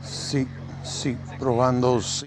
Sí, sí, probando, sí.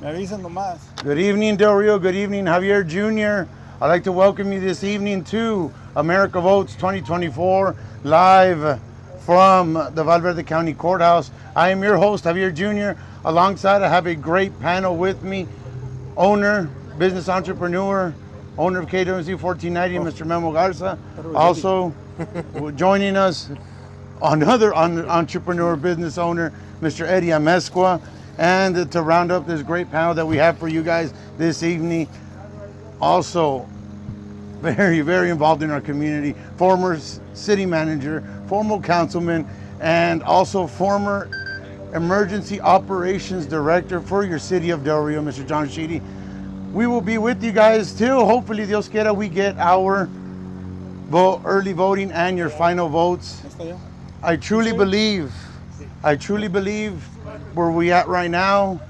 Me avisan nomás. Good evening, Del Rio. Good evening, Javier Jr. I'd like to welcome you this evening to America Votes 2024, live from the Valverde County Courthouse. I am your host, Javier Jr. Alongside, I have a great panel with me. Owner, business entrepreneur, owner of KWC 1490, Mr. Memo Garza. Also joining us, another entrepreneur, business owner, Mr. Eddie Amezcua. And to round up this great panel that we have for you guys this evening, also very, very involved in our community, former city manager, former councilman, and also former emergency operations director for your city of Del Rio, Mr. John Sheedy. We will be with you guys till hopefully Dios quiera we get our early voting and your final votes. I truly believe where we at right now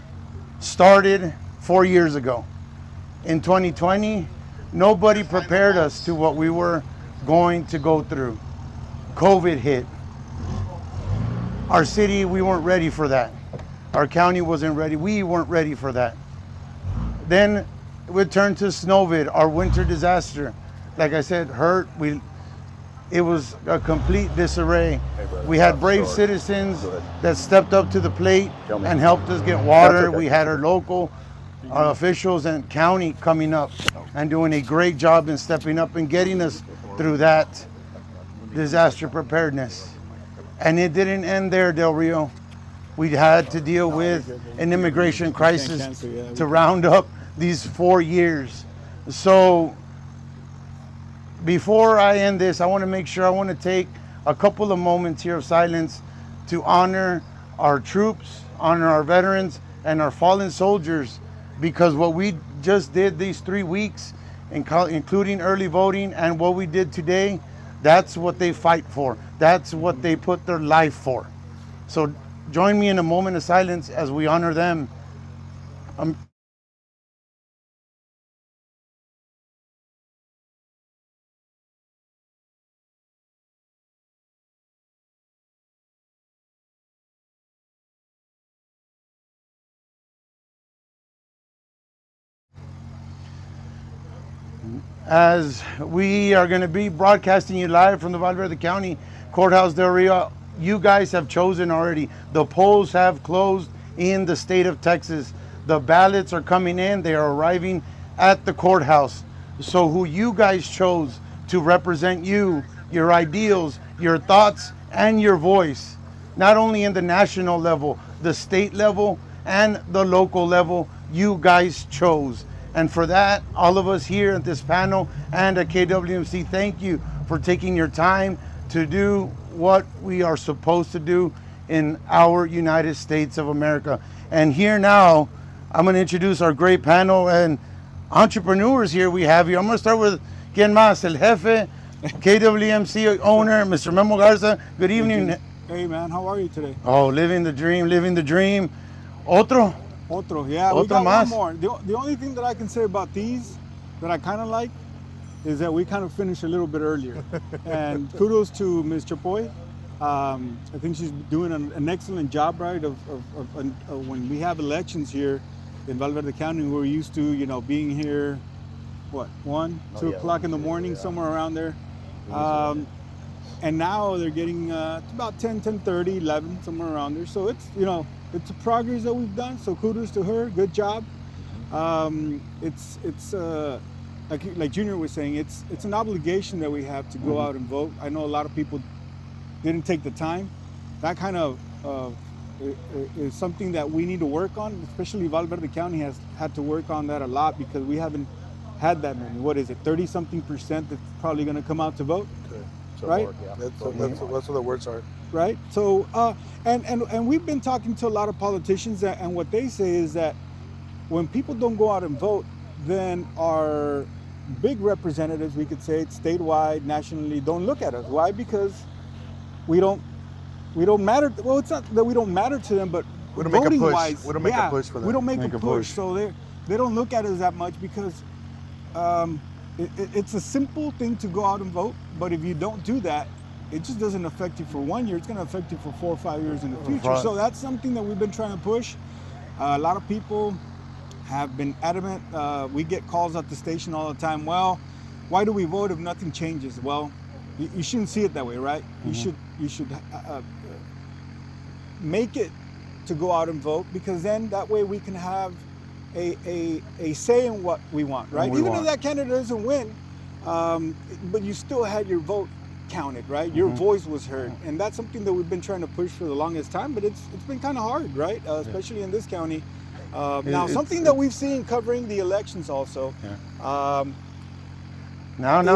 started 4 years ago. In 2020, nobody prepared us to what we were going to go through. COVID hit. Our city, we weren't ready for that. Our county wasn't ready. We weren't ready for that. Then we turned to Snowvid, our winter disaster. Like I said, it was a complete disarray. We had brave citizens that stepped up to the plate and helped us get water. We had our local officials and county coming up and doing a great job in stepping up and getting us through that disaster preparedness. And it didn't end there, Del Rio. We had to deal with an immigration crisis to round up these 4 years. So before I end this, I want to take a couple of moments here of silence to honor our troops, honor our veterans, and our fallen soldiers, because what we just did these 3 weeks, including early voting and what we did today, that's what they fight for. That's what they put their life for. So join me in a moment of silence as we honor them. As we are going to be broadcasting you live from the Valverde County Courthouse del Rio, you guys have chosen already. The polls have closed in the state of Texas. The ballots are coming in. They are arriving at the courthouse. So who you guys chose to represent you, your ideals, your thoughts, and your voice, not only in the national level, the state level, and the local level, you guys chose. And for that, all of us here at this panel and at KWMC, thank you for taking your time to do what we are supposed to do in our United States of America. And here now, I'm going to introduce our great panel and entrepreneurs here we have here. I'm going to start with ¿Quién más? El jefe, KWMC owner, Mr. Memo Garza. Good evening. Hey man, how are you today? Oh, living the dream, living the dream. Otro? Otro, yeah, we got one more. The only thing that I can say about these that I kind of like is that we kind of finished a little bit earlier. And kudos to Ms. Chapoy. I think she's doing an excellent job, right, of when we have elections here in Valverde County. We're used to, you know, being here, what, 1, 2 o'clock in the morning, somewhere around there. And now they're getting it's about 10, 10:30, 11, somewhere around there. So it's, you know, it's a progress that we've done. So kudos to her. Good job. It's like Junior was saying, it's an obligation that we have to go out and vote. I know a lot of people didn't take the time. That kind of is something that we need to work on. Especially Valverde County has had to work on that a lot because we haven't had that many. What is it? 30-something% that's probably going to come out to vote. Okay. So right? far, yeah. That's what the words are. Right. So and we've been talking to a lot of politicians, and what they say is that when people don't go out and vote, then our big representatives, we could say it's statewide, nationally, don't look at us. Why? Because we don't matter. Well, it's not that we don't matter to them, but We don't make a voting push. wise, We don't make a push for them. We don't make Make a a push. push. So they don't look at us that much because it's a simple thing to go out and vote. But if you don't do that, it just doesn't affect you for 1 year. It's going to affect you for 4 or 5 years in the future. Right. So that's something that we've been trying to push. A lot of people have been adamant. We get calls at the station all the time. Well, why do we vote if nothing changes? Well, you shouldn't see it that way, right? Mm-hmm. You should make it to go out and vote, because then that way we can have a say in what we want, right? Even if that candidate doesn't win, but you still had your vote counted, right? Your voice was heard, and that's something that we've been trying to push for the longest time. But it's been kind of hard, right? Especially in this county. Now, something that we've seen covering the elections also. Now,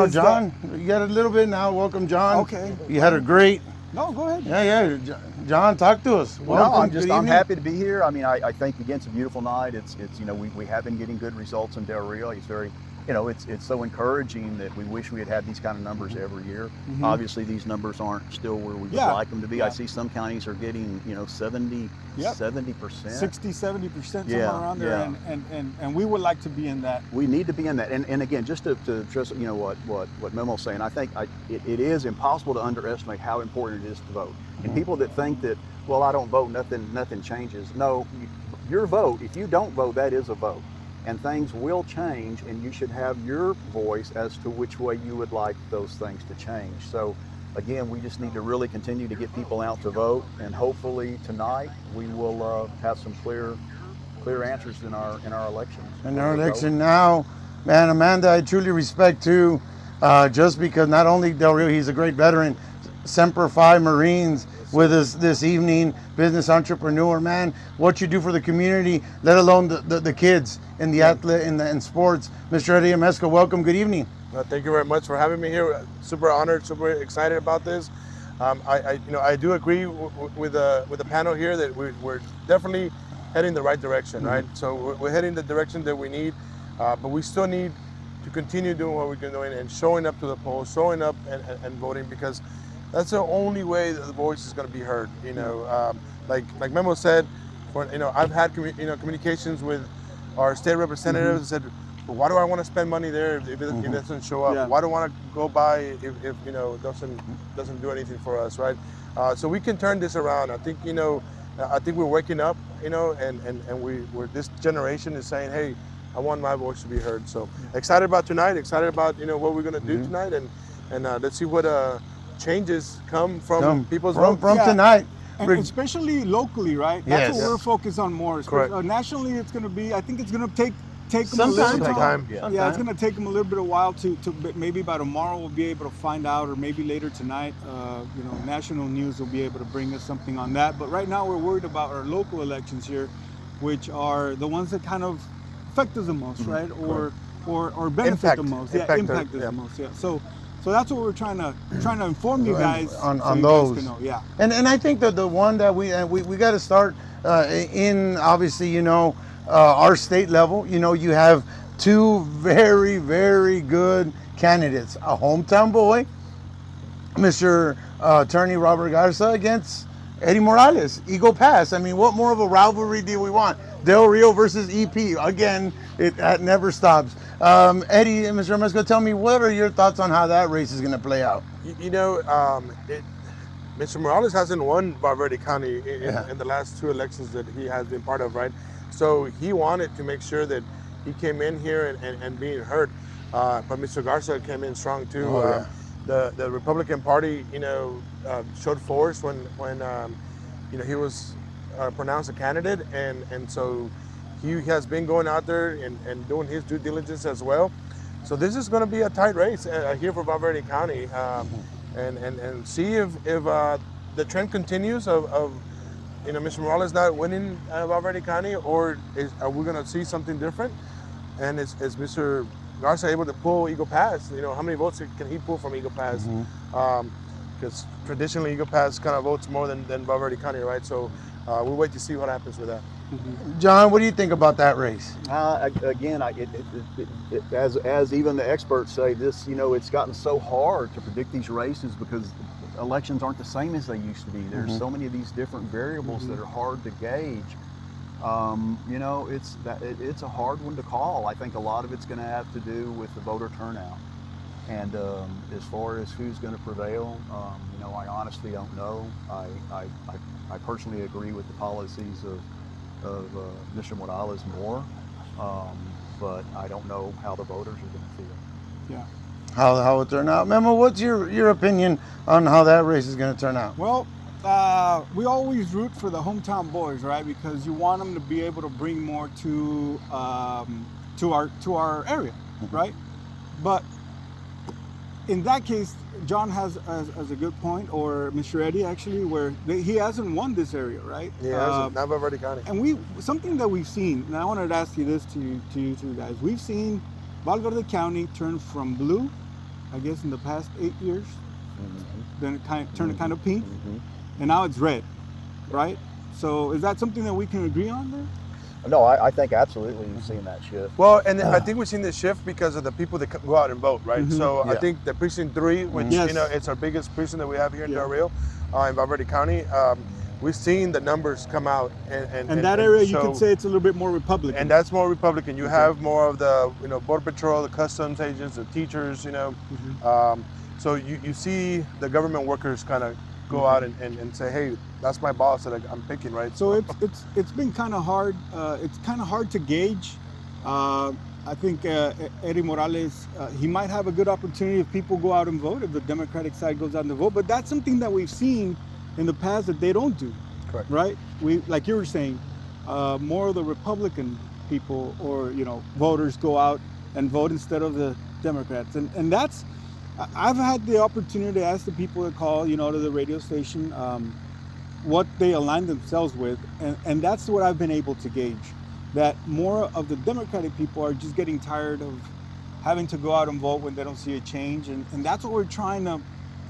is John, you got a little bit now. Welcome, John. Okay. You had a great. No, go ahead. Yeah. John, talk to us. Welcome. I'm happy to be here. I mean, I think again, it's a beautiful night. It's you know, we have been getting good results in Del Rio. It's very, you know, it's so encouraging that we wish we had these kind of numbers every year. Obviously, these numbers aren't still where we would like them to be. I see some counties are getting, you know, 70%. 60, 70%, somewhere around there, and we would like to be in that. We need to be in that, and again, just to just, you know, what Memo's saying, I think it is impossible to underestimate how important it is to vote. And people that think that, well, I don't vote, nothing changes. No, your vote, if you don't vote, that is a vote. And things will change, and you should have your voice as to which way you would like those things to change. So again, we just need to really continue to get people out to vote, and hopefully tonight we will have some clear answers in our elections. In our election now, man, Amanda, I truly respect too, just because not only Del Rio, he's a great veteran, Semper Fi Marines with us this evening, business entrepreneur, man. What you do for the community, let alone the kids in the athlete in sports. Mr. Eddie Amesco, welcome. Good evening. Thank you very much for having me here. Super honored, super excited about this. I do agree with the panel here that we're definitely heading the right direction, right? So we're heading the direction that we need, but we still need to continue doing what we've been doing and showing up to the polls, showing up and voting, because that's the only way that the voice is going to be heard. You know, like Memo said, I've had communications with our state representatives and said, well, why do I want to spend money there if it doesn't show up? Yeah. Why do I want to go by if it doesn't do anything for us, right? So we can turn this around. I think I think we're waking up, and we're this generation is saying, hey, I want my voice to be heard. So excited about tonight. Excited about what we're gonna do tonight, and let's see what changes come from people's votes. from Yeah. tonight. And especially locally, right? That's Yes. what we're focused on more. Correct. Nationally, it's going to be. I think it's going to take them Some a little time. Time. Yeah, it's going to take them a little bit of while to maybe by tomorrow we'll be able to find out, or maybe later tonight. National news will be able to bring us something on that. But right now we're worried about our local elections here, which are the ones that kind of affect us the most, right? Or benefit Impact. the most. Impact, Impact us yeah. the most. Yeah. So that's what we're trying to inform you guys on so you those. guys can know. Yeah. And I think that the one that we got to start in, obviously, our state level. You have two very, very good candidates: a hometown boy, Mr. Attorney Robert Garza, against Eddie Morales, Eagle Pass. I mean, what more of a rivalry do we want? Del Rio versus EP. Again, that never stops. Eddie and Mr. Amesco, tell me, what are your thoughts on how that race is going to play out? Mr. Morales hasn't won Valverde County in the last two elections that he has been part of, right? So he wanted to make sure that he came in here and being heard. But Mr. Garza came in strong too. The Republican Party, showed force when he was pronounced a candidate, and so he has been going out there and doing his due diligence as well. So this is going to be a tight race here for Valverde County, and see if the trend continues of Mr. Morales not winning Valverde County, or are we going to see something different? And is Mr. Garza able to pull Eagle Pass? How many votes can he pull from Eagle Pass? Because traditionally Eagle Pass kind of votes more than Valverde County, right? So we'll wait to see what happens with that. John, what do you think about that race? Again, as even the experts say, this it's gotten so hard to predict these races because elections aren't the same as they used to be. There's so many of these different variables that are hard to gauge. It's a hard one to call. I think a lot of it's going to have to do with the voter turnout. And as far as who's going to prevail, I honestly don't know. I personally agree with the policies of Mr. Morales more, but I don't know how the voters are going to feel. Yeah. How it turn out? Memo, what's your opinion on how that race is going to turn out? Well, we always root for the hometown boys, right? Because you want them to be able to bring more to our area, right? But in that case, John has a good point, or Mr. Eddie actually, where he hasn't won this area, right? Yeah, not Valverde County. And something that we've seen, and I wanted to ask you this to you two guys. We've seen Valverde County turn from blue, I guess, in the past 8 years. Then it turned kind of pink, and now it's red, right? So is that something that we can agree on there? No, I think absolutely you've seen that shift. Well, and I think we've seen this shift because of the people that go out and vote, right? So I think the precinct 3, which it's our biggest precinct that we have here in Del Rio, in Valverde County, we've seen the numbers come out, and that area you could say it's a little bit more Republican. And that's more Republican. You have more of the Border Patrol, the customs agents, the teachers, so you see the government workers kind of go out and say, hey, that's my boss that I'm picking, right? So it's been kind of hard. It's kind of hard to gauge. I think Eddie Morales, he might have a good opportunity if people go out and vote, if the Democratic side goes out and vote. But that's something that we've seen in the past that they don't do. Correct. Right? Like you were saying, more of the Republican people or voters go out and vote instead of the Democrats, and that's. I've had the opportunity to ask the people that call, to the radio station, what they align themselves with, and that's what I've been able to gauge. That more of the Democratic people are just getting tired of having to go out and vote when they don't see a change, and that's what we're trying to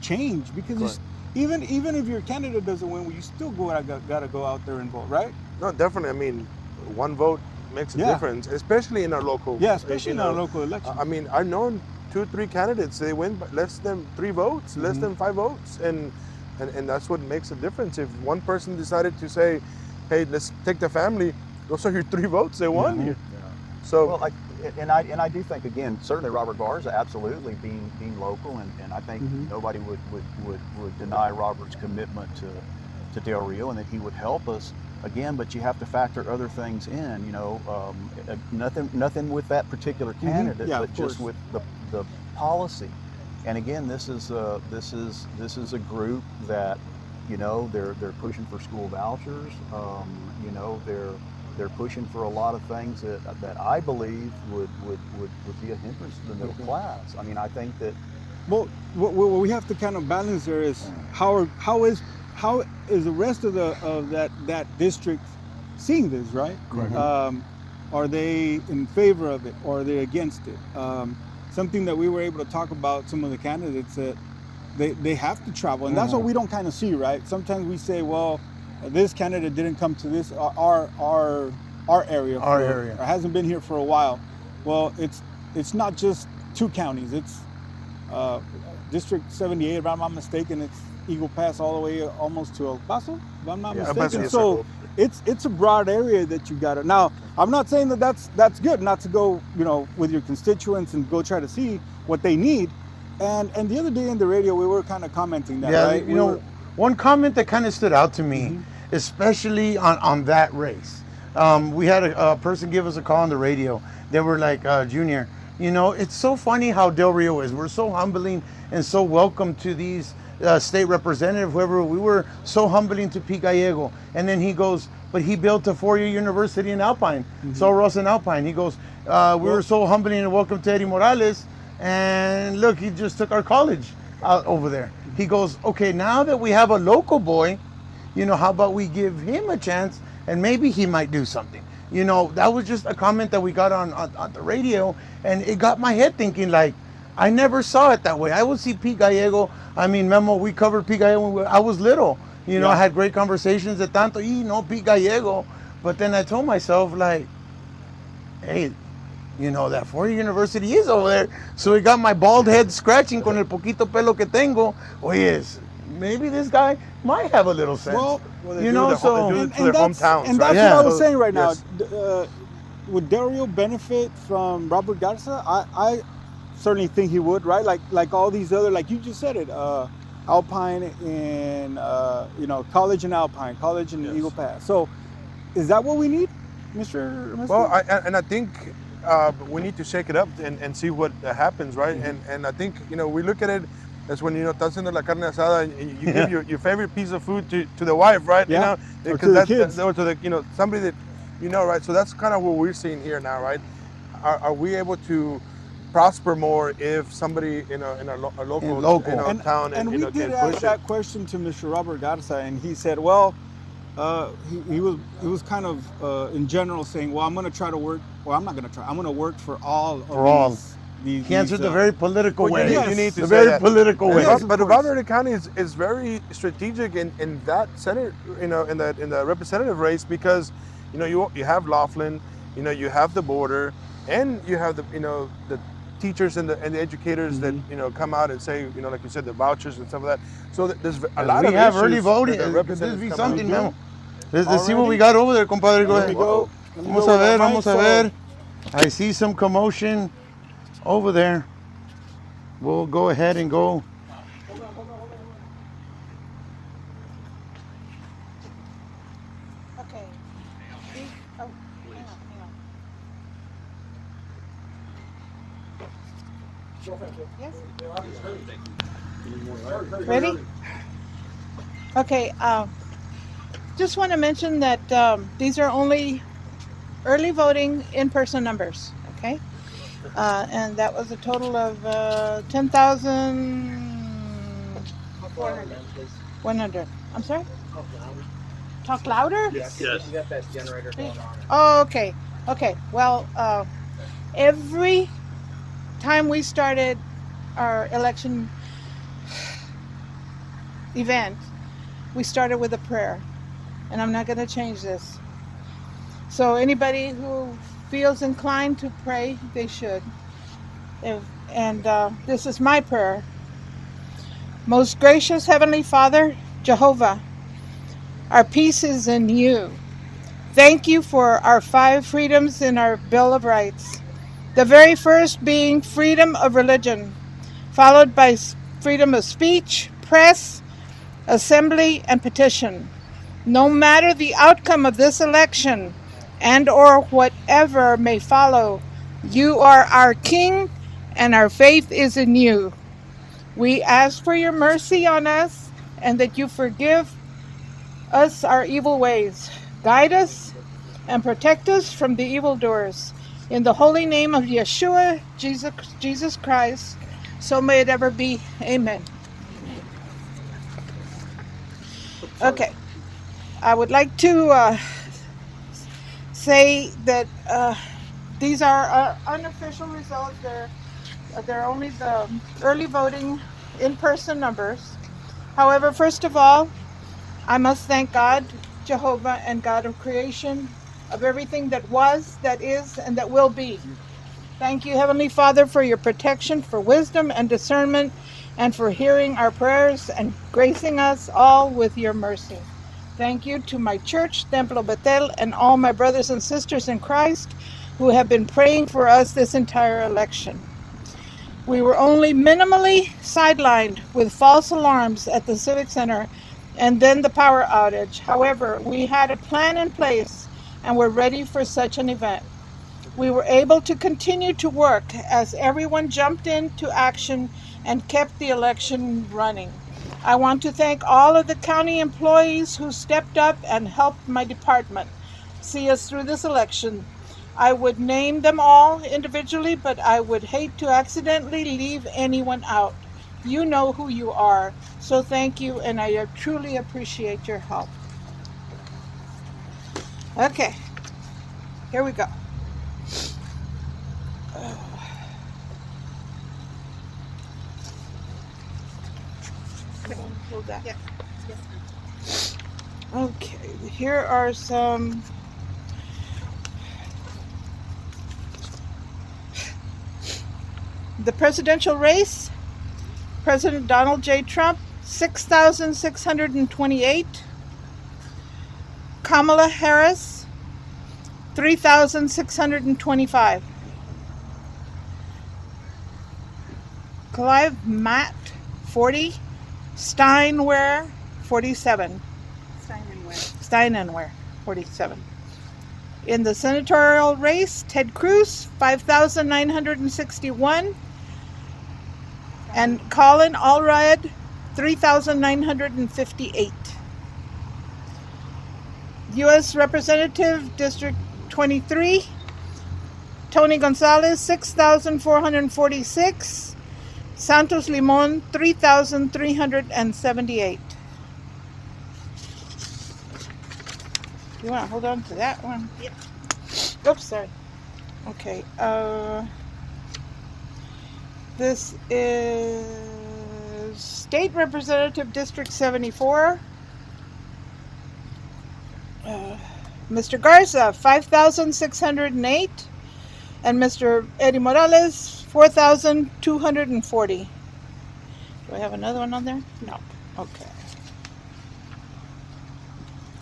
change. Because even if your candidate doesn't win, you still got to go out there and vote, right? No, definitely. I mean, one vote makes a difference, especially in our local. Yeah, especially in our local election. I mean, I've known 2-3 candidates, they win by less than 3 votes, less than 5 votes, and and that's what makes a difference. If one person decided to say, hey, let's take the family, those are your 3 votes, they won you. So Well, I do think, again, certainly Robert Garza, absolutely being local, and I think nobody would deny Robert's commitment to Del Rio, and that he would help us again. But you have to factor other things in, nothing with that particular candidate, Yeah, but of just course. with the policy. And again, this is a group that, they're pushing for school vouchers. They're pushing for a lot of things that I believe would be a hindrance to the middle class. I mean, I think that Well, what we have to kind of balance there is how is the rest of that district seeing this, right? Are they in favor of it, or are they against it? Something that we were able to talk about, some of the candidates, that they have to travel, and that's what we don't kind of see, right? Sometimes we say, well, this candidate didn't come to this our area, or hasn't been here for a while. Well, it's not just 2 counties. It's District 78, if I'm not mistaken. It's Eagle Pass all the way almost to El Paso, if I'm not mistaken. So it's a broad area that you got to. Now, I'm not saying that that's good not to go, with your constituents and go try to see what they need. And the other day in the radio, we were kind of commenting that, right? One comment that kind of stood out to me, especially on that race. We had a person give us a call on the radio. They were like, Junior, it's so funny how Del Rio is. We're so humbling and so welcome to these state representative, whoever. We were so humbling to Pete Gallego. And then he goes, but he built a 4-year university in Alpine, Sol Rosa in Alpine. He goes, we were so humbling and welcome to Eddie Morales. And look, he just took our college out over there. He goes, okay, now that we have a local boy, how about we give him a chance and maybe he might do something. That was just a comment that we got on the radio, and it got my head thinking, like, I never saw it that way. I would see Pete Gallego. I mean, Memo, we covered Pete Gallego when I was little. I had great conversations de tanto, Pete Gallego. But then I told myself, like, hey, that 4-year university is over there. So it got my bald head scratching con el poquito pelo que tengo. Oye, maybe this guy might have a little sense. Well, they do their hometowns, and right? that's what I was saying right Yes. now. Would Del Rio benefit from Robert Garza? I certainly think he would, right? Like all these other, like you just said it, Alpine in College in Alpine, College in Eagle Pass. So, is that what we need, Mr. Well, I think we need to shake it up and see what happens, right? And I think we look at it as when estás haciendo la carne asada and you give your favorite piece of food to the wife, right? Yeah. Because to the kids. or to the somebody that right? So that's kind of what we're seeing here now, right? Are we able to prosper more if somebody in a local town and we did ask that question to Mr. Robert Garza, and he said, well, he was kind of in general saying, well, I'm going to try to work. Well, I'm not going to try. I'm going to work for all. He answered the very political way. Yes. You need to the say very that. political way. Yes, But Valverde County is very strategic in that Senate, in the representative race, because you have Laughlin, you have the border, and you have the teachers and the educators that come out and say, like you said, the vouchers and some of that. So there's a lot of we have issues early voting. that the Could this representatives be come something, out. Memo? Let's see what we got over there, compadre. Go There ahead. we go. Vamos a ver. I see some commotion over there. We'll go ahead and go. Okay. Oh, hang on. Yes? Ready? Okay. Just want to mention that these are only early voting in-person numbers. Okay. And that was a total of 10,100. I'm sorry? Talk louder? Yes. You got that generator going on. Oh, okay. Okay. Well, every time we started our election event, we started with a prayer. And I'm not going to change this. So anybody who feels inclined to pray, they should. And this is my prayer. Most gracious Heavenly Father, Jehovah, our peace is in you. Thank you for our 5 freedoms in our Bill of Rights. The very first being freedom of religion, followed by freedom of speech, press, assembly, and petition. No matter the outcome of this election and or whatever may follow, you are our King and our faith is in you. We ask for your mercy on us and that you forgive us our evil ways. Guide us and protect us from the evildoers. In the holy name of Yeshua, Jesus Christ, so may it ever be. Amen. Okay. I would like to say that these are unofficial results. They're only the early voting in-person numbers. However, first of all, I must thank God, Jehovah, and God of creation, of everything that was, that is, and that will be. Thank you, Heavenly Father, for your protection, for wisdom and discernment, and for hearing our prayers and gracing us all with your mercy. Thank you to my church, Templo Betel, and all my brothers and sisters in Christ who have been praying for us this entire election. We were only minimally sidelined with false alarms at the Civic Center and then the power outage. However, we had a plan in place and were ready for such an event. We were able to continue to work as everyone jumped into action and kept the election running. I want to thank all of the county employees who stepped up and helped my department see us through this election. I would name them all individually, but I would hate to accidentally leave anyone out. You know who you are, so thank you, and I truly appreciate your help. Okay, here we go. Hold that. Yeah. Yes, Okay, here are some the presidential race. President Donald J. Trump, 6,628. Kamala Harris, 3,625. Clive Matt, 40. Steinware, 47. Steinenware, 47. In the senatorial race, Ted Cruz, 5,961. And Colin Allred, 3,958. U.S. Representative District 23, Tony Gonzalez, 6,446. Santos Limon, 3,378. You want to hold on to that one? Yep. Oops, sorry. Okay. This is State Representative District 74. Mr. Garza, 5,608. And Mr. Eddie Morales, 4,240. Do I have another one on there? No. Okay.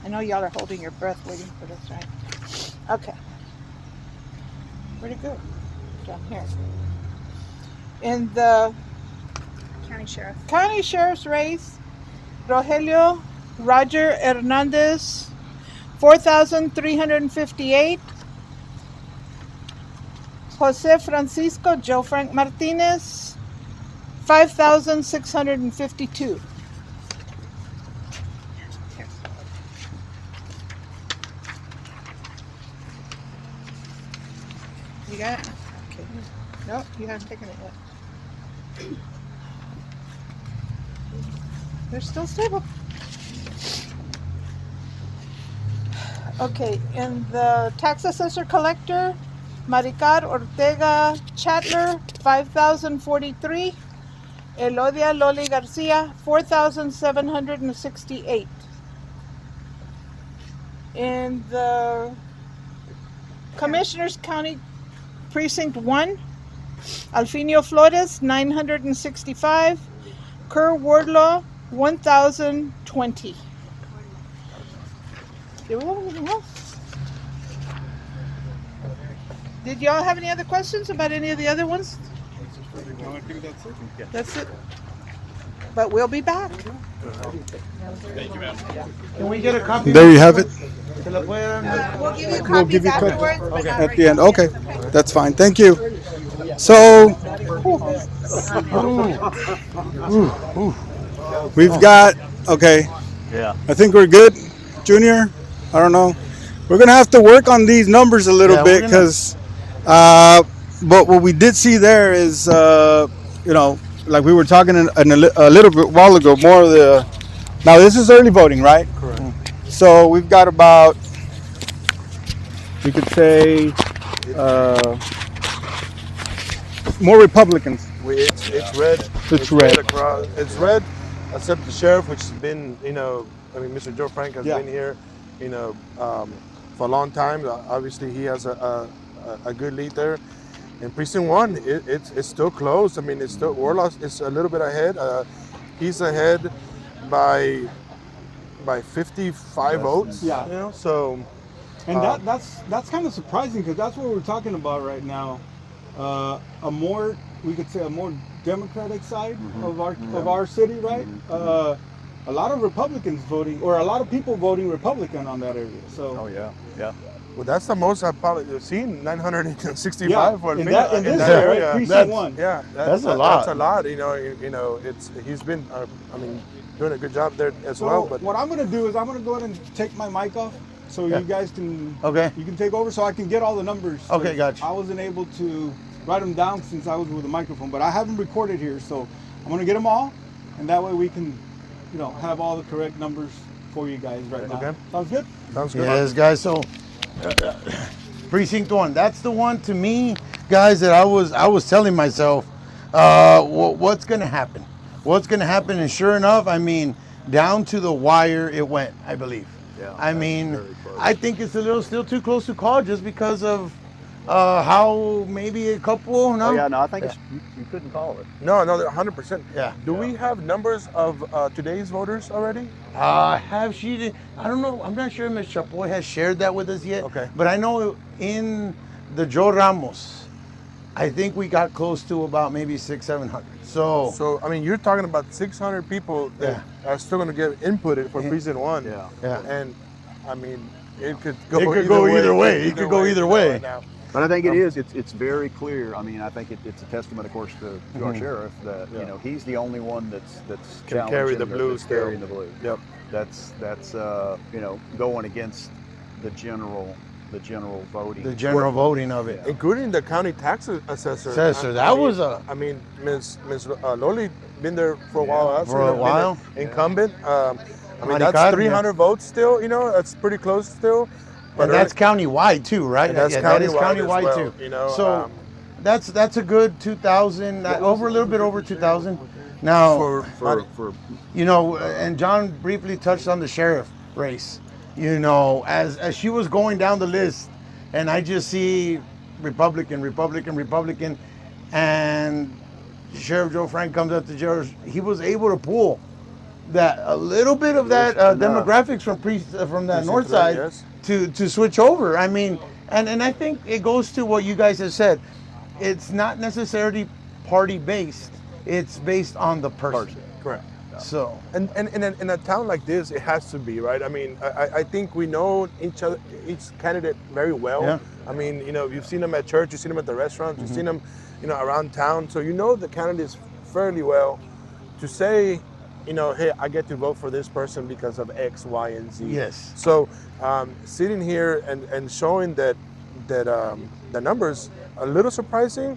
I know y'all are holding your breath waiting for this, right? Okay. Where'd it go? Down here. In the County Sheriff's race, Rogelio Roger Hernandez, 4,358. Jose Francisco Joe Frank Martinez, 5,652. You got it? Okay. Nope, you haven't taken it yet. They're still stable. Okay, in the tax assessor collector, Maricar Ortega Chatler, 5,043. Elodia Loli Garcia, 4,768. In the Commissioners County Precinct 1, Alfinio Flores, 965. Kerr Wardlaw, 1,020. 20. Did we have anything else? Did y'all have any other questions about any of the other ones? No, I think that's it. That's it. But we'll be back. Can we get a copy? There you have it. ¿Se la puede dar? We'll give you We'll give you copies copies. afterwards, but not At right the end. now. Okay, Yes, that's fine. Thank you. So we've got, okay. Yeah. I think we're good, Junior. I don't know. We're gonna have to work on these numbers a little Yeah, bit we're gonna- because, but what we did see there is, you know, like we were talking a little bit while ago, more of the. Now this is early voting, right? Correct. So we've got about, we could say, more Republicans. It's red. It's red. Across. It's red, except the sheriff, which has been, you know, I mean, Mr. Joe Frank has Yeah. been here, you know, for a long time. Obviously, he has a good lead there. In precinct 1, it's still close. I mean, it's still Warlock is a little bit ahead. He's ahead by 55 votes. Yeah. You know, so And that's kind of surprising because that's what we're talking about right now. A more, we could say, a more democratic side of our city, right? A lot of Republicans voting, or a lot of people voting Republican on that area. So Oh yeah. Yeah. well, that's the most I've probably seen. 965 yeah, for in minute this that area, area. right? Precinct That's- 1. Yeah, That's a lot. That's a lot. You know, he's been, I mean, doing a good job there as So well. But what I'm gonna do is I'm gonna go ahead and take my mic off so Yeah. you guys can Okay. you can take over so I can get all the numbers. Okay, gotcha. I wasn't able to write them down since I was with the microphone, but I have them recorded here, so I'm gonna get them all, and that way we can, you know, have all the correct numbers for you guys right now. Okay. Sounds good? sounds good. Yes, guys. So, precinct 1. That's the one to me, guys. That I was telling myself, what's gonna happen? What's gonna happen? And sure enough, I mean, down to the wire it went. I believe. Yeah, I that's mean, very close. I think it's a little still too close to call just because of how maybe a couple. No. Oh yeah. No, I think it's, you couldn't call it. No, 100%. Yeah. Do we have numbers of today's voters already? Have she? I don't know. I'm not sure if Ms. Chapoy has shared that with us yet. Okay. But I know in the Joe Ramos, I think we got close to about maybe 600-700. So, So I mean, you're talking about 600 people that are still going to get inputted for precinct 1. Yeah. yeah. And I mean, it could go. It could go either way. It could go either way. Right now. But I think it is. It's very clear. I mean, I think it's a testament, of course, to our sheriff that you know he's the only one that's Can carry challenging the blue that's still. carrying the blue. Yep. That's you know, going against the general voting. The general voting of it. Including the county tax assessor. Assessor, that mean, was a- I mean, Ms. Loli been there for a while. I've For seen a her, been while. an incumbent. I mean, Maricar, that's 300 votes still. You know, that's pretty close still. And that's countywide too, right? And that's that is countywide as countywide well, too. you know, so that's a good 2,000, over a little bit over 2,000. Now, for you know, and John briefly touched on the sheriff race. You know, as she was going down the list, and I just see Republican, and Sheriff Joe Frank comes up to Joe. He was able to pull that a little bit of that demographics from that north side yes. to switch over. I mean, and I think it goes to what you guys have said. It's not necessarily party based. It's based on the person. Correct. So, And in a town like this, it has to be, right? I mean, I think we know each candidate very well. Yeah. I mean, you know, you've seen them at church, you've seen them at the restaurants, you've seen them, you know, around town. So you know the candidates fairly well. To say, you know, hey, I get to vote for this person because of X, Y, and Z. yes. So sitting here and showing that the numbers a little surprising,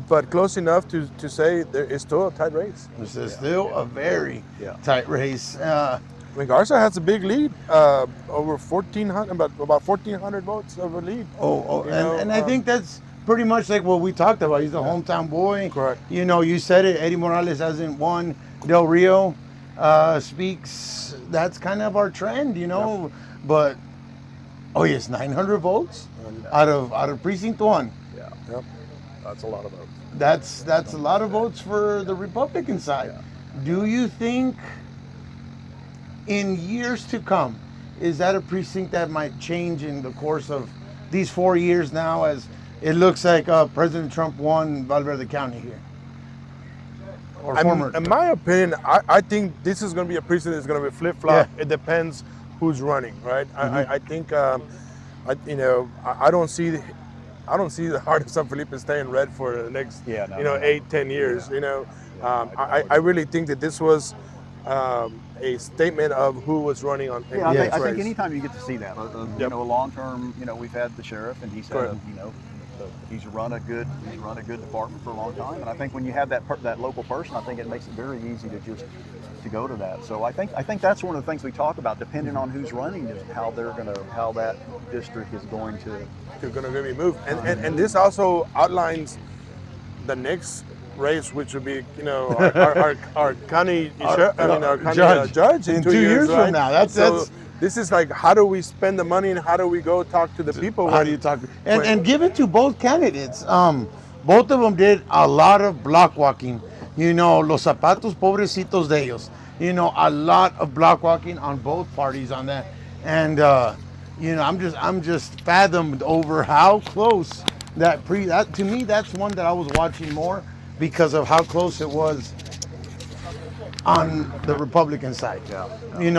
but close enough to say there is still a tight race. This is still a very tight race. I mean, Garza has a big lead, over 1,400, about 1,400 votes of a lead. And I think that's pretty much like what we talked about. He's a hometown boy. Correct. You know, you said it. Eddie Morales hasn't won. Del Rio speaks. That's kind of our trend, you know. But yes, 900 votes out of precinct 1. yeah, Yep. that's a lot of votes. That's a lot of votes for the Republican side. Do you think In years to come, is that a precinct that might change in the course of these 4 years now, as it looks like President Trump won Valverde County here? Or former? In my opinion, I think this is going to be a precinct that's going to be flip-flop. Yeah. It depends who's running, right? I think, I don't see the heart of San Felipe staying red for the next, 8-10 years. I really think that this was a statement of who was running on. Yeah, in I this think race. anytime you get to see that, Yep. a long term, we've had the sheriff, and he's had, Correct. he's run a good department for a long time, and I think when you have that local person, I think it makes it very easy to just to go to that. So I think that's one of the things we talk about. Depending on who's running, is how that district is going to. You're going to be moved, and this also outlines the next race, which would be our county judge in 2 years right? from now. That's this is like, how do we spend the money and how do we go talk to the people? How do you talk? And give it to both candidates. Both of them did a lot of block walking. Los zapatos pobrecitos de ellos. A lot of block walking on both parties on that. And I'm just fathomed over how close that to me, that's one that I was watching more because of how close it was on the Republican side. Yeah. The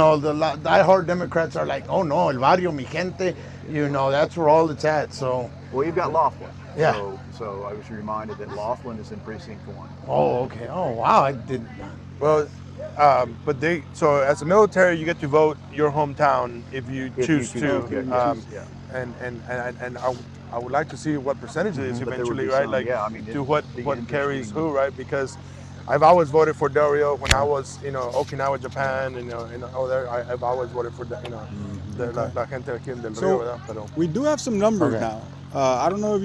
diehard Democrats are like, oh no, el barrio, mi gente, that's where all it's at. So, Well, you've got Laughlin. Yeah. So I was reminded that Laughlin is in precinct 1. oh, okay. Oh, wow. I did. Well, so as a military, you get to vote your hometown if you choose to. And I would like to see what percentage it is But there would eventually, be right? some, Like yeah, I mean, to it'd what be carries interesting. who, right? Because I've always voted for Del Rio when I was, Okinawa, Japan, and there. I've always voted for la gente aquí en Del So- Rio, ¿verdad? Pero We do have some numbers Okay. now. I don't know if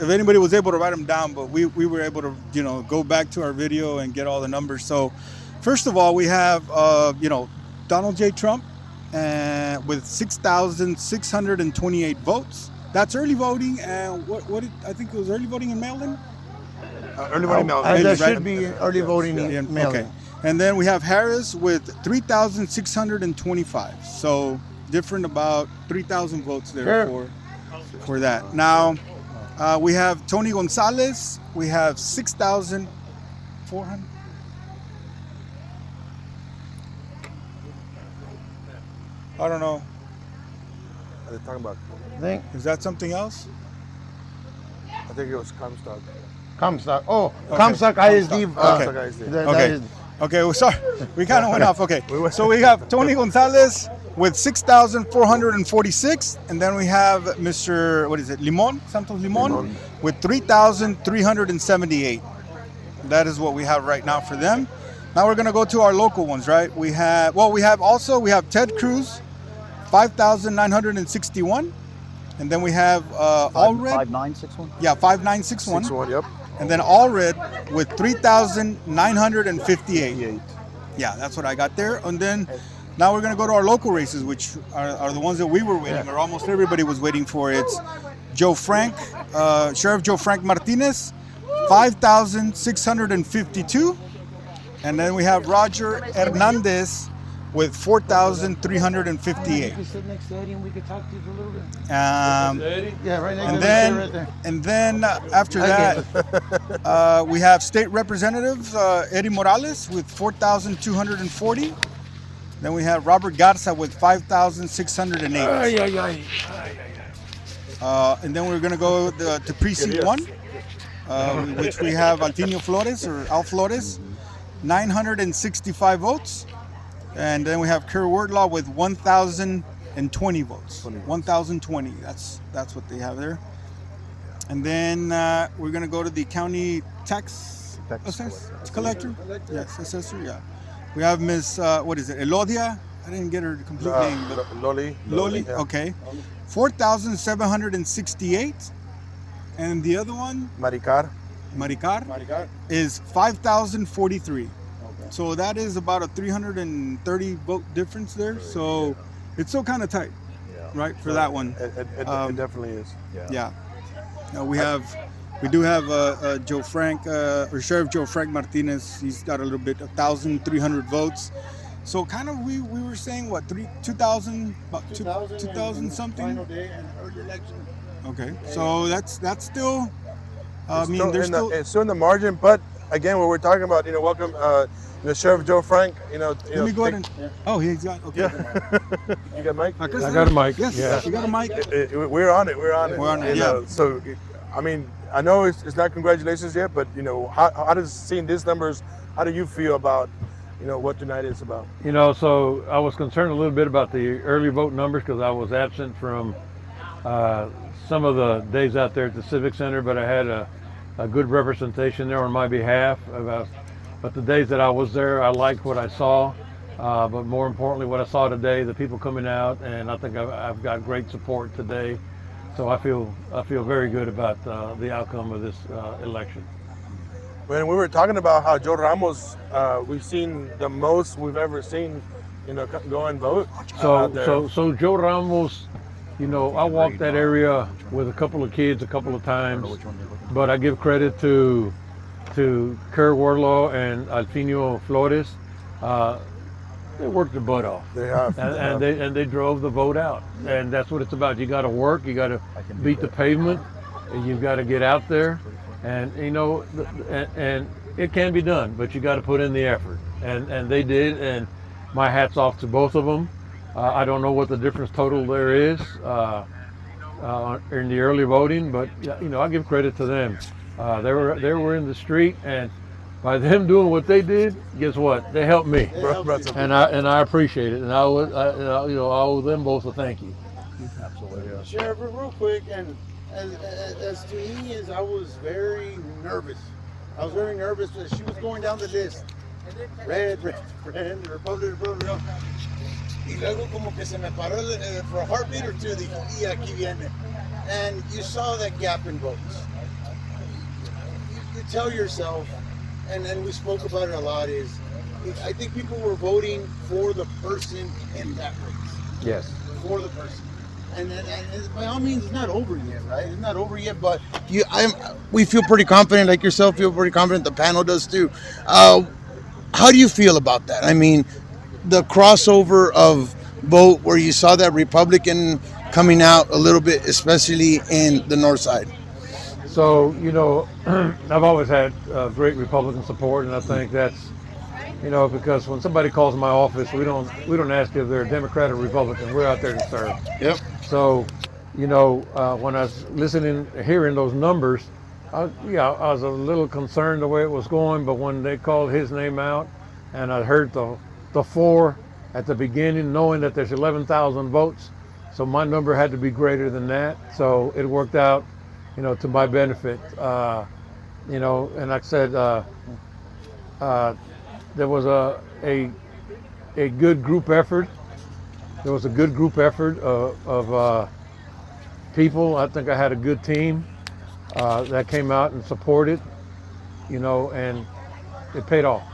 anybody was able to write them down, but we were able to, go back to our video and get all the numbers. So, first of all, we have, Donald J. Trump with 6,628 votes. That's early voting, and I think it was early voting in mail-in. early voting mail. That right. should be early voting mail. Okay. And then we have Harris with 3,625. So different about 3,000 votes there Sure. for that. Now we have Tony Gonzalez. We have 6,400. I don't know. They're talking about. I think Is that something else? I think it was Comstock. Comstock. Oh, Comstock ISD. Comstock ISD. Okay. Okay, well, sorry, we kind of went off. Okay, so we have Tony Gonzalez with 6,446, and then we have Mr. Santos Limon, with 3,378. That is what we have right now for them. Now we're gonna go to our local ones, right? We have Ted Cruz, 5,961, and then we have Allred, 5961. 5,961. 6-1, yep. And then Allred with 3,958. Yeah, that's what I got there. And then now we're going to go to our local races, which are the ones that we were waiting, or almost everybody was waiting for. It's Sheriff Joe Frank Martinez, 5,652. And then we have Roger Hernandez with 4,358. sit next to Eddie and we could talk to you for a little bit. Yeah, right next to right there. And then after that, we have State Representative Eddie Morales with 4,240. Then we have Robert Garza with 5,608. And then we're going to go to Precinct 1, which we have Altinio Flores, or Al Flores, 965 votes. And then we have Kerr Wardlaw with 1,020 votes. 1,020. That's what they have there. And then we're gonna go to the county tax collector. Yes, assessor. Yeah. We have Miss Elodia. I didn't get her complete name. But Loli. Loli. Yeah. Okay. 4,768. And the other one, Maricar. Maricar, is 5,043. So that is about a 330 vote difference there. So it's still kind of tight, right, for that one. It definitely is. Yeah. Now we do have Joe Frank, or Sheriff Joe Frank Martinez. He's got a little bit, 1,300 votes. So kind of we were saying what 2,000 about 2,000 something. Final day and early election. Okay, so that's still. I mean, still there's in still. it's still in the margin, but again, what we're talking about, welcome, Sheriff Joe Frank. Let me go ahead and. Oh, he's got. Okay. Yeah. You got Mike? I got a mic. Yes, Yeah. you got a mic. We're on it. We're on it. We're on it, You yeah. know, so, I mean, I know it's not congratulations yet, but how does seeing these numbers? How do you feel about what tonight is about? So I was concerned a little bit about the early vote numbers because I was absent from some of the days out there at the Civic Center, but I had a good representation there on my behalf. But the days that I was there, I liked what I saw. But more importantly, what I saw today, the people coming out, and I think I've got great support today. So I feel very good about the outcome of this election. When we were talking about how Joe Ramos, we've seen the most we've ever seen, go and vote. out there. So Joe Ramos, I walked that area with a couple of kids a couple of times, but I give credit to Kerr Warlaw and Alfinio Flores. They worked their butt off. They have. And they drove the vote out, and that's what it's about. You got to work, you got to beat the pavement, and you've got to get out there, and and it can be done, but you got to put in the effort, and they did, and my hat's off to both of them. I don't know what the difference total there is in the early voting, but I give credit to them. They were in the street, and by them doing what they did, guess what? They helped me, and I appreciate it, and I owe them both a thank you. Absolutely. Sheriff, real quick, and as to me, I was very nervous. I was very nervous that she was going down the list. Red, Republican. Y luego como que se me paró for a heartbeat or two, dije, y aquí viene. And you saw that gap in votes. You tell yourself, and we spoke about it a lot, I think people were voting for the person in that race. Yes. For the person. And by all means, it's not over yet, right? It's not over yet, but we feel pretty confident, like yourself feel pretty confident, the panel does too. How do you feel about that? I mean, the crossover of vote where you saw that Republican coming out a little bit, especially in the north side. So, I've always had great Republican support, and I think that's, because when somebody calls my office, we don't ask if they're Democrat or Republican. We're out there to serve. Yep. So, when I was hearing those numbers, I was a little concerned the way it was going, but when they called his name out, and I heard the 4 at the beginning, knowing that there's 11,000 votes, so my number had to be greater than that. So it worked out, to my benefit. And like I said, there was a good group effort. There was a good group effort of people. I think I had a good team that came out and supported, and it paid off.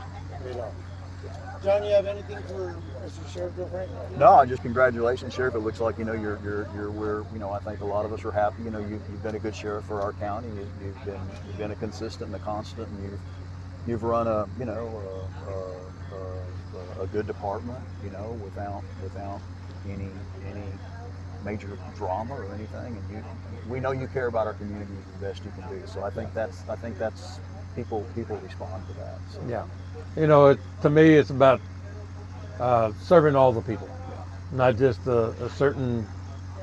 John, you have anything for Mr. Sheriff Joe Frank? No, just congratulations, Sheriff. It looks like we're I think a lot of us are happy. You've been a good sheriff for our county. You've been a consistent and a constant, and you've run a good department. Without any major drama or anything. And we know you care about our community the best you can do. So I think that's people respond to that. So. Yeah. To me, it's about serving all the people, not just a certain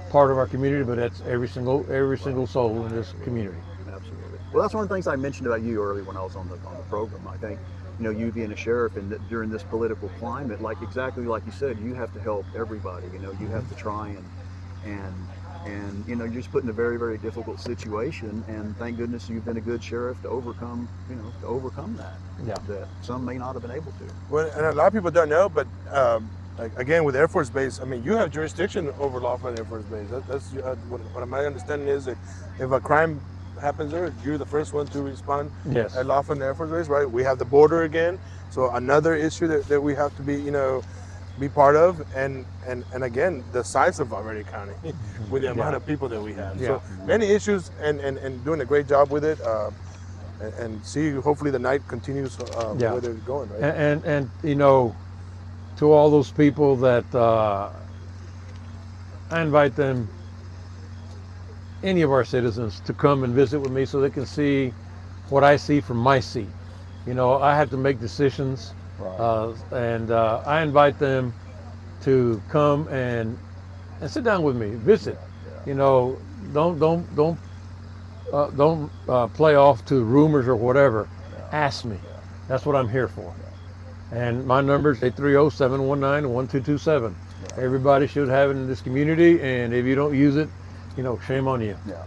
part of our community, but that's every single soul in this community. Absolutely. Well, that's one of the things I mentioned about you earlier when I was on the program. I think, you being a sheriff and during this political climate, exactly like you said, you have to help everybody. You have to try and you're just put in a very, very difficult situation, and thank goodness you've been a good sheriff to overcome that. Yeah. That some may not have been able to. Well, and a lot of people don't know, but again, with Air Force Base, I mean, you have jurisdiction over Laughlin Air Force Base. That's what my understanding is that if a crime happens there, you're the first one to respond. Yes. At Laughlin Air Force Base, right? We have the border again, so another issue that we have to be part of, and again, the size of Valverde County with the amount of people that we have. Yeah. So many issues, and doing a great job with it. And see, hopefully the night continues where they're going, right? And to all those people that I invite them, any of our citizens, to come and visit with me so they can see what I see from my seat. You know, I have to make decisions, and I invite them to come and sit down with me, visit. You know, don't play off to rumors or whatever. Ask me. That's what I'm here for. And my number is 830-719-1227. Everybody should have it in this community, and if you don't use it, you know, shame on you. Yeah.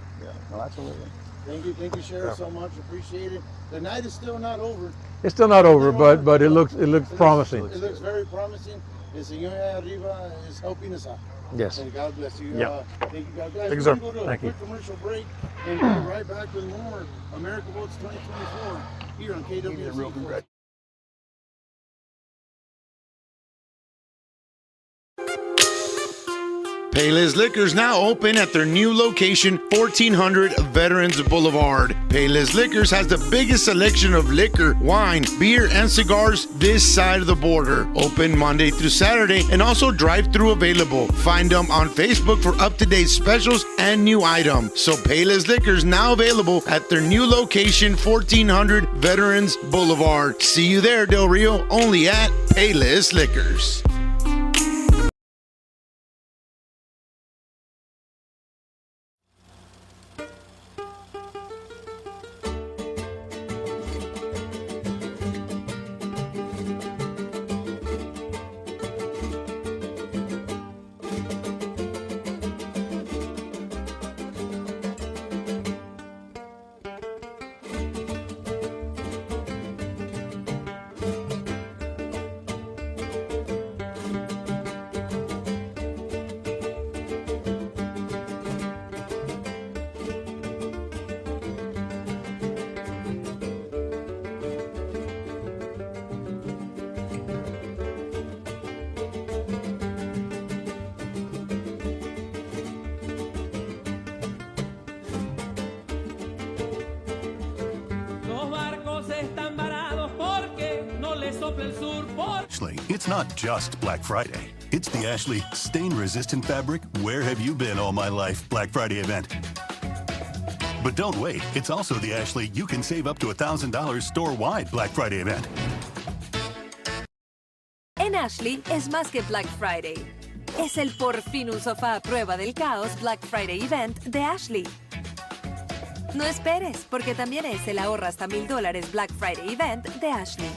No, absolutely. Thank you, Sheriff, so much. Appreciate it. The night is still not over. It's still not over, but it looks promising. It looks very promising. El Señor arriba is helping us out. Yes. And God bless you. Yeah. Thank you, God bless. Thank you, We're sir. gonna go to a Thank you. quick commercial break and we'll be right back with more America Votes 2024 here on KWC. Payless Liquors now open at their new location, 1400 Veterans Boulevard. Payless Liquors has the biggest selection of liquor, wine, beer, and cigars this side of the border. Open Monday through Saturday and also drive-through available. Find them on Facebook for up-to-date specials and new items. So Payless Liquors now available at their new location, 1400 Veterans Boulevard. See you there, Del Rio, only at Payless Liquors. Ashley, it's not just Black Friday. It's the Ashley stain-resistant fabric Where Have You Been All My Life Black Friday event. But don't wait. It's also the Ashley You Can Save Up to $1,000 store-wide Black Friday event. En Ashley es más que Black Friday. Es el por fin un sofá a prueba del caos Black Friday event de Ashley. No esperes, porque también es el ahorra hasta $1,000 Black Friday event de Ashley.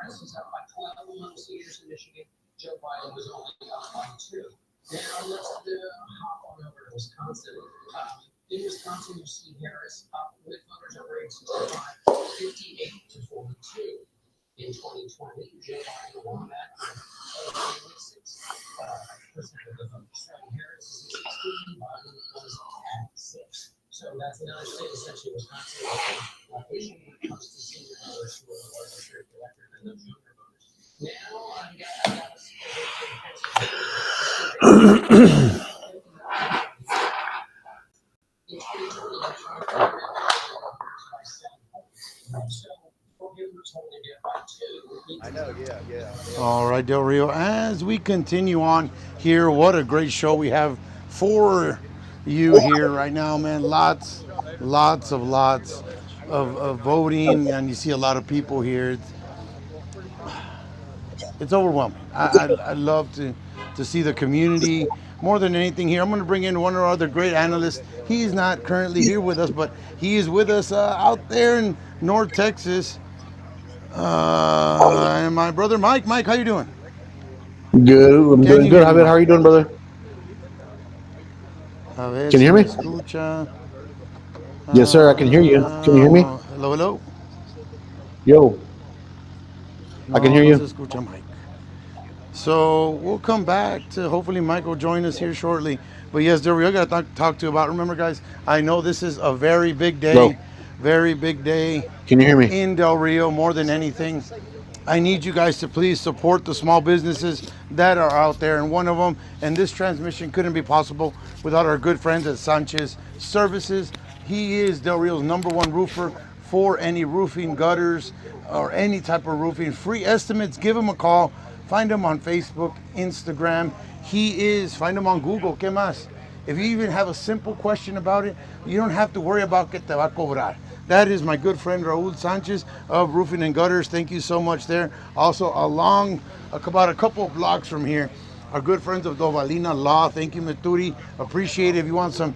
This is how by 12 amongst leaders in Michigan, Joe Biden was only up by 2. Now let's hop on over to Wisconsin. In Wisconsin, you see Harris up with voters over age 65, 58 to 42. In 2020, Joe Biden won that with 6% of the vote. So Harris is 16, Biden was at 6. So that's another state, essentially Wisconsin, issue when it comes to senior voters who are more district elected than those younger voters. Now I got I know, yeah. All right, Del Rio, as we continue on here, what a great show we have for you here right now, man. Lots of voting, and you see a lot of people here. It's overwhelming. I love to see the community more than anything here. I'm going to bring in one of our other great analysts. He's not currently here with us, but he is with us out there in North Texas. And my brother Mike. Mike, how you doing? Good. I'm doing good. Javier, how are you doing, brother? Can you hear me? Yes, sir. I can hear you. Can you hear me? Hello, hello. Yo. I can hear you. No se escucha, Mike. So we'll come back to, hopefully Mike will join us here shortly. But yes, Del Rio, I got to talk to you about. Remember, guys, I know this is a very big day. Hello. Very big day. Can you hear me? In Del Rio, more than anything. I need you guys to please support the small businesses that are out there. And one of them, and this transmission couldn't be possible without our good friends at Sanchez Services. He is Del Rio's #1 roofer for any roofing, gutters, or any type of roofing. Free estimates, give him a call. Find him on Facebook, Instagram. Find him on Google. ¿Qué más? If you even have a simple question about it, you don't have to worry about que te va a cobrar. That is my good friend Raul Sanchez of Roofing and Gutters. Thank you so much there. Also, about a couple of blocks from here, our good friends of Dovalina Law. Thank you, Maturi. Appreciate it. If you want some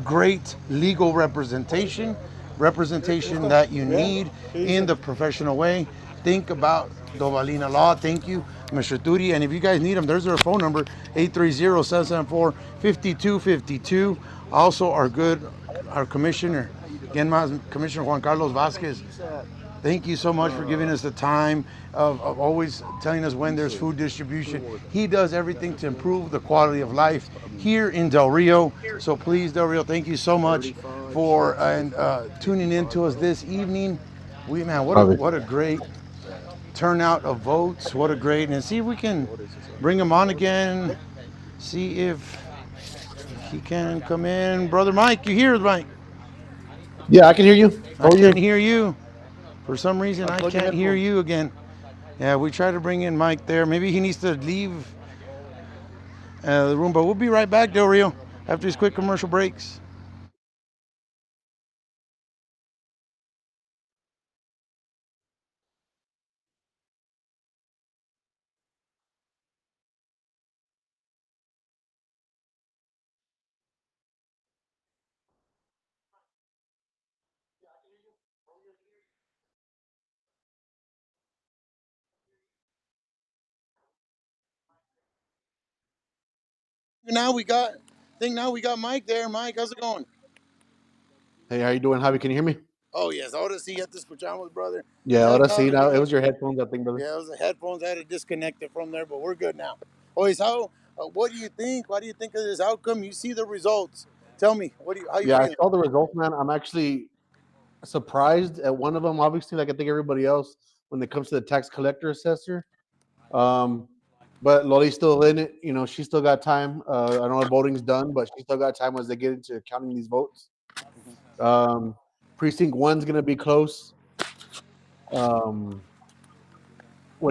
great legal representation that you need in the professional way, think about Dovalina Law. Thank you, Mr. Turi. And if you guys need them, there's their phone number, 830-774-5252. Also, our commissioner, Commissioner Juan Carlos Vasquez. Thank you so much for giving us the time of always telling us when there's food distribution. He does everything to improve the quality of life here in Del Rio. So please, Del Rio, thank you so much for tuning in to us this evening. What a great turnout of votes. What a great, and see if we can bring him on again. See if he can come in. Brother Mike, you here, Mike? Yeah, I can hear you. I can't hear you. For some reason, I can't hear you again. Yeah, we try to bring in Mike there. Maybe he needs to leave the room, but we'll be right back, Del Rio, after these quick commercial breaks. Now we got Mike there. Mike, how's it going? Hey, how you doing, Javi? Can you hear me? Oh, yes. Ahora sí, ya te escuchamos, brother. Yeah, ahora sí. Now, it was your headphones, I think, brother. Yeah, it was the headphones. I had to disconnect it from there, but we're good now. What do you think? What do you think of this outcome? You see the results. Tell me, how you Yeah, feeling? I saw the results, man. I'm actually surprised at one of them, obviously, like I think everybody else, when it comes to the tax collector assessor. But Loli's still in it. You know, she still got time. I know her voting's done, but she still got time as they get into counting these votes. Precinct 1's going to be close. When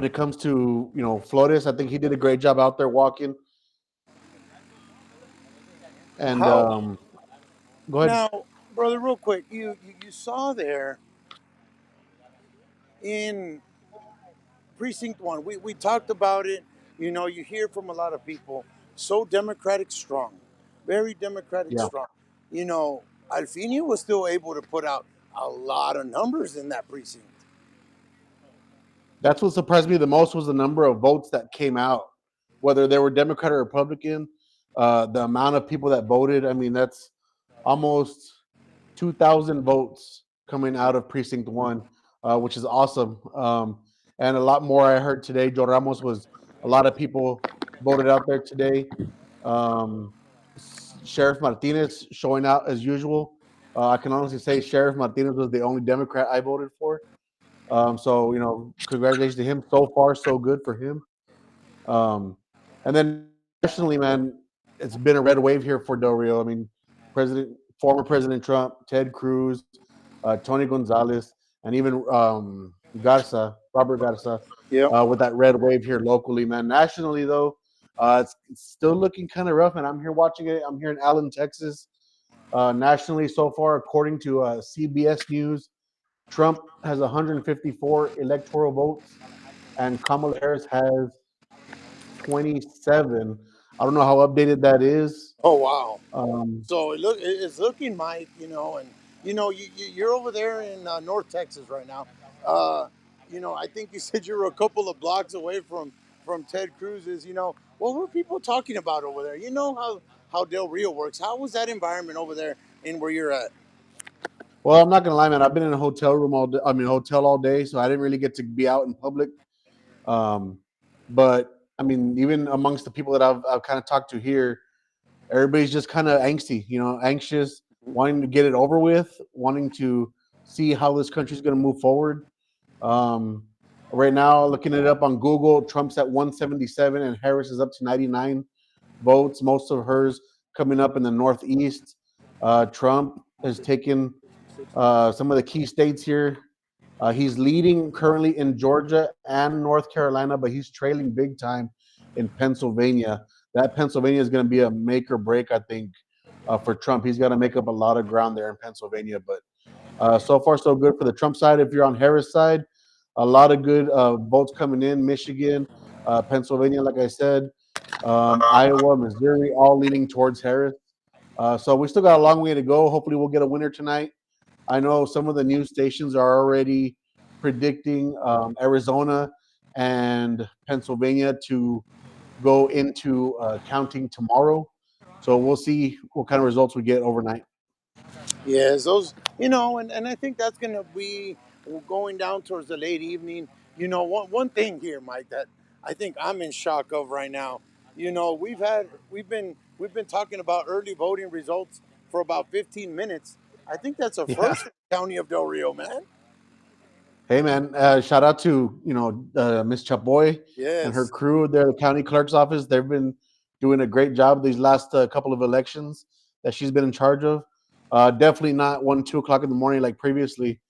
it comes to, Flores, I think he did a great job out there walking. And go ahead. Now, brother, real quick, you saw there in Precinct 1, we talked about it. You hear from a lot of people, so Democratic strong, very Democratic strong. Alfinia was still able to put out a lot of numbers in that precinct. That's what surprised me the most was the number of votes that came out whether they were Democrat or Republican. The amount of people that voted, I mean, that's almost 2,000 votes coming out of Precinct 1, which is awesome. And a lot more I heard today. Joe Ramos was, a lot of people voted out there today. Sheriff Martinez showing out as usual. I can honestly say Sheriff Martinez was the only Democrat I voted for. So, you know, congratulations to him. So far, so good for him. And then nationally, man, it's been a red wave here for Del Rio. I mean, former President Trump, Ted Cruz, Tony Gonzalez, and even Robert Garza, with that red wave here locally, man. Nationally, though, it's still looking kind of rough, and I'm here watching it. I'm here in Allen, Texas. Nationally, so far, according to CBS News, Trump has 154 electoral votes, and Kamala Harris has 27. I don't know how updated that is. Oh wow! Um, So it's looking, Mike. You know, and you're over there in North Texas right now. I think you said you were a couple of blocks away from Ted Cruz's. What were people talking about over there? You know how Del Rio works. How was that environment over there in where you're at? well, I'm not gonna lie, man. I've been in a hotel room all day. I mean, hotel all day, so I didn't really get to be out in public. But I mean, even amongst the people that I've kind of talked to here, everybody's just kind of angsty, anxious, wanting to get it over with, wanting to see how this country's going to move forward. Right now, looking it up on Google, Trump's at 177 and Harris is up to 99 votes, most of hers coming up in the Northeast. Trump has taken some of the key states here. He's leading currently in Georgia and North Carolina, but he's trailing big time in Pennsylvania. That Pennsylvania is going to be a make or break, I think, for Trump. He's got to make up a lot of ground there in Pennsylvania. But so far, so good for the Trump side. If you're on Harris' side, a lot of good votes coming in. Michigan, Pennsylvania, like I said, Iowa, Missouri, all leaning towards Harris. So we still got a long way to go. Hopefully, we'll get a winner tonight. I know some of the news stations are already predicting Arizona and Pennsylvania to go into counting tomorrow. So we'll see what kind of results we get overnight. Yes, and I think that's going to be going down towards the late evening. One thing here, Mike, that I think I'm in shock of right now. We've been talking about early voting results for about 15 minutes. I think that's a first for the county of Del Rio, man. Hey, man, shout out to, Miss Chapoy and her Yes. crew there, the county clerk's office. They've been doing a great job these last couple of elections that she's been in charge of. Definitely not 1, 2 o'clock in the morning like previously.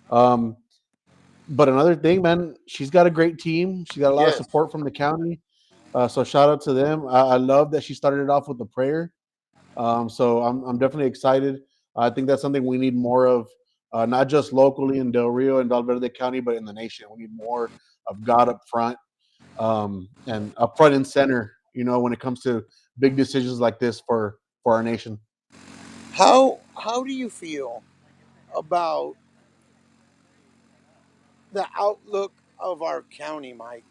But another thing, man, she's got a great team. She got a lot of Yes. support from the county. So shout out to them. I love that she started it off with the prayer. So I'm definitely excited. I think that's something we need more of, not just locally in Del Rio and Valverde County, but in the nation. We need more of God up front, and up front and center, when it comes to big decisions like this for our nation. How do you feel about the outlook of our county, Mike?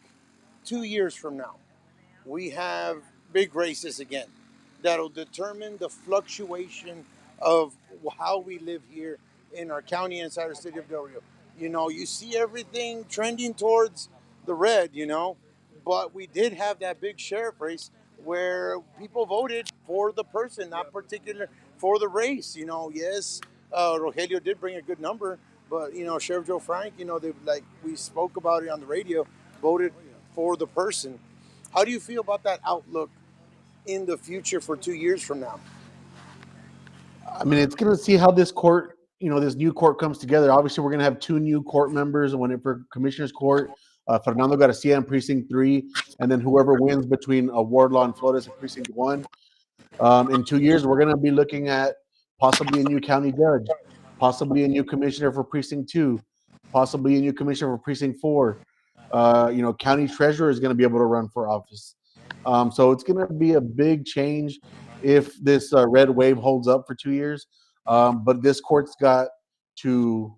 2 years from now, we have big races again that'll determine the fluctuation of how we live here in our county inside the city of Del Rio. You see everything trending towards the red, but we did have that big sheriff race where people voted for the person, not particular for the race. Yes, Rogelio did bring a good number, but Sheriff Joe Frank, they, like we spoke about it on the radio, voted for the person. How do you feel about that outlook in the future for 2 years from now? I mean, it's going to see how this court, this new court comes together. Obviously, we're going to have 2 new court members, one for Commissioner's Court, Fernando Garcia in Precinct 3, and then whoever wins between Wardlaw and Flores in Precinct 1. In 2 years, we're going to be looking at possibly a new county judge, possibly a new commissioner for Precinct 2, possibly a new commissioner for Precinct 4. County treasurer is going to be able to run for office. So it's going to be a big change if this red wave holds up for 2 years. But this court's got to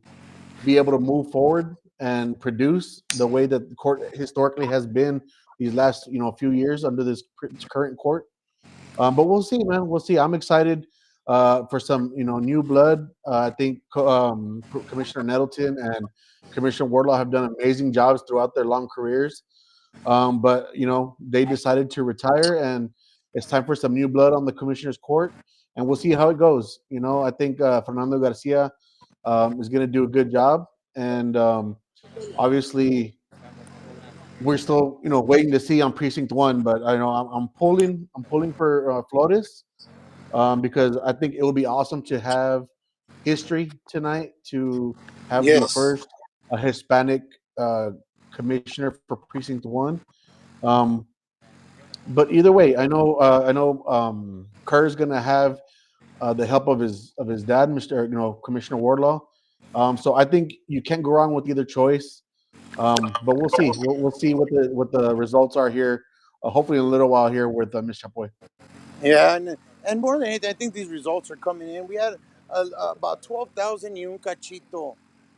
be able to move forward and produce the way that the court historically has been these last few years under this current court. But we'll see, man. We'll see. I'm excited for some new blood. I think Commissioner Nettleton and Commissioner Wardlaw have done amazing jobs throughout their long careers. But they decided to retire, and it's time for some new blood on the commissioner's court, and we'll see how it goes. I think Fernando Garcia is going to do a good job, and obviously we're still waiting to see on precinct 1. But I know I'm pulling for Flores because I think it will be awesome to have history tonight, to have the first Hispanic commissioner for precinct 1. But either way, I know Kerr's gonna have the help of his dad, Mr. Commissioner Wardlaw. So I think you can't go wrong with either choice. But we'll see. We'll see what the results are here. Hopefully in a little while here with Ms. Chapoy. Yeah, and more than anything, I think these results are coming in. We had about 12,000 y un cachito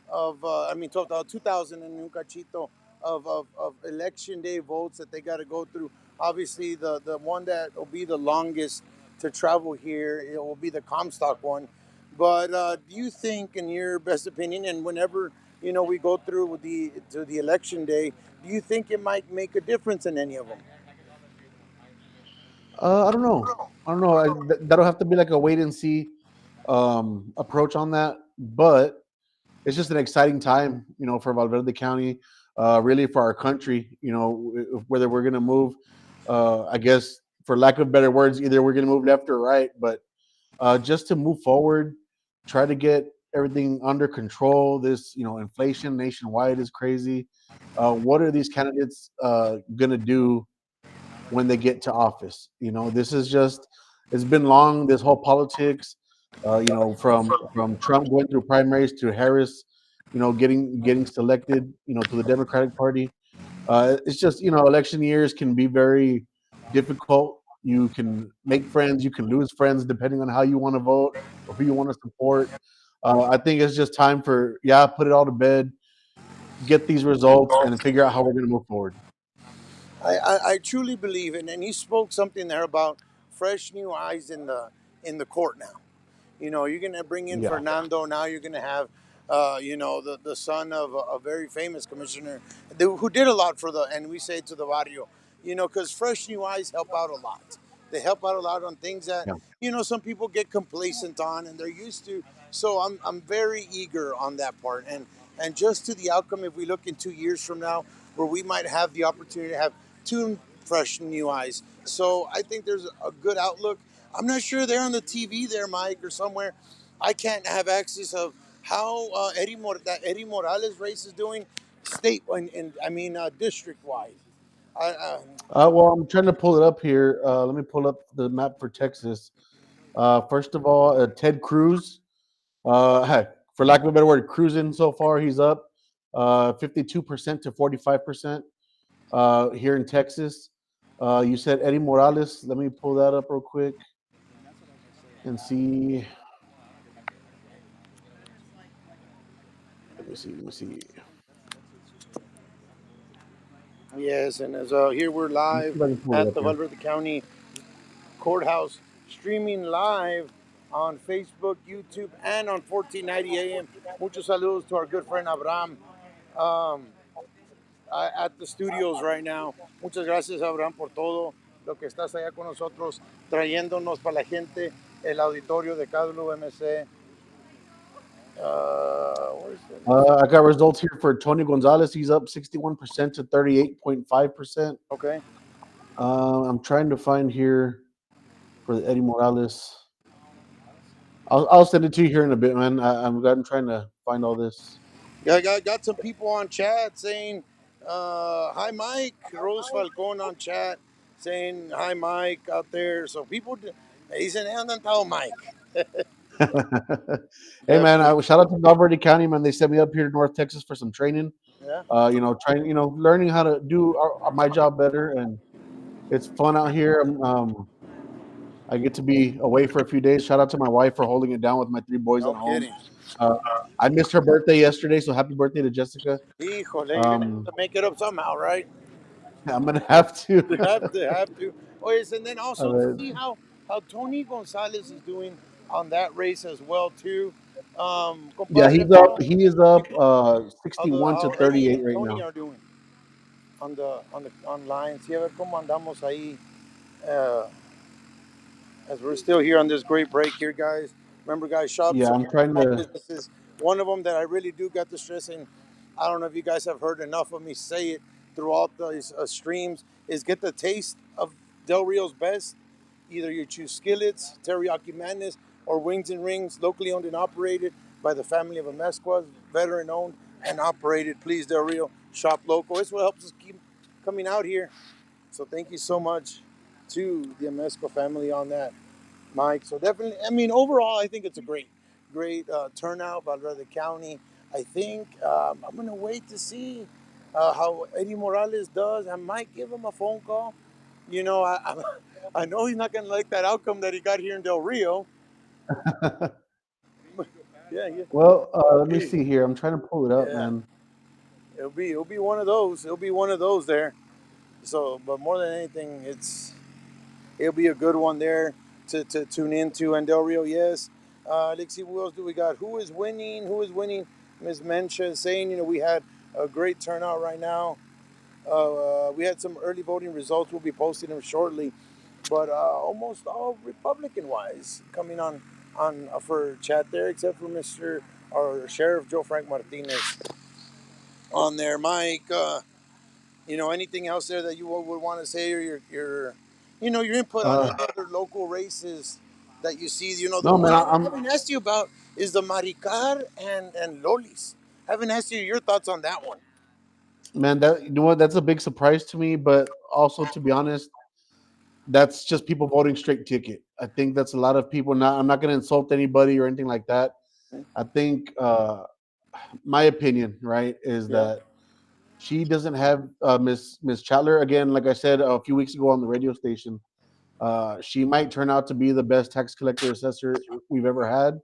of, 2,000 and un cachito of election day votes that they got to go through. Obviously, the one that will be the longest to travel here, it will be the Comstock one. But do you think, in your best opinion, and whenever we go through to the election day, do you think it might make a difference in any of them? I don't know. That'll have to be like a wait and see approach on that. But it's just an exciting time, for Valverde County, really for our country. Whether we're gonna move, I guess, for lack of better words, either we're gonna move left or right. But just to move forward, try to get everything under control. This, inflation nationwide is crazy. What are these candidates gonna do when they get to office? This is just, it's been long, this whole politics, from Trump going through primaries to Harris, getting selected, to the Democratic Party. It's just, election years can be very difficult. You can make friends, you can lose friends depending on how you want to vote or who you want to support. I think it's just time for, put it all to bed, get these results, and figure out how we're going to move forward. I truly believe in, and he spoke something there about fresh new eyes in the court now. You're going to bring in Fernando. Now you're going to have, the son of a very famous commissioner who did a lot and we say to the barrio, because fresh new eyes help out a lot. They help out a lot on things that, some people get complacent on and they're used to. So I'm very eager on that part. And just to the outcome, if we look in 2 years from now, where we might have the opportunity to have 2 fresh new eyes. So I think there's a good outlook. I'm not sure they're on the TV there, Mike, or somewhere. I can't have access of how Eddie Morales' race is doing district-wide. Well, I'm trying to pull it up here. Let me pull up the map for Texas. First of all, Ted Cruz, for lack of a better word, cruising so far. He's up 52% to 45% here in Texas. You said Eddie Morales. Let me pull that up real quick and see. Let me see. Yes, and as here we're live at the Valverde County Courthouse, streaming live on Facebook, YouTube, and on 1490 AM. Muchos saludos to our good friend Abraham at the studios right now. Muchas gracias, Abraham, por todo lo que estás allá con nosotros, trayéndonos para la gente el auditorio de KWMC. I got results here for Tony Gonzalez. He's up 61% to 38.5%. Okay. I'm trying to find here for the Eddie Morales. I'll send it to you here in a bit, man. I'm trying to find all this. Yeah, I got some people on chat saying, hi, Mike. Rose Falcon on chat saying, hi, Mike, out there. So people, he's an Mike. Hey, man, shout out to Valverde County, man. They sent me up here to North Texas for some training. Yeah. Learning how to do my job better, and it's fun out here. I get to be away for a few days. Shout out to my wife for holding it down with my 3 boys at home. I missed her birthday yesterday, so happy birthday to Jessica. Híjole, you're gonna have to make it up somehow, right? I'm gonna have to. They have to. Oh, yes, and then also All to right. see how Tony Gonzalez is doing on that race as well too. Yeah, Compadre, he's up. He is up how 61 to Eddie 38 and right Tony now. are doing on the online. See a ver cómo andamos ahí. Uh, as we're still here on this great break here, guys. Remember, guys, shop Yeah, I'm support trying small to. businesses. One of them that I really do got to stress, and I don't know if you guys have heard enough of me say it throughout these streams, is get the taste of Del Rio's best. Either you choose Skillets, Teriyaki Madness, or Wings and Rings, locally owned and operated by the family of Amezquas, veteran owned and operated. Please, Del Rio, shop local. It's what helps us keep coming out here. So thank you so much to the Amezco family on that, Mike. So definitely, I mean, overall, I think it's a great turnout, Valverde County. I think I'm going to wait to see how Eddie Morales does. I might give him a phone call. You know, I know he's not going to like that outcome that he got here in Del Rio. Yeah, yeah, Well, let me see here. I'm trying to pull it up, yeah. man. It'll be one of those. It'll be one of those there. So, but more than anything, it'll be a good one there to tune into. And Del Rio, yes. Let's see, who else do we got? Who is winning? Who is winning? Ms. Mencha is saying, we had a great turnout right now. We had some early voting results. We'll be posting them shortly. But almost all Republican-wise coming on for chat there, except for Mr. or Sheriff Joe Frank Martinez on there. Mike, anything else there that you would want to say, or your input on Uh, any other local races that you see? The no, one man. I I'm haven't asked you about is the Maricar and Lolis. I haven't asked you your thoughts on that one. man. That you know what? That's a big surprise to me. But also, to be honest, that's just people voting straight ticket. I think that's a lot of people. Not. I'm not going to insult anybody or anything like that. I think my opinion, right, is Yeah. that she doesn't have Miss Chatler again. Like I said a few weeks ago on the radio station, she might turn out to be the best tax collector assessor we've ever had.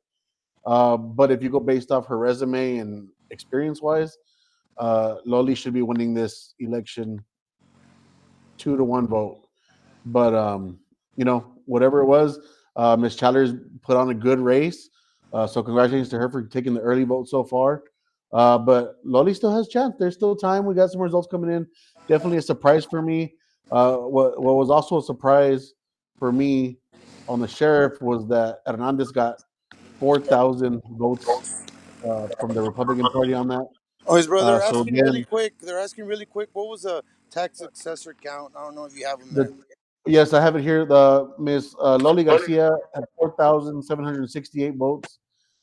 But if you go based off her resume and experience wise, Loli should be winning this election 2-1 vote. But whatever it was, Miss Challer's put on a good race. So congratulations to her for taking the early vote so far. But Loli still has a chance. There's still time. We got some results coming in. Definitely a surprise for me. What was also a surprise for me on the sheriff was that Hernandez got 4,000 votes from the Republican Party on that. Oh, his brother. So Asking really again, quick. They're asking really quick. What was the tax successor count? I don't know if you have them there. the yes, I have it here. The Miss Loli Garcia had 4,768 votes,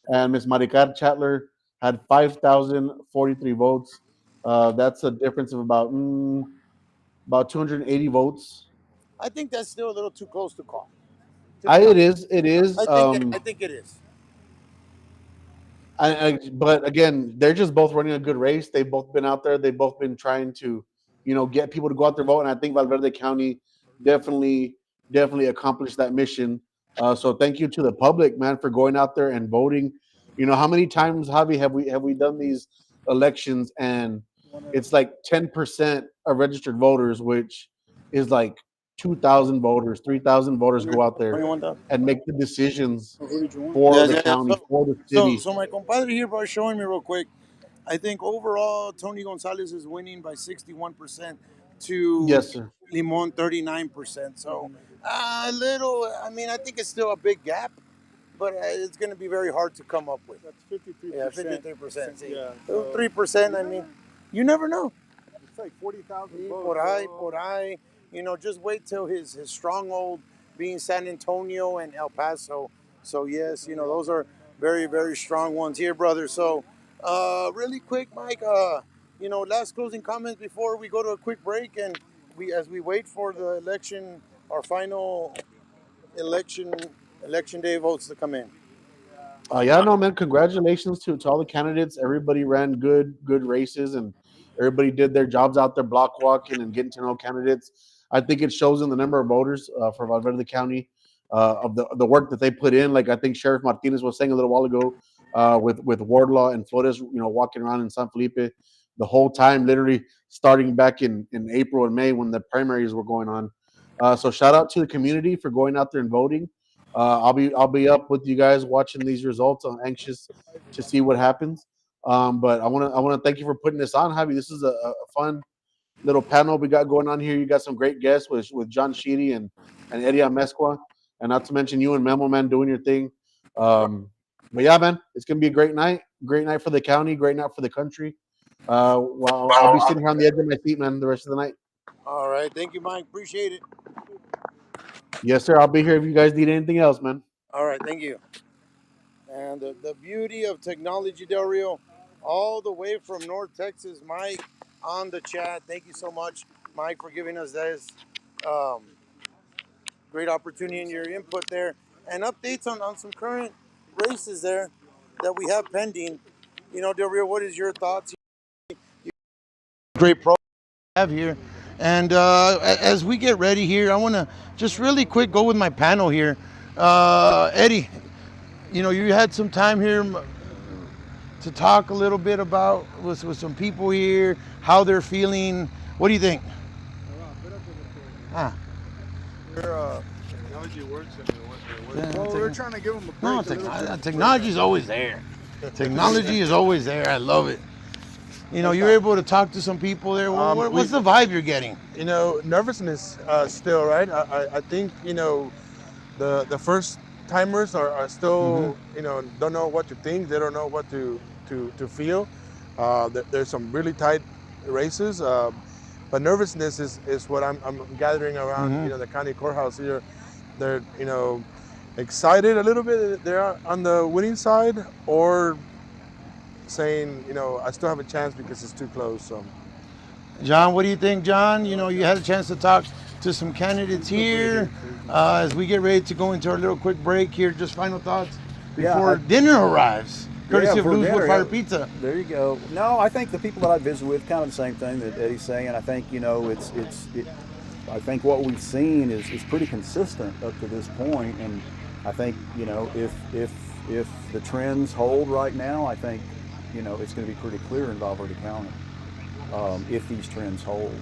and Miss Maricar Chatler had 5,043 votes. That's a difference of about 280 votes. I think that's still a little too close to call. To I be it honest, is it is. I think it is. But again, they're just both running a good race. They've both been out there. They've both been trying to, get people to go out there vote. And I think Valverde County definitely, definitely accomplished that mission. So thank you to the public, man, for going out there and voting. How many times, Javi, have we done these elections and it's like 10% of registered voters, which is like 2,000 voters, 3,000 voters go out there 21,000. and make the decisions Who did you want? for Yeah, the yeah, yeah. county, for the So, city. so my compadre here was showing me real quick. I think overall Tony Gonzalez is winning by 61% to Yes, sir. Limon 39%. So a little. I mean, I think it's still a big gap, but it's going to be very hard to come up with. That's 53%. Yeah, 53%. See, Yeah. 3%. I mean, you never know. It's like 40,000 votes. Por ahí. Just wait till his stronghold being San Antonio and El Paso. So yes, those are very, very strong ones here, brother. So really quick, Mike, last closing comments before we go to a quick break and as we wait for the election, our final election day votes to come in. Yeah, no, man. Congratulations to all the candidates. Everybody ran good races, and everybody did their jobs out there, block walking and getting to know candidates. I think it shows in the number of voters for Valverde County of the work that they put in. Like I think Sheriff Martinez was saying a little while ago with Wardlaw and Flores, walking around in San Felipe, the whole time, literally starting back in April and May when the primaries were going on. So shout out to the community for going out there and voting. I'll be up with you guys watching these results. I'm anxious to see what happens. But I want to thank you for putting this on, Javi. This is a fun little panel we got going on here. You got some great guests with John Sheedy and Eddie Amezcua, and not to mention you and Memo Man doing your thing. But yeah, man, it's gonna be a great night for the county, great night for the country. Well, I'll be sitting here on the edge of my seat, man, the rest of the night. All right. Thank you, Mike. Appreciate it. Yes, sir. I'll be here if you guys need anything else, man. All right. Thank you. And the beauty of technology, Del Rio, all the way from North Texas, Mike on the chat. Thank you so much, Mike, for giving us this great opportunity and your input there. And updates on some current races there that we have pending. You know, Del Rio, what is your thoughts? Great pro have here. And as we get ready here, I want to just really quick go with my panel here. Eddie, you know, you had some time here to talk a little bit about with some people here, how they're feeling. What do you think? Technology works and it works. Well, we're trying to give them a break. No, technology is always there. Technology is always there. I love it. You know, you're able to talk to some people there. What's the vibe you're getting? You know, nervousness still, right? I think, you know, the first timers are still, you know, don't know what to think. They don't know what to feel. There's some really tight races, but nervousness is what I'm gathering around, you know, the county courthouse here. They're, you know, excited a little bit. They're on the winning side, or saying, you know, I still have a chance because it's too close. So, John, what do you think, John? You know, you had a chance to talk to some candidates here as we get ready to go into our little quick break here. Just final thoughts before dinner arrives, courtesy of Blues Wood Fire Pizza. There you go. No, I think the people that I visit with, kind of the same thing that Eddie's saying. I think, you know, I think what we've seen is pretty consistent up to this point, and I think, you know, if the trends hold right now, I think, you know, it's going to be pretty clear in Valverde County if these trends hold.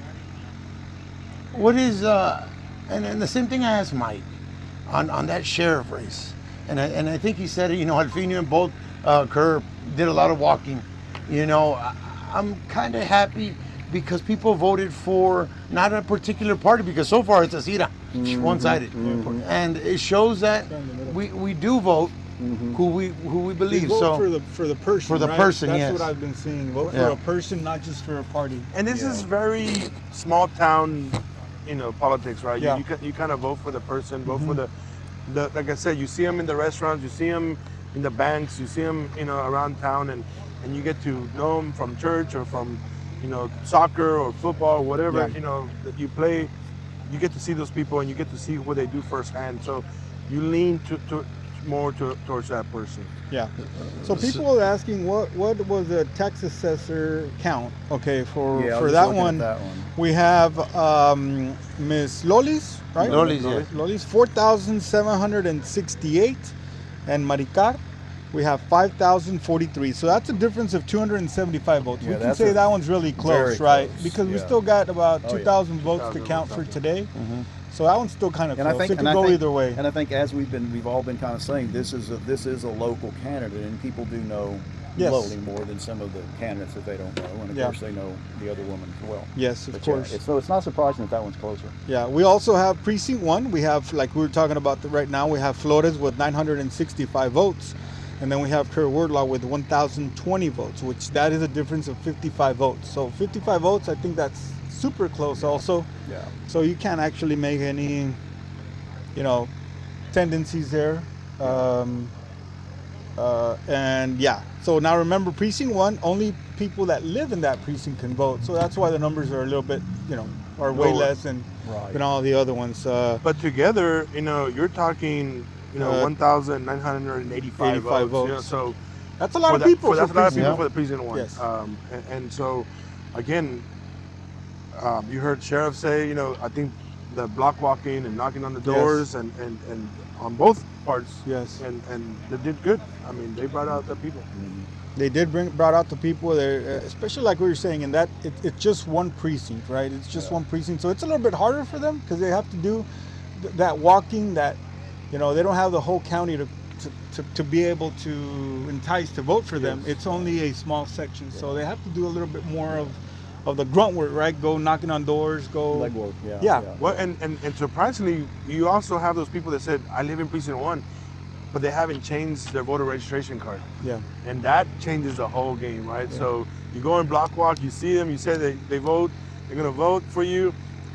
What is and the same thing I asked Mike on that sheriff race, and I think he said, you know, Alfino and both Kerr did a lot of walking. You know, I'm kind of happy because people voted for not a particular party, because so far it's a Cira, one-sided, and it shows that we do vote who we believe. Vote So for the person. for the right? person, That's yes. what I've been seeing. Vote for a person, not just for a party. and this is very small town, you know, politics, right? Yeah. You kind of vote for the person, vote for the like I said, you see them in the restaurants, you see them in the banks, you see them, you know, around town, and you get to know them from church or from, you know, soccer or football or whatever, you know, that you play. You get to see those people and you get to see what they do firsthand. So you lean more towards that person. Yeah. So people are asking what was the tax assessor count? Okay, for that one, we have Miss Lolis, right? Lolis, yes. Lolis, 4,768, and Maricar, we have 5,043. So that's a difference of 275 votes. We can say that one's really close, right? close, Because we still got about 2,000 votes to count for today. So that one's still kind of close. It could go either way. And I think, as we've all been kind of saying, this is a local candidate, and people do know Loli more than some of the candidates that they don't know, and of course they know the other woman as well. Yes, of course. It's not surprising that one's closer. Yeah, we also have precinct 1. We have, like we were talking about right now, we have Flores with 965 votes. And then we have Kerr Wardlaw with 1,020 votes, which that is a difference of 55 votes. So 55 votes, I think that's super close also. Yeah. So you can't actually make any, you know, tendencies there. And yeah, so now remember, precinct 1, only people that live in that precinct can vote. So that's why the numbers are a little bit, you know, are way less than all the other ones. But together, you know, you're talking, you know, 1,985 votes. You know, so that's a lot of people. That's a lot of people for the precinct 1. Yes. And so, again, you heard Sheriff say, you know, I think the block walking and knocking on the doors and on both parts. Yes. And they did good. I mean, they brought out the people. They did brought out the people there, especially like we were saying, in that it's just one precinct, right? It's just one precinct, so it's a little bit harder for them because they have to do that walking. That they don't have the whole county to be able to entice to vote for them. It's only a small section, so they have to do a little bit more of the grunt work, right? Go knocking on doors, go Legwork, Yeah. Well, and surprisingly, you also have those people that said, I live in precinct 1, but they haven't changed their voter registration card. Yeah. And that changes the whole game, right? So you go in block walk, you see them, you say they vote, they're gonna vote for you,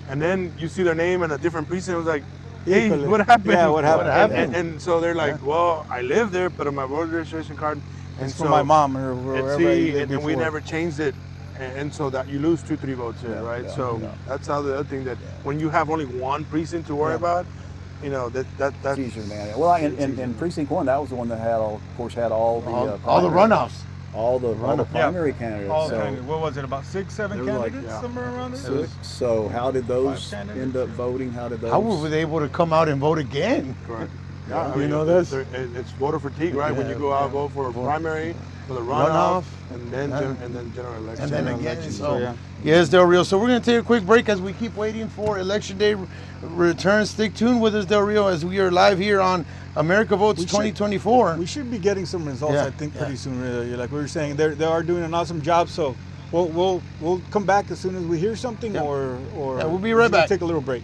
and then you see their name in a different precinct. It was like, hey, what happened? Yeah, what happened? And so they're like, well, I live there, but on my voter registration card, and It's so for my mom or and wherever. see, and we never changed it. And so that you lose 2-3 votes here, right? So that's how the other thing that when you have only one precinct to worry about, that's It's easier, man. Well, and precinct 1, that was the one that had all the all the runoffs. all the primary candidates. All so, what was it? About 6, 7 There were like- candidates, somewhere around there. so how did those 5 candidates. end up voting? How did those? How were they able to come out and vote again? correct. Yeah, you know this. It's voter fatigue, right? When you go out vote for a primary, for the Runoff, runoff, and then general election. And then General again, election, so so, yeah. yes, Del Rio. So we're gonna take a quick break as we keep waiting for election day return. Stick tuned with us, Del Rio, as we are live here on America Votes We should- 2024. We should be getting some results, Yeah, I think, pretty soon. Really. Like we were saying, they are doing an awesome job. So we'll come back as soon as we hear something, Yeah. or Yeah, we'll be we're right gonna back. Take a little break.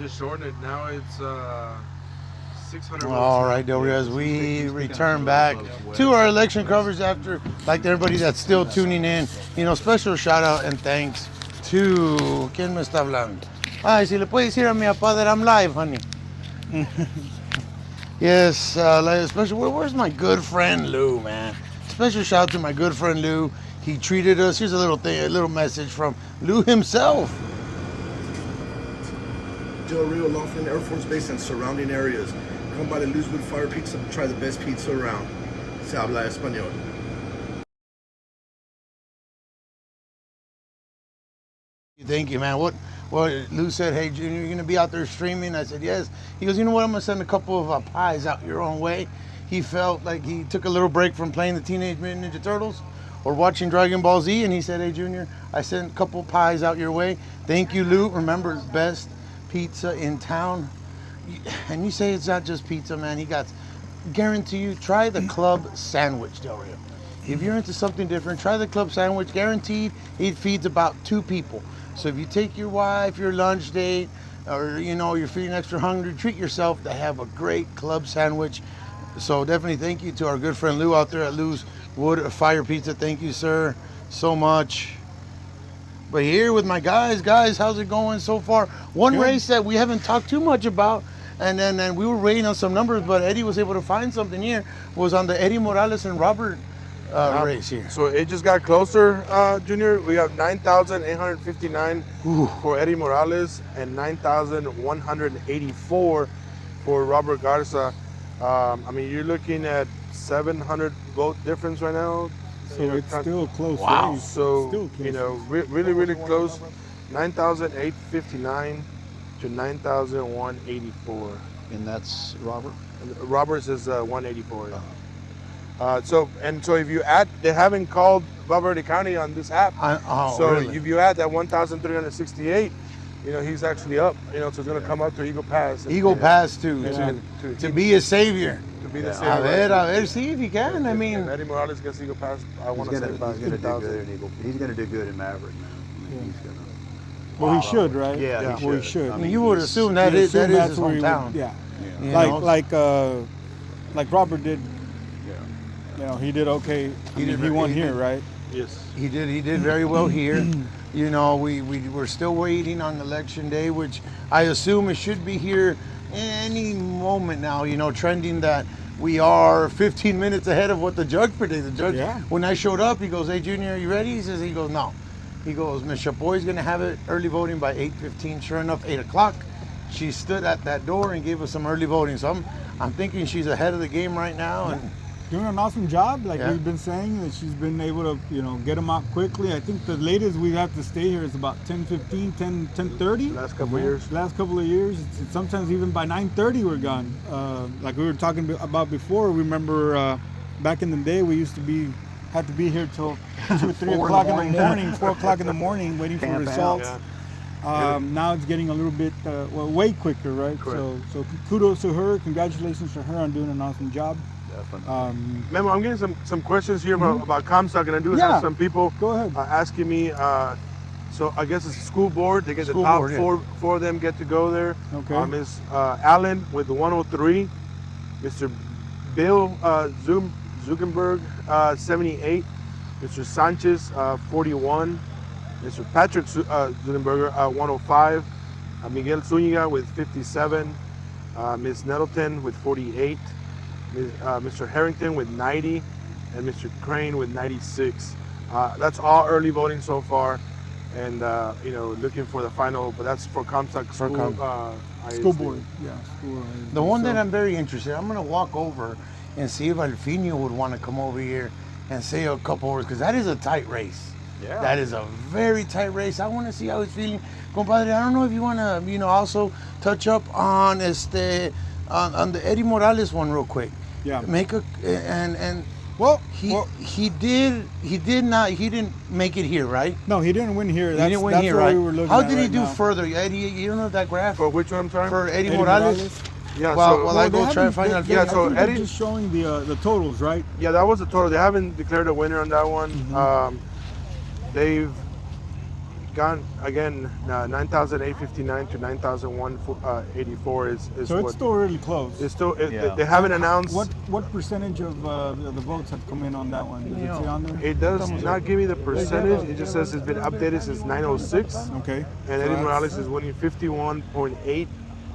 just shortened it. Now it's 600. All right, Del Rio, as we return back to our election coverage after, like everybody that's still tuning in, you know, special shout out and thanks to, ¿quién me está hablando? Ay, si le puede decir a mi papá that I'm live, honey. Yes, like special, where's my good friend Lou, man? Special shout out to my good friend Lou. He treated us, here's a little thing, a little message from Lou himself. Del Rio, Laughlin Air Force Base and surrounding areas. Come by the Loosewood Fire Pizza and try the best pizza around. Se habla español. Thank you, man. What Lou said, hey, Junior, you're going to be out there streaming? I said, yes. He goes, you know what? I'm going to send a couple of pies out your own way. He felt like he took a little break from playing the Teenage Mutant Ninja Turtles or watching Dragon Ball Z, and he said, hey, Junior, I sent a couple pies out your way. Thank you, Lou. Remember, it's best pizza in town. And you say it's not just pizza, man. He got, guarantee you, try the club sandwich, Del Rio. If you're into something different, try the club sandwich. Guaranteed, it feeds about 2 people. So if you take your wife, your lunch date, or you know, you're feeling extra hungry, treat yourself to have a great club sandwich. So definitely thank you to our good friend Lou out there at Lou's Wood Fire Pizza. Thank you, sir, so much. But here with my guys, how's it going so far? One Good. race that we haven't talked too much about, and then we were waiting on some numbers, but Eddie was able to find something here, was on the Eddie Morales and Robert race here. So it just got closer, Junior. We have 9,859 for Eddie Morales and 9,184 for Robert Garza. I mean, you're looking at 700 vote difference right now. So it's still a close Wow. race. So, Still close you know, race. really close. 9,859 to 9,184. And that's Robert. Roberts is 184. So if you add, they haven't called Valverde County on this app. So really? if you add that 1,368, you know, he's actually up. You know, so it's going to come up to Eagle Pass. Eagle Pass to be a savior. To be the A same. ver, see if he can. I mean, If Eddie Morales gets Eagle Pass, I want to say about He's gonna do 2,000. good in Eagle. He's gonna do good in Maverick, man. I mean, he's gonna. Well, he should, right? Yeah, he Well, he should. should. I mean, you would he's- assume that You is assume his that's where he would- hometown. Yeah. You know? Like Robert did. You know, he did okay. He won here, right? Yes. He did very well here. You know, we're still waiting on election day, which I assume it should be here any moment now. You know, trending that we are 15 minutes ahead of what the judge predicted. The judge, when I showed up, he goes, "Hey, Junior, are you ready?" He goes, "No." He goes, "Ms. Chapoy's gonna have it early voting by 8:15." Sure enough, 8 o'clock, she stood at that door and gave us some early voting. So I'm thinking she's ahead of the game right now. And Doing an awesome job, like Yeah. we've been saying, that she's been able to, you know, get them out quickly. I think the latest we have to stay here is about 10:15, 10:30. Last couple of years. Last couple of years. It's sometimes even by 9:30 we're gone. Like we were talking about before, remember back in the day we used to had to be here till 2 or 3 o'clock in the morning, 4 o'clock in the morning waiting for Camp out. results. Now it's getting a little bit, way quicker, right? So kudos to her. Congratulations to her on doing an awesome job. Definitely. Memo, I'm getting some questions here about Comstock, and I do Yeah. have some people Go ahead. asking me. So I guess it's the school board. They get School the top board, yeah. four of them get to go there. Okay. Ms. Allen with the 103, Mr. Bill Zuckerberg 78, Mr. Sanchez 41, Mr. Patrick Zuckerberger 105, Miguel Zuniga with 57, Ms. Nettleton with 48. Mr. Harrington with 90, and Mr. Crane with 96. That's all early voting so far, and you know, looking for the final. But that's for Comstock School. School board. Yeah. School, the one that I'm very interested, I'm gonna walk over and see if Alfinio would want to come over here and say a couple words, because that is a tight race. Yeah. That is a very tight race. I want to see how he's feeling. Compadre, I don't know if you want to, you know, also touch up on on the Eddie Morales one real quick. Yeah. Make a and Well, he didn't make it here, right? no, he didn't win here. He That's, didn't win that's here, what right? we were looking How at did he right do now. further? Eddie, you don't know that graph For which one, I'm sorry? for Eddie Eddie Morales? Yeah. While I they go try and haven't- find they- Alfinio. Yeah, I so think they're Eddie- just showing the totals, right? Yeah, that was the total. They haven't declared a winner on that one. They've gone again 9,859 to 9,184 is So what it's still really close. it's still Yeah. they haven't announced. What percentage of the votes have come in on that one? Does it say on there? It does not give me the percentage. It just says it's been updated since 9:06, Okay. and Eddie Morales is winning 51.8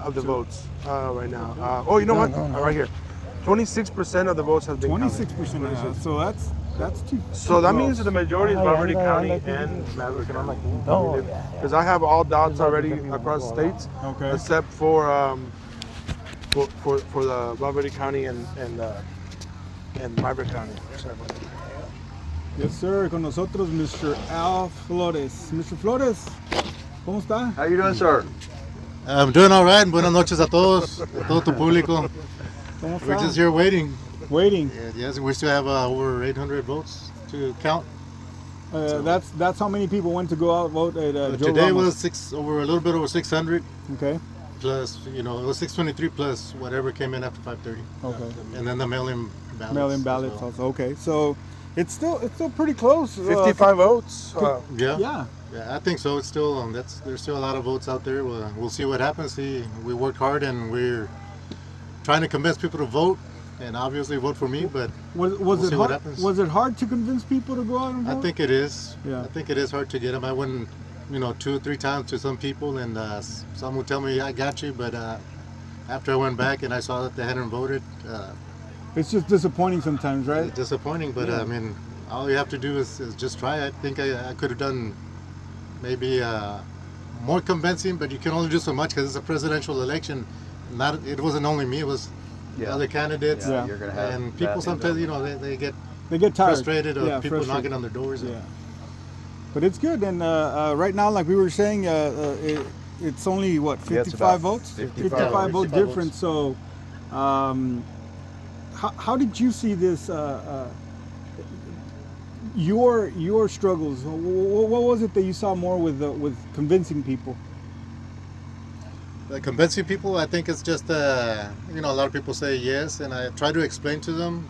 of the votes right now. Oh, you know what? Right here, 26% of the votes have been counted. 26%. So that's too. So that means that the majority is Valverde County and Maverick County. Because I have all dots already across states, Okay. except for the Valverde County and Maverick County. Yes, sir. Con nosotros, Mr. Al Flores. Mr. Flores, ¿cómo está? How you doing, sir? I'm doing all right. Buenas noches a todos, a todo tu público. ¿Cómo We're está? just here waiting. Waiting. Yes, we still have over 800 votes to count. That's how many people went to go out vote at Joe Today Ramos. was a little bit over 600. Okay. Plus, it was 623 plus whatever came in after 5:30. Okay. And then the mail-in ballots. Mail-in ballots also. Okay. So it's still pretty close. 55 votes. Yeah. Yeah. Yeah, I think so. It's still there's still a lot of votes out there. We'll see what happens. We worked hard and we're trying to convince people to vote, and obviously vote for me. But Was we'll it see what hard? happens. Was it hard to convince people to go out and vote? I think it is. Yeah. I think it is hard to get them. I went, 2 or 3 times to some people, and some would tell me, I got you, but after I went back and I saw that they hadn't voted, It's just disappointing sometimes, right? it's disappointing. But Yeah. I mean, all you have to do is just try. I think I could have done maybe more convincing, but you can only do so much because it's a presidential election. It wasn't only me; it was the other candidates. Yeah. You're gonna have And that people sometimes, involved. they get They get tired. frustrated of Yeah, people frustrated. knocking on their doors. Yeah. But it's good, and right now, like we were saying, it's only what, Yeah, it's 55 about votes? 55 votes 55 difference. So, how did you see this? Your struggles. What was it that you saw more with convincing people? Convincing people, I think it's just, a lot of people say yes, and I try to explain to them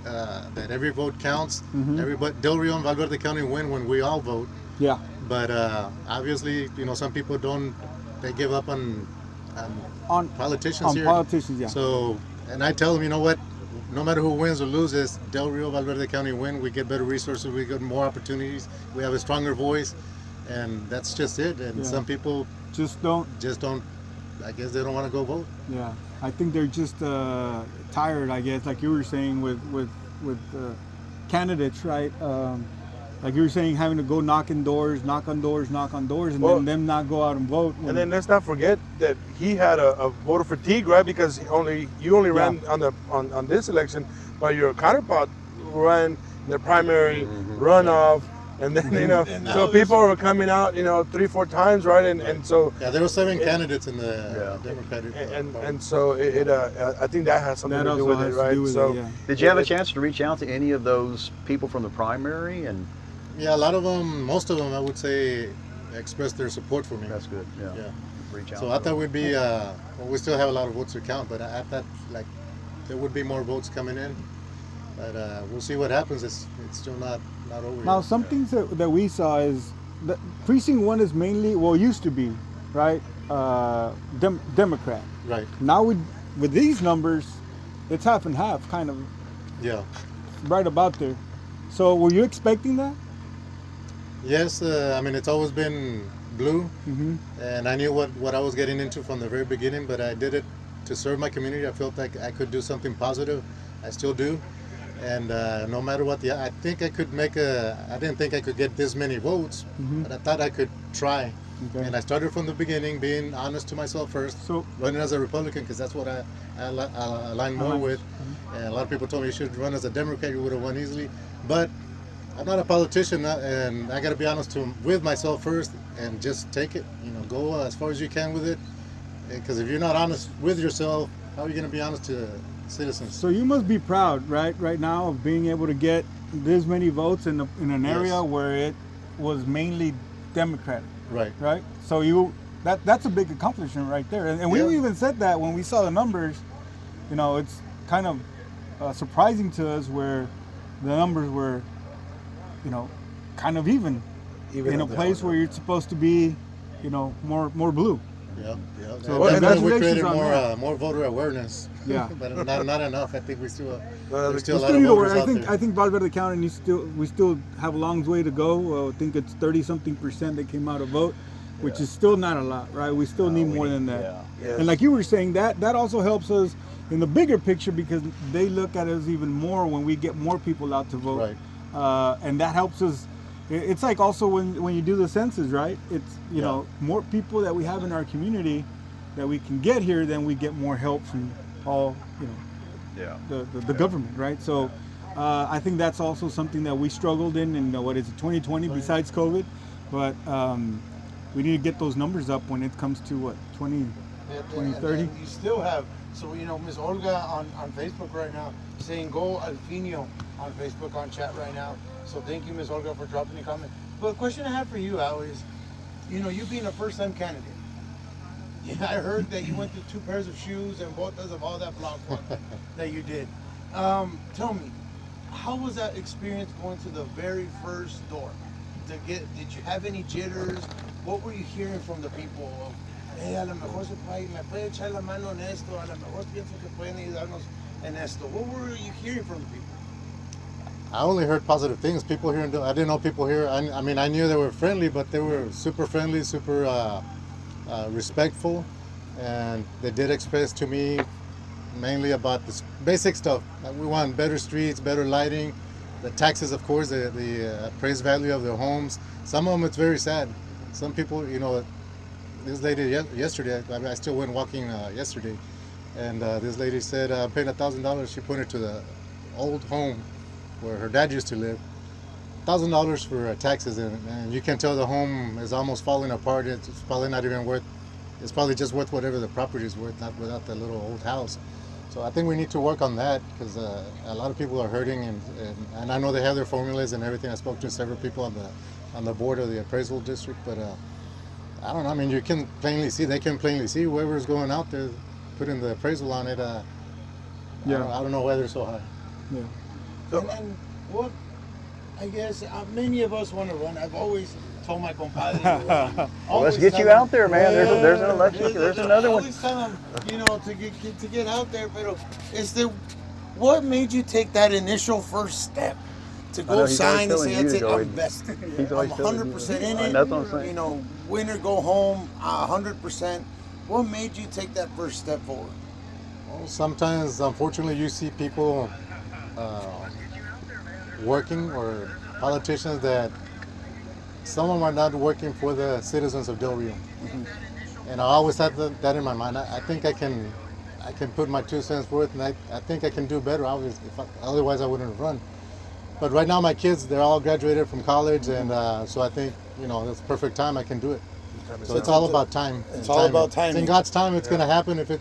that every vote counts. Everybody, Del Rio and Valverde County win when we all vote. Yeah. But obviously, some people they give up on politicians on here. politicians, yeah. So, and I tell them, you know what? No matter who wins or loses, Del Rio, Valverde County win. We get better resources. We get more opportunities. We have a stronger voice, and that's just it. And Yeah. some people just don't. I guess they don't want to go vote. Yeah, I think they're just tired. I guess, like you were saying with candidates, right? Like you were saying, having to go knock on doors, and Well, then them not go out and vote. And then let's not forget that he had a voter fatigue, right? Because you only ran on this election, but your counterpart ran the primary runoff, and then so people were coming out 3-4 times, right? And so Yeah, there were 7 candidates in the Democratic. and so I think that has something that to do also with has it, to right? do with So it, yeah. Did you have a chance to reach out to any of those people from the primary? And Yeah, a lot of them, most of them, I would say, expressed their support for me. that's good. Yeah. Yeah. Reach out. So I thought we'd be, we still have a lot of votes to count, but I thought there would be more votes coming in. But we'll see what happens. It's still not over Now, yet. some things that we saw is that precinct 1 is mainly, used to be, right, Democrat. Right. Now with these numbers, it's half and half, kind of Yeah. right about there. So were you expecting that? Yes, I mean, it's always been blue, Mm-hmm. and I knew what I was getting into from the very beginning, but I did it to serve my community. I felt like I could do something positive. I still do. And no matter what, I think I could I didn't think I could get this many votes, but I thought I could try. Okay. And I started from the beginning, being honest to myself first, So running as a Republican, because that's what I align more Align. with. And a lot of people told me you should run as a Democrat, you would have won easily. But I'm not a politician, and I got to be honest with myself first and just take it. Go as far as you can with it. Because if you're not honest with yourself, how are you going to be honest to citizens? So you must be proud, right now, of being able to get this many votes in an area Yes. where it was mainly Democratic, Right. right? So that's a big accomplishment right there. And we Yeah. even said that when we saw the numbers. It's kind of surprising to us where the numbers were, kind of even. Even in a up there. place where you're supposed to be, you know, more blue. Yeah. So And definitely we congratulations created on that. more voter awareness. Yeah. But not enough. I think we still No, there's still a We lot still of need to voters work. out there. I think Valverde County we still have a long way to go. I think it's 30-something% that came out to vote, which is still not a lot, right? We still need more than that. Yes. And like you were saying, that also helps us in the bigger picture because they look at us even more when we get more people out to vote. Right. And that helps us. It's like also when you do the census, right? It's, you know, more people that we have in our community that we can get here, then we get more help from all, you know, the government, right? So I think that's also something that we struggled in what is it, 2020 besides COVID, but we need to get those numbers up when it comes to what, 2030? You still have, so you know, Miss Olga on Facebook right now saying go Alfinio on Facebook on chat right now. So thank you, Miss Olga, for dropping a comment. But the question I have for you, Al, is, you know, you being a first-time candidate, yeah, I heard that you went to 2 pairs of shoes and botas of all that block work that you did. Tell me, how was that experience going to the very first door? Did you have any jitters? What were you hearing from the people? Hey, a lo mejor me puede echar la mano en esto, a lo mejor pienso que pueden ayudarnos en esto. What were you hearing from the people? I only heard positive things. People here, I didn't know people here. I mean, I knew they were friendly, but they were super friendly, super respectful, and they did express to me mainly about the basic stuff. We want better streets, better lighting, the taxes, of course, the appraised value of their homes. Some of them, it's very sad. Some people, you know, this lady yesterday, I still went walking yesterday, and this lady said, I'm paying $1,000. She pointed to the old home where her dad used to live. $1,000 for taxes, and you can tell the home is almost falling apart. It's probably not even worth, it's probably just worth whatever the property is worth, not without the little old house. So I think we need to work on that because a lot of people are hurting, and I know they have their formulas and everything. I spoke to several people on the board of the appraisal district, but I don't know. I mean, you can plainly see, they can plainly see whoever's going out there putting the appraisal on it. I don't know why they're so high. Yeah. And what, I guess, many of us want to run. I've always told my compadre. Well, let's get you out there, man. There's an election. There's another one. I always tell them, you know, to get out there. But what made you take that initial first step to go sign and say, that's it, I'm vested. I'm 100% in it. That's what I'm saying. You know, win or go home, 100%. What made you take that first step forward? Well, sometimes, unfortunately, you see people working, or politicians that some of them are not working for the citizens of Del Rio. And I always had that in my mind. I think I can put my 2 cents worth, and I think I can do better. Obviously, otherwise I wouldn't have run. But right now my kids, they're all graduated from college, and so I think, you know, that's perfect time. I can do it. So it's all about time. It's all about timing. It's in God's time. It's going to happen if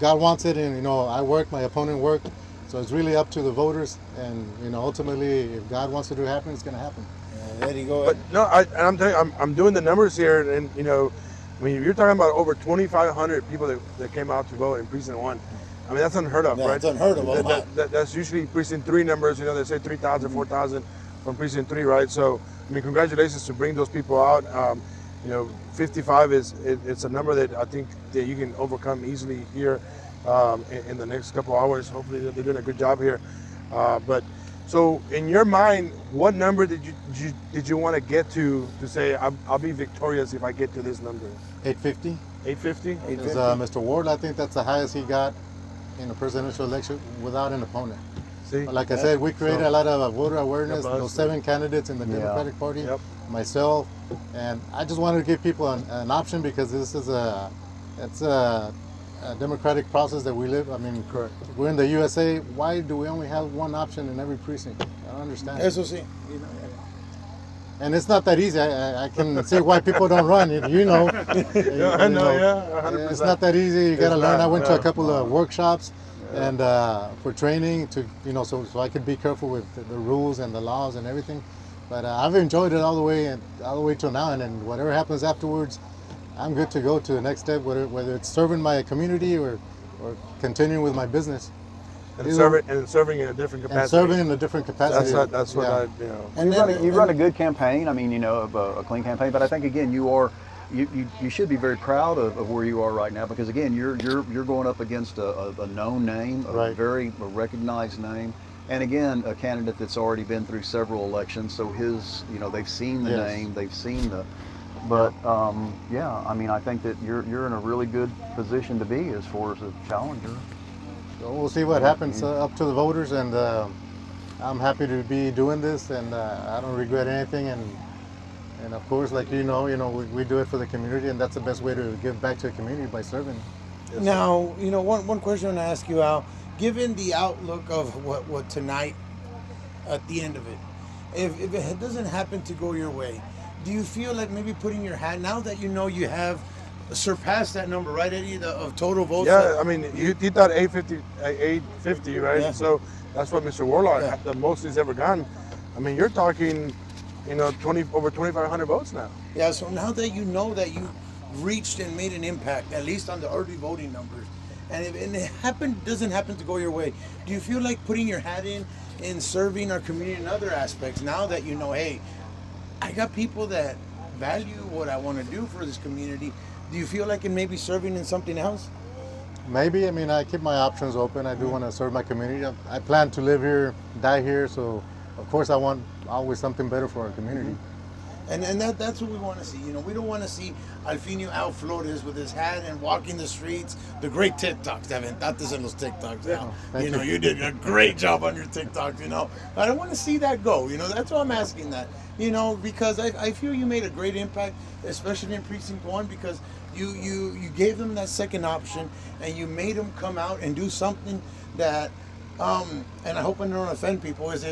God wants it, and you know, I work, my opponent worked. So it's really up to the voters, and you know, ultimately, if God wants it to happen, it's going to happen. There you go. But no, I'm telling you, I'm doing the numbers here, and you know, I mean, you're talking about over 2,500 people that came out to vote in precinct 1. I mean, that's unheard of, Yeah, right? it's unheard of. That's usually precinct 3 numbers. You know, they say 3,000, 4,000 from precinct 3, right? So, I mean, congratulations to bring those people out. You know, 55 it's a number that I think that you can overcome easily here in the next couple hours. Hopefully, they're doing a good job here. But so, in your mind, what number did you want to get to say I'll be victorious if I get to this number? 850. 850. Because Mr. Ward, I think that's the highest he got in a presidential election without an opponent. See, like I said, we created a lot of voter awareness. Those 7 candidates in the Democratic Party, myself, and I just wanted to give people an option because this is a democratic process that we live. I mean, we're in the USA. Why do we only have one option in every precinct? I don't understand. Eso sí. And it's not that easy. I can see why people don't run. You know. I know. Yeah, 100%. It's not that easy. You got to learn. I went to a couple of workshops, and for training to, you know, so I could be careful with the rules and the laws and everything. But I've enjoyed it all the way till now, and then whatever happens afterwards, I'm good to go to the next step, whether it's serving my community or continuing with my business. and serving in a different capacity. And serving in a different capacity. That's what I, you know. And you run a good campaign. I mean, you know, a clean campaign. But I think again, you should be very proud of where you are right now, because again, you're going up against a known name, a very recognized name, and again, a candidate that's already been through several elections. So they've seen the name, they've seen the. But yeah, I mean, I think that you're in a really good position to be as far as a challenger. So we'll see what happens up to the voters, and I'm happy to be doing this, and I don't regret anything. And of course, like we do it for the community, and that's the best way to give back to the community, by serving. Yes, now, one question I want to ask you, Al. Given the outlook of what tonight, at the end of it, if it doesn't happen to go your way, do you feel like maybe putting your hat, now that you have surpassed that number, right, Eddie, of total votes? Yeah, I mean, he thought 850, right? Yeah. So that's what Mr. Warlock, the most he's ever gotten. I mean, you're talking, over 2,500 votes now. Yeah, so now that you know that you reached and made an impact, at least on the early voting numbers, and it doesn't happen to go your way, do you feel like putting your hat in serving our community in other aspects, now that you know, hey, I got people that value what I want to do for this community? Do you feel like it may be serving in something else? Maybe. I mean, I keep my options open. I do want to serve my community. I plan to live here, die here, so of course I want always something better for our community. And that's what we want to see. We don't want to see Alfinio Al Flores with his hat and walking the streets. The great TikToks, te aventaste en los TikToks. Now. You did a great job on your TikToks. I don't want to see that go. That's why I'm asking that. Because I feel you made a great impact, especially in Precinct 1, because you gave them that second option, and you made them come out and do something that, and I hope I don't offend people, is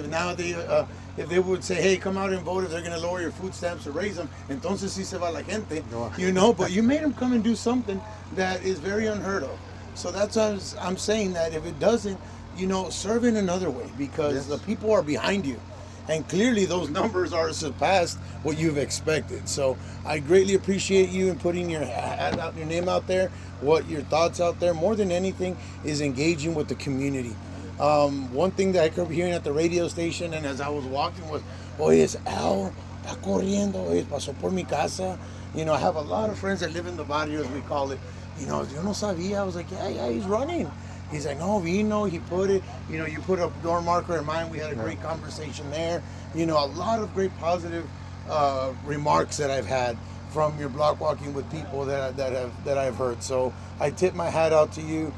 if they would say, hey, come out and vote if they're going to lower your food stamps or raise them, entonces sí se va la gente, but you made them come and do something that is very unheard of. So that's why I'm saying that if it doesn't, serve in another way, because the people are behind you. And clearly those numbers are surpassed what you've expected. So I greatly appreciate you and putting your name out there, your thoughts out there. More than anything is engaging with the community. One thing that I kept hearing at the radio station and as I was walking was, oye, es Al, está corriendo, oye, pasó por mi casa. I have a lot of friends that live in the barrio, as we call it. Yo no sabía. I was like, yeah, he's running. He's like, no, vino, he put it, you put a door marker in mine. We had a great conversation there. A lot of great positive remarks that I've had from your block walking with people that I've heard. So I tip my hat out to you.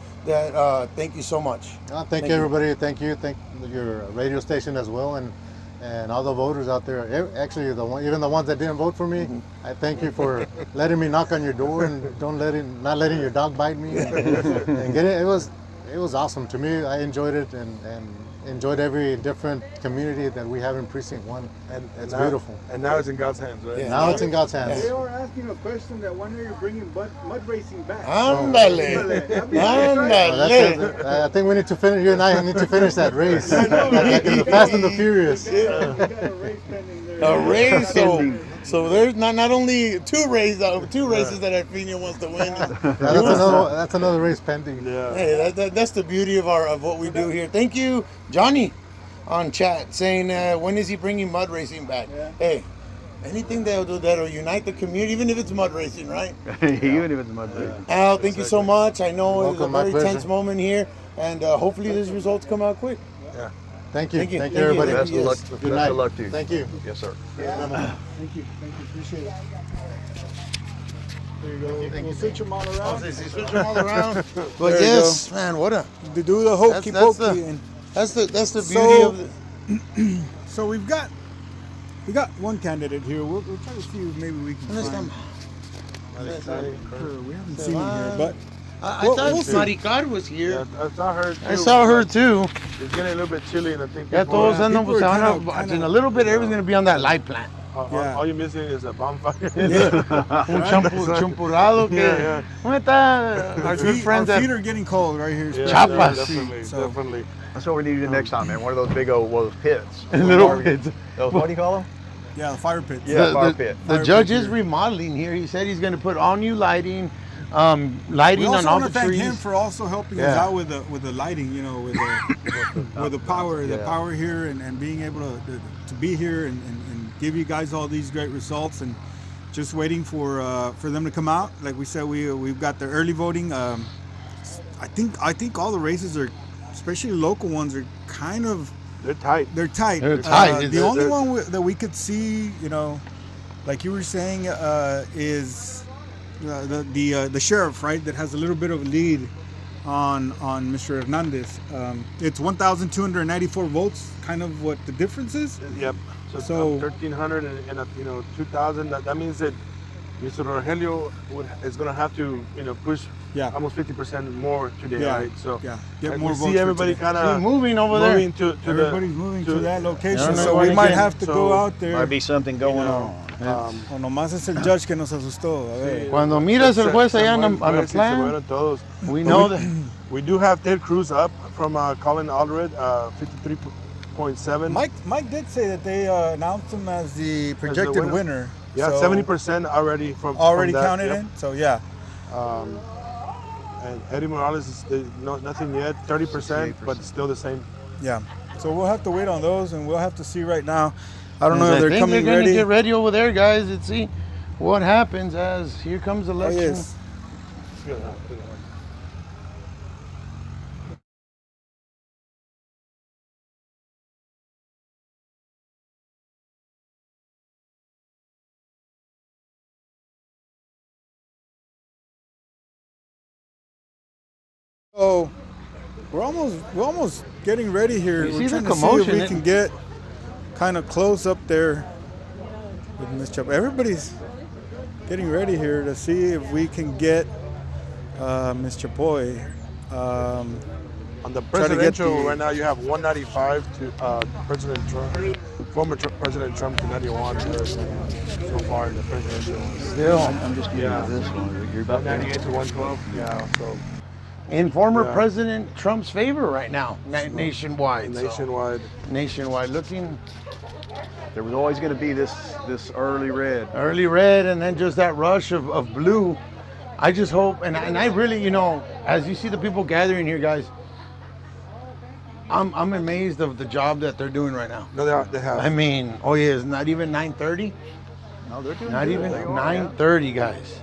Thank you so much. Thank you, everybody. Thank you. Thank your radio station as well, and all the voters out there. Actually, even the ones that didn't vote for me, I thank you for letting me knock on your door and not letting your dog bite me and get it. It was awesome to me. I enjoyed it and enjoyed every different community that we have in Precinct 1. And it's beautiful. And now it's in God's hands, right? Yeah. Now it's in God's hands. They were asking a question that one day you're bringing mud racing back. Ándale. Ándale. I think we need to finish. You and I need to finish that race. Like in the Fast and the Furious. We got a race pending there. A race. So there's not only two races that Alfinio wants to win. That's another race pending. Yeah. Hey, that's the beauty of what we do here. Thank you, Johnny, on chat saying when is he bringing mud racing back? Yeah. Hey, anything that'll unite the community, even if it's mud racing, right? Even if it's mud racing. Al, thank you so much. I know it's a very pleasure. tense moment here, and hopefully these results come out quick. Yeah. Thank you, everybody. Best of luck. Good night. Best of luck to you. Thank you. Yes, sir. Thank you. Appreciate it. There you go. We'll switch them all around. Switch them all around. But yes, man, what a to do the hokey pokey. That's the beauty of it. So we got one candidate here. We'll try to see if maybe we can find her. We haven't seen her here, but I thought Maricar was here. Yeah, I saw her too. I saw her too. It's getting a little bit chilly, and I think Ya todos andan, people are pues, in a little bit, everyone's going to be on that light plant. all you're missing is a bonfire. Un champurrado. Yeah. ¿Dónde está our good friend? Our feet are getting cold right here. Chapas. Definitely. That's what we need to do next time, man. One of those big old pits. Little pits. What do you call them? Yeah, the fire pit. Yeah, fire pit. The judge is remodeling here. He said he's going to put all new lighting, lighting We also on all want the to thank trees. him for also helping us Yeah. out with the lighting, you know, with the power here, and being able to be here and give you guys all these great results, and just waiting for them to come out. Like we said, we've got the early voting. I think all the races are, especially local ones, are kind of They're tight. They're tight. They're tight. The only one that we could see, you know, like you were saying, is the sheriff, right? That has a little bit of a lead on Mr. Hernandez. It's 1,294 votes. Kind of what the difference is. Yep. So 1,300 and 2,000. That means that Mr. Rogelio is going to have to, push almost 50% more today, right? So get we more votes. see everybody kind of moving over there. Everybody's moving to that location, so we might have to go out there. Might be something going on. O nomás es el judge que nos asustó. A ver. Cuando miras el juez allá on the plan, we know that we do have Ted Cruz up from Colin Allred, 53.7. Mike did say that they announced him as the projected winner. Yeah, so 70% already from that, counted in. So yeah. And Eddie Morales is nothing yet, 30%, but still the same. Yeah. So we'll have to wait on those, and we'll have to see right now. I don't know if I they're think coming they're gonna ready. get ready over there, guys, and see what happens as here comes election. yes. So we're almost getting ready here. You We're see the trying to see if commotion, we can get kind of close up there with Ms. Chapa. Everybody's getting ready here to see if we can get Ms. Chapoy. On the Try to get presidential, the- right now you have 195 to President Trump, former President Trump to 91 so far in the presidential. Still, I'm just giving you this one. You're about 98 to 112. Yeah, so in former Yeah. President Trump's favor right now, nationwide. so- nationwide. nationwide, looking There was always going to be this early red. early red, and then just that rush of blue. I just hope, and I really, as you see the people gathering here, guys, I'm amazed of the job that they're doing right now. No, they have. I mean, it's not even 9:30. No, they're doing Not good. even They are, 9:30, guys.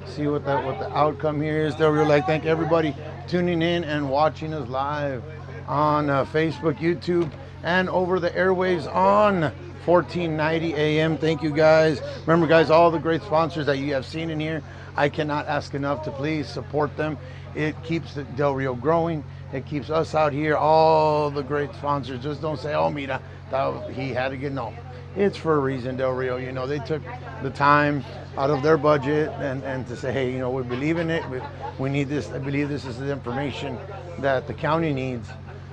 See what the outcome here is. There, we'd like to thank everybody tuning in and watching us live on Facebook, YouTube, and over the airwaves on 1490 AM. Thank you, guys. Remember, guys, all the great sponsors that you have seen in here, I cannot ask enough to please support them. It keeps Del Rio growing. It keeps us out here. All the great sponsors. Just don't say, "Oh, mira, he had to get." No, it's for a reason, Del Rio. They took the time out of their budget and to say, hey, we believe in it. We need this. I believe this is the information that the county needs.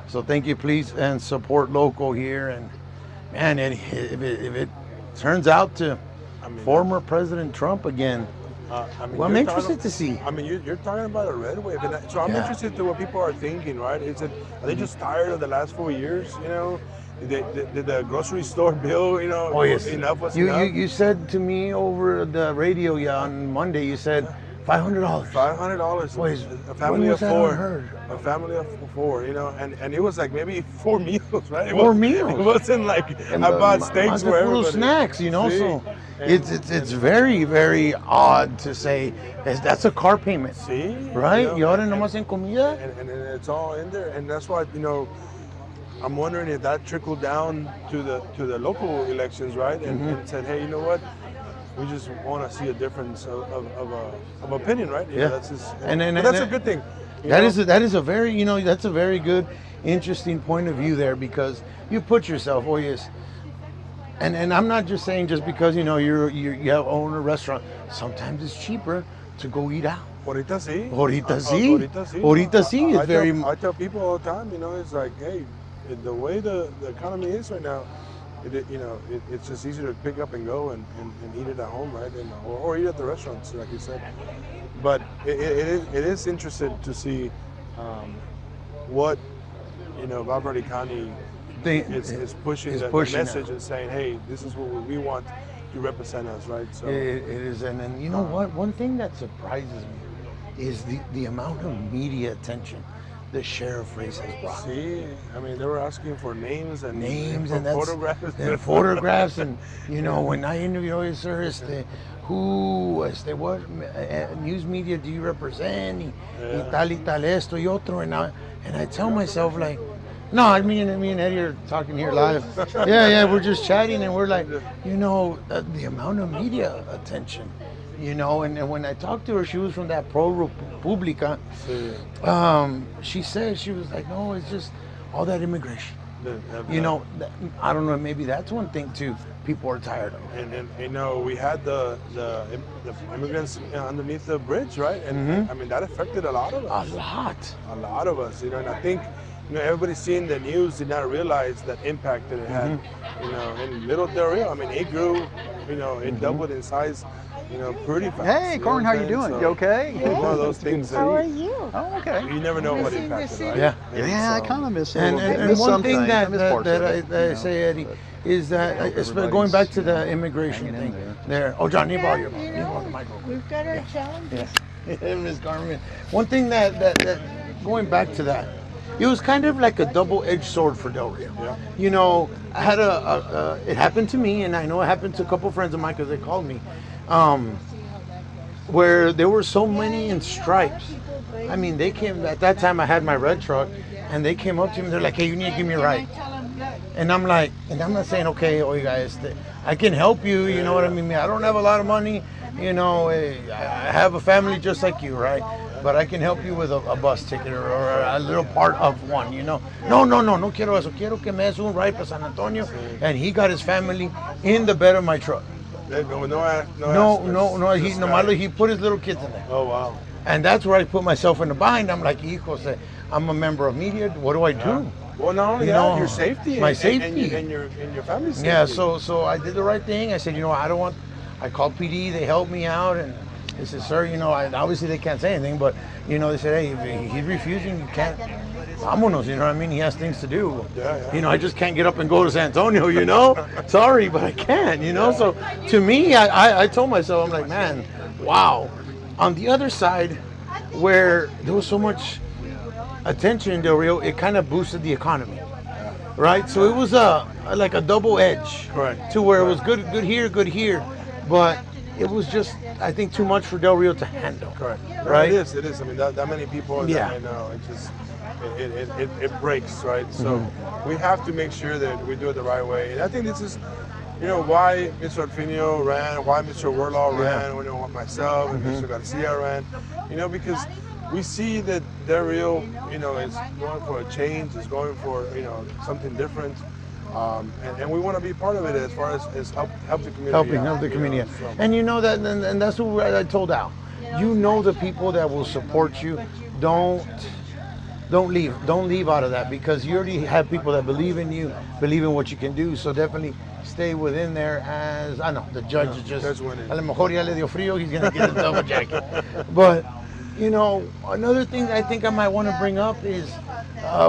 So thank you, please, and support local here. And man, if it turns out to former President Trump again, well, I'm you're interested to see. I mean, you're talking about a red wave, and so I'm Yeah. interested to what people are thinking, right? Are they just tired of the last 4 years? Did the grocery store bill, Oh yes. enough was you, enough? you said to me over the radio on Monday. You said $500. $500. Boys, A family when of was that four. unheard? A family of four, and it was like maybe 4 meals, right? It Four was- meals. It wasn't like And I bought steaks lots of for little everybody. snacks, See? So And- it's very, very odd to say that's a car payment, See? right? You Y know, ahora nomás en comida. and it's all in there, and that's why I'm wondering if that trickled down to the local elections, right? And said, hey, you know what? We just want to see a difference of opinion, right? Yeah. That's just, And but that's a good thing. That is a very that's a very good, interesting point of view there, because you put yourself. Oh yes. And I'm not just saying just because you have own a restaurant. Sometimes it's cheaper to go eat out. Ahorita sí. Ahorita sí. Ahorita sí. Ahorita sí. It's very. I tell people all the time, it's like, hey, the way the economy is right now, it's just easier to pick up and go and eat it at home, right? Or eat at the restaurants, like you said. But it is interesting to see what Valverde County is pushing the pushing message and saying, hey, this is what we want to represent us, right? So it is, and then you know what? One thing that surprises me is the amount of media attention the sheriff race has brought. See, I mean, they were asking for names and that's- photographs. and photographs, and you know, when I interview, oye, sir, what news media do you represent? Y tal esto y otro, and I tell myself like, no, I mean, me and Eddie are talking here live. Yeah, we're just chatting, and we're like, you know, the amount of media attention, you know, and when I talked to her, she was from that Pro Republica. She said, she was like, no, it's just all that immigration. You know, I don't know, maybe that's one thing too. People are tired of. And you know, we had the immigrants underneath the bridge, right? And I mean, that affected a lot of us. A lot of us, you know. And I think, you know, everybody seeing the news did not realize that impact that it had. You know, in Little Del Rio, I mean, it grew. You know, it doubled in size. You know, pretty fast. Hey, Corin, how you doing? So, you okay? It's one of those things that How are you? Oh, okay. you never know what impacted, right? Yeah, I kind of miss it. And one thing that I say, Eddie, is that going back to the immigration thing there. Oh, John, you borrow your microphone. We've got our challenges. Ms. Garmin. One thing that going back to that, it was kind of like a double-edged sword for Del Rio. Yeah. You know, I had it happened to me, and I know it happened to a couple friends of mine because they called me, where there were so many in stripes. I mean, they came, at that time I had my red truck, and they came up to me, they're like, hey, you need to give me a ride. And I'm like, and I'm not saying, okay, oh, you guys, I can help you, you know what I mean? I don't have a lot of money, you know, I have a family just like you, right? But I can help you with a bus ticket or a little part of one, you know. No quiero eso. Quiero que me des un ride para San Antonio. And he got his family in the bed of my truck. He put his little kids in there. Oh, wow. And that's where I put myself in the bind. I'm like, hijos, I'm a member of media. What do I do? Well, not only that, your safety. My safety. And your family's safety. Yeah, so I did the right thing. I said, you know, I called PD. They helped me out. And they said, sir, you know, obviously they can't say anything. But, you know, they said, hey, if he's refusing, you can't. Vámonos, you know what I mean? He has things to do. Yeah. You know, I just can't get up and go to San Antonio, you know? Sorry, but I can't, you know? So to me, I told myself, I'm like, man, wow. On the other side, where there was so much attention in Del Rio, it kind of boosted the economy, right? So it was like a double edge, to where it was good here, but it was just, I think, too much for Del Rio to handle. Correct. Right? It is. I mean, that many people. Yeah. I know. It just it breaks, right? So we have to make sure that we do it the right way. And I think this is, you know, why Mr. Arfinio ran, why Mr. Werlaw ran, you know, myself and Mr. Garcia ran, you know, because we see that Del Rio, you know, is going for a change, is going for, you know, something different. And we want to be part of it as far as help the community. Help the community. And you know that, and that's what I told Al. You know the people that will support you. Don't leave out of that, because you already have people that believe in you, believe in what you can do. So definitely stay within there. As I know the judge is just a lo mejor ya le dio frío, he's gonna get a double jacket. But you know, another thing I think I might want to bring up is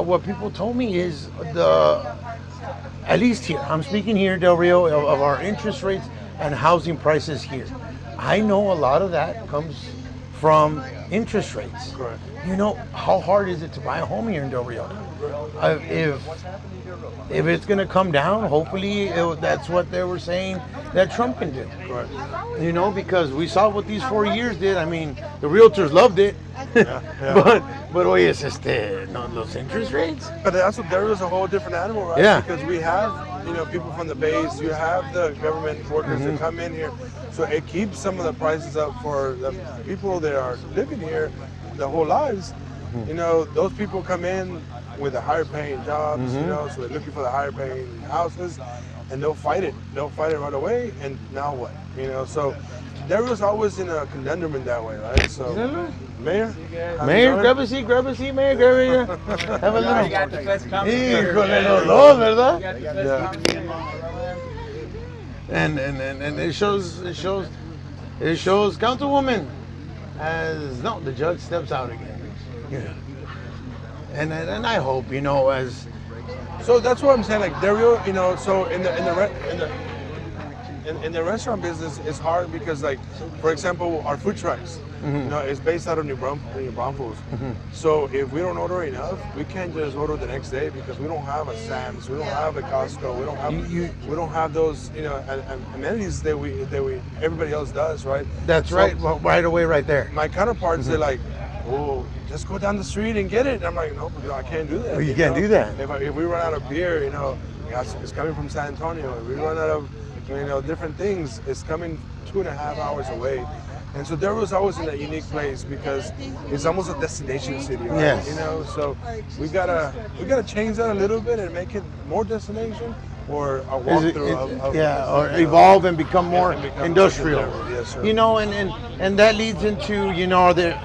what people told me is at least here, I'm speaking here, Del Rio, of our interest rates and housing prices here. I know a lot of that comes from interest rates. Correct. You know, how hard is it to buy a home here in Del Rio? If it's going to come down, hopefully that's what they were saying that Trump can do. Correct. You know, because we saw what these 4 years did. I mean, the realtors loved it. But oye, los interest rates. But that's what there is a whole different animal, right? Yeah. Because we have, you know, people from the base, you have the government workers that come in here, so it keeps some of the prices up for the people that are living here their whole lives. You know, those people come in with the higher paying jobs, you know, so they're looking for the higher paying houses, and they'll fight it right away. And now what? You know, so there was always in a conundrum in that way, right? So, Mayor, grab a seat, Mayor, grab a seat. Have a little. You got the best company. Híjole, los dos, ¿verdad? And it shows, Councilwoman, as no, the judge steps out again. Yeah. And I hope, you know, as So that's what I'm saying. Like Del Rio, you know, so in the restaurant business, it's hard because, like, for example, our food trucks, you know, it's based out of New Braunfels. So if we don't order enough, we can't just order the next day because we don't have a Sam's, we don't have a Costco, we don't have we don't have those, you know, amenities that we everybody else does, right? That's So right. Well, right away, right there. My counterparts, they're like, "Oh, just go down the street and get it." And I'm like, "No, you know, I can't do that. Well, you can't do that. If we run out of beer, you know, it's coming from San Antonio. If we run out of, you know, different things, it's coming 2.5 hours away." And so there was always in a unique place because it's almost a destination city, right? Yes. You know, so we gotta change that a little bit and make it more destination or a walkthrough of or evolve and become more and become industrial. Yes, sir. You know, and that leads into, you know, the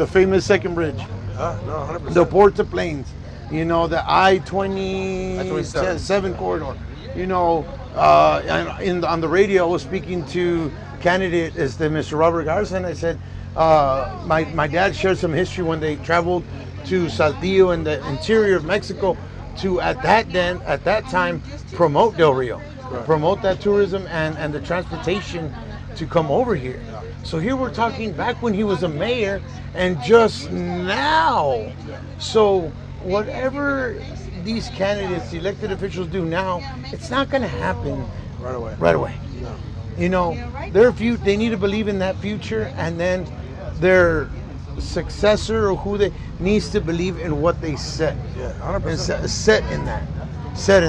famous second bridge, No, 100%. the Port of Plains, you know, the I-27 corridor. You know, on the radio, I was speaking to candidate is Mr. Robert Garza, and I said, my dad shared some history when they traveled to Saltillo in the interior of Mexico to at that time promote Del Rio, promote that tourism and the transportation to come over here. So here we're talking back when he was a mayor and just now. So whatever these candidates, elected officials do now, it's not going to happen right away. Right away. No. You know, they need to believe in that future, and then their successor or who they needs to believe in what they set. Yeah, 100%. And set in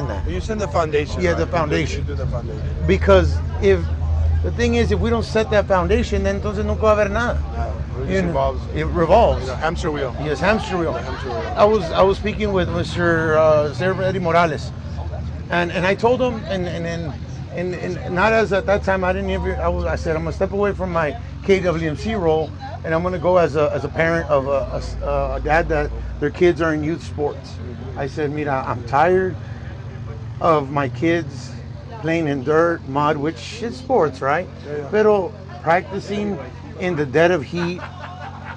that. You set the foundation. Yeah, right? the foundation. You do the foundation. Because if the thing is, if we don't set that foundation, then entonces nunca va a haber nada. It revolves. It revolves. You know, hamster wheel. Yes, hamster wheel. Hamster wheel. I was speaking with Mr. Senator Eddie Morales, and I told him, and not as at that time I didn't even I said I'm gonna step away from my KWMC role, and I'm gonna go as a parent of a dad that their kids are in youth sports. I said, mira, I'm tired of my kids playing in dirt, mud, which is sports, right? Yeah. Pero practicing in the dead of heat.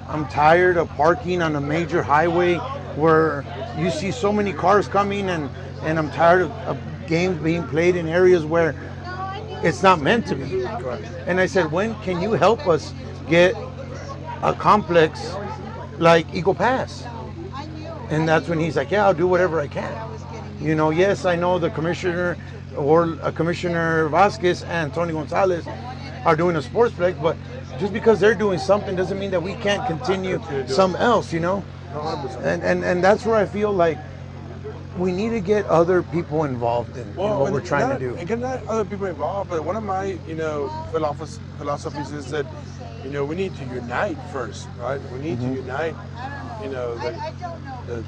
I'm tired of parking on a major highway where you see so many cars coming, and I'm tired of games being played in areas where it's not meant to be. And I said, when can you help us get a complex like Eagle Pass? And that's when he's like, yeah, I'll do whatever I can. You know, yes, I know the commissioner or Commissioner Vasquez and Tony Gonzalez are doing a sportsplex, but just because they're doing something doesn't mean that we can't continue some else, you know? And that's where I feel like we need to get other people involved in what we're trying to do. And get other people involved, but one of my, you know, philosophies is that, you know, we need to unite first, right? We need to unite, you know, the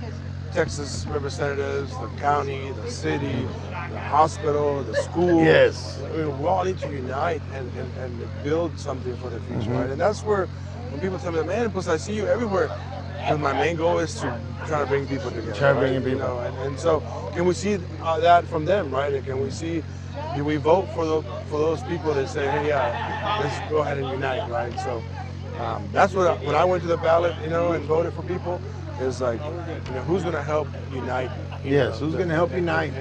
Texas representatives, the county, the city, the hospital, the school. Yes. I mean, we all need to unite and build something for the future, right? And that's where, when people tell me, man, plus I see you everywhere, and my main goal is to try to bring people together. Try to bring right? people. You know, and so can we see that from them, right? And can we see, do we vote for those people that say, hey, yeah, let's go ahead and unite, right? So that's what when I went to the ballot, you know, and voted for people, is like, you know, who's going to help unite? Yes, who's going to help unite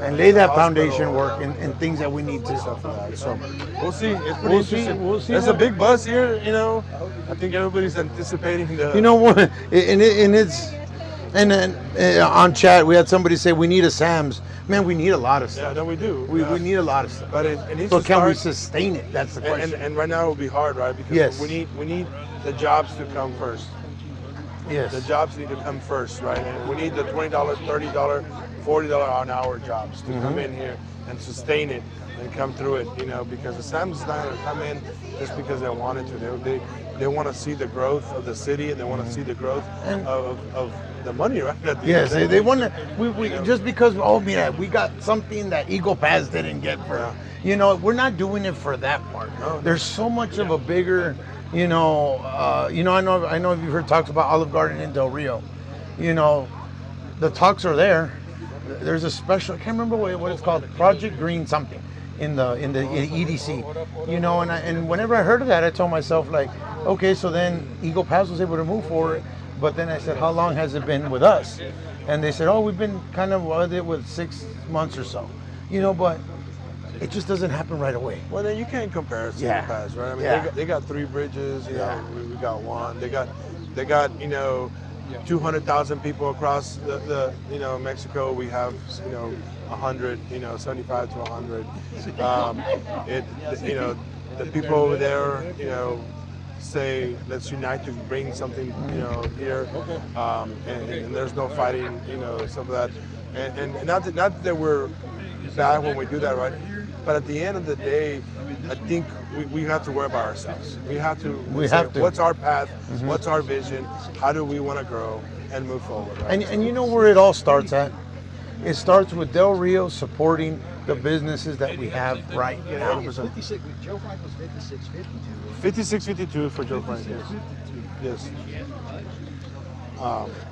and lay that foundation work and things that we need to. Stuff like that. So we'll see. It's pretty interesting. We'll see. There's a big buzz here, you know. I think everybody's anticipating the. You know what? And then on chat we had somebody say we need a Sam's. Man, we need a lot of stuff. Yeah, no, we do. We need a lot of stuff. But it needs so to can we start, sustain it? That's the question. And right now it will be hard, right? Because yes. we need the jobs to come first. Yes. The jobs need to come first, right? And we need the $20, $30, $40 an hour jobs to come in here and sustain it and come through it, you know, because the Sam's is not going to come in just because they wanted to. They want to see the growth of the city, and they want to see the growth of the money, right? Yes, they want to. We just because we got something that Eagle Pass didn't get for. You know, we're not doing it for that part. No. There's so much of a bigger. I know you've heard talks about Olive Garden in Del Rio. You know, the talks are there. There's a special, I can't remember what it's called, Project Green something in the EDC. You know, and whenever I heard of that, I told myself like, okay, so then Eagle Pass was able to move forward. But then I said, how long has it been with us? and they said, "Oh, we've been kind of with it with 6 months or so," but it just doesn't happen right away. Well, then you can't compare it to Yeah. the past, right? I mean, Yeah. they got 3 bridges. Yeah. We got 1. They got 200,000 people across the Mexico. We have 100, 75 to 100. The people over there, say let's unite to bring something here, and there's no fighting, some of that, and not that we're bad when we do that, right? But at the end of the day, I think we have to worry about ourselves. We have to. What's our path? What's our vision? How do we want to grow and move forward? Right? And you know where it all starts at? It starts with Del Rio supporting the businesses that we have right now. 56. Joe Frank was 56.52. 56.52 for Joe Frank. Yes.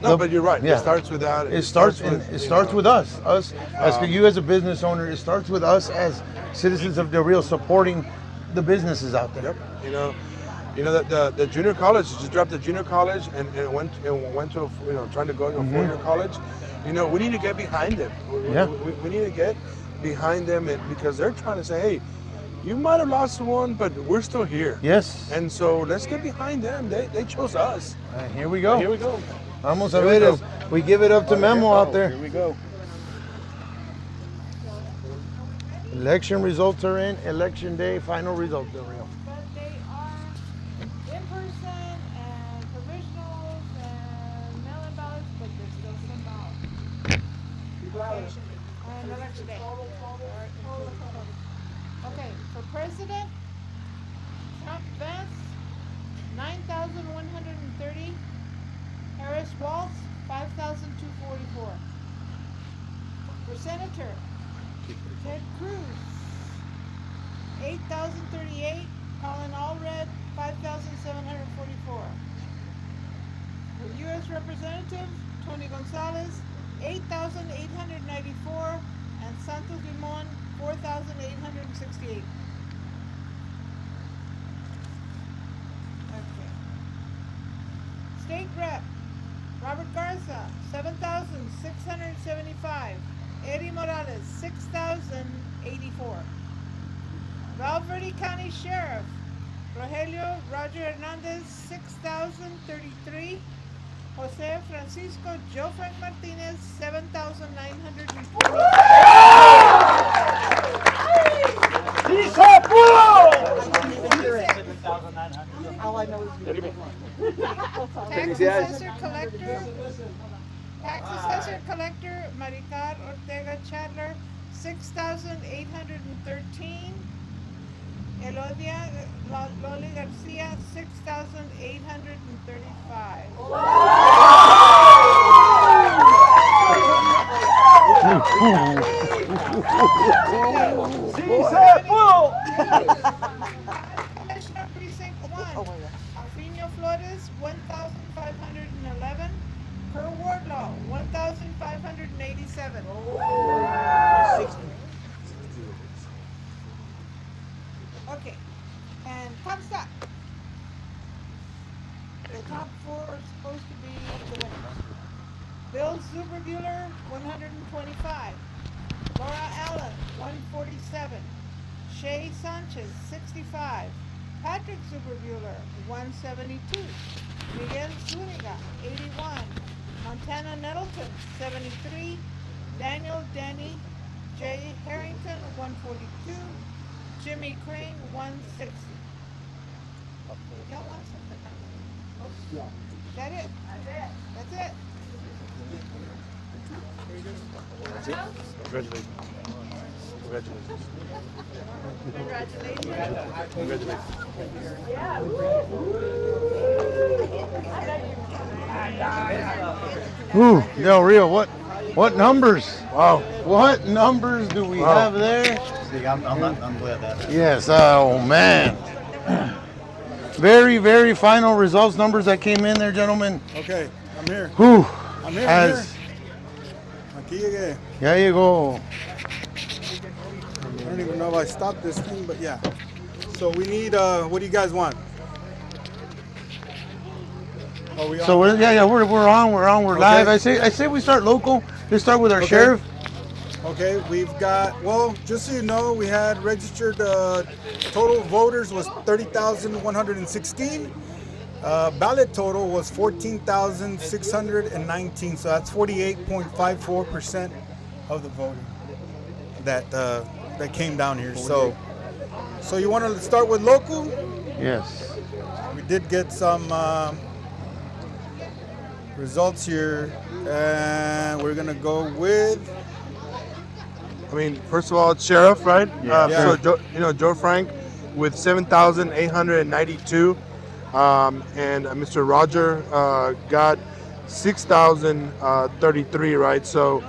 No, but you're right. Yeah. It starts with that. It starts with us. Us as you as a business owner. It starts with us as citizens of Del Rio supporting the businesses out there. Yep. The junior college just dropped the junior college and went to trying to go to a 4-year college. We need to get behind them. We need to get behind them, because they're trying to say, hey, you might have lost one, but we're still here. Yes. And so let's get behind them. They chose us. Here we go. Here we go. Vamos a ver. We give it up to Memo out there. Here we go. Election results are in. Election day. Final results are real. But they are in person and provisionals and mail-in ballots, but there's still some ballots. And election day. Okay, for president, Trump Vance, 9,130. Harris Waltz, 5,244. For senator, Ted Cruz, 8,038. Colin Allred, 5,744. For U.S. Representative, Tony Gonzalez, 8,894. And Santos Dumont, 4,868. Okay. State Rep, Robert Garza, 7,675. Eddie Morales, 6,084. Val Verde County Sheriff, Rogelio Roger Hernandez, 6,033. Jose Francisco Joe Frank Martinez, 7,940. All I know is Tax Assessor Collector Maricar Ortega Chandler, 6,813. Elodia Loli Garcia, 6,835. Commissioner Precinct 1, Alfino Flores, 1,511. Per Wardlaw, 1,587. Okay, and Comstock. The top 4 are supposed to be the winners. Bill Zuberbuehler, 125. Laura Allen, 147. Shay Sanchez, 65. Patrick Zuberbuehler, 172. Miguel Zuniga, 81. Montana Nettleton, 73. Daniel Denny J. Harrington, 142. Jimmy Crane, 160. Y'all want something? Is that it? That's it. Congratulations. Congratulations. Ooh, Del Rio, what numbers? Wow. What numbers do we have there? See, I'm glad that. Yes, oh man. Very, very final results numbers that came in there, gentlemen. Okay, I'm here. Whew. I'm here. Aquí llegué. Ya llegó. I don't even know if I stopped this thing, but yeah. So we need, what do you guys want? Are we on? So we're on. We're Okay. live. I say we start local. Let's start with our Okay. sheriff. Okay, we've got, well, just so you know, we had registered total voters was 30,116. Ballot total was 14,619. So that's 48.54% of the voting that came down here. So you want to start with local? Yes. We did get some results here, and we're gonna go with. I mean, first of all, it's sheriff, right? Yeah. So Joe Frank with 7,892, and Mr. Roger got 6,033, right? So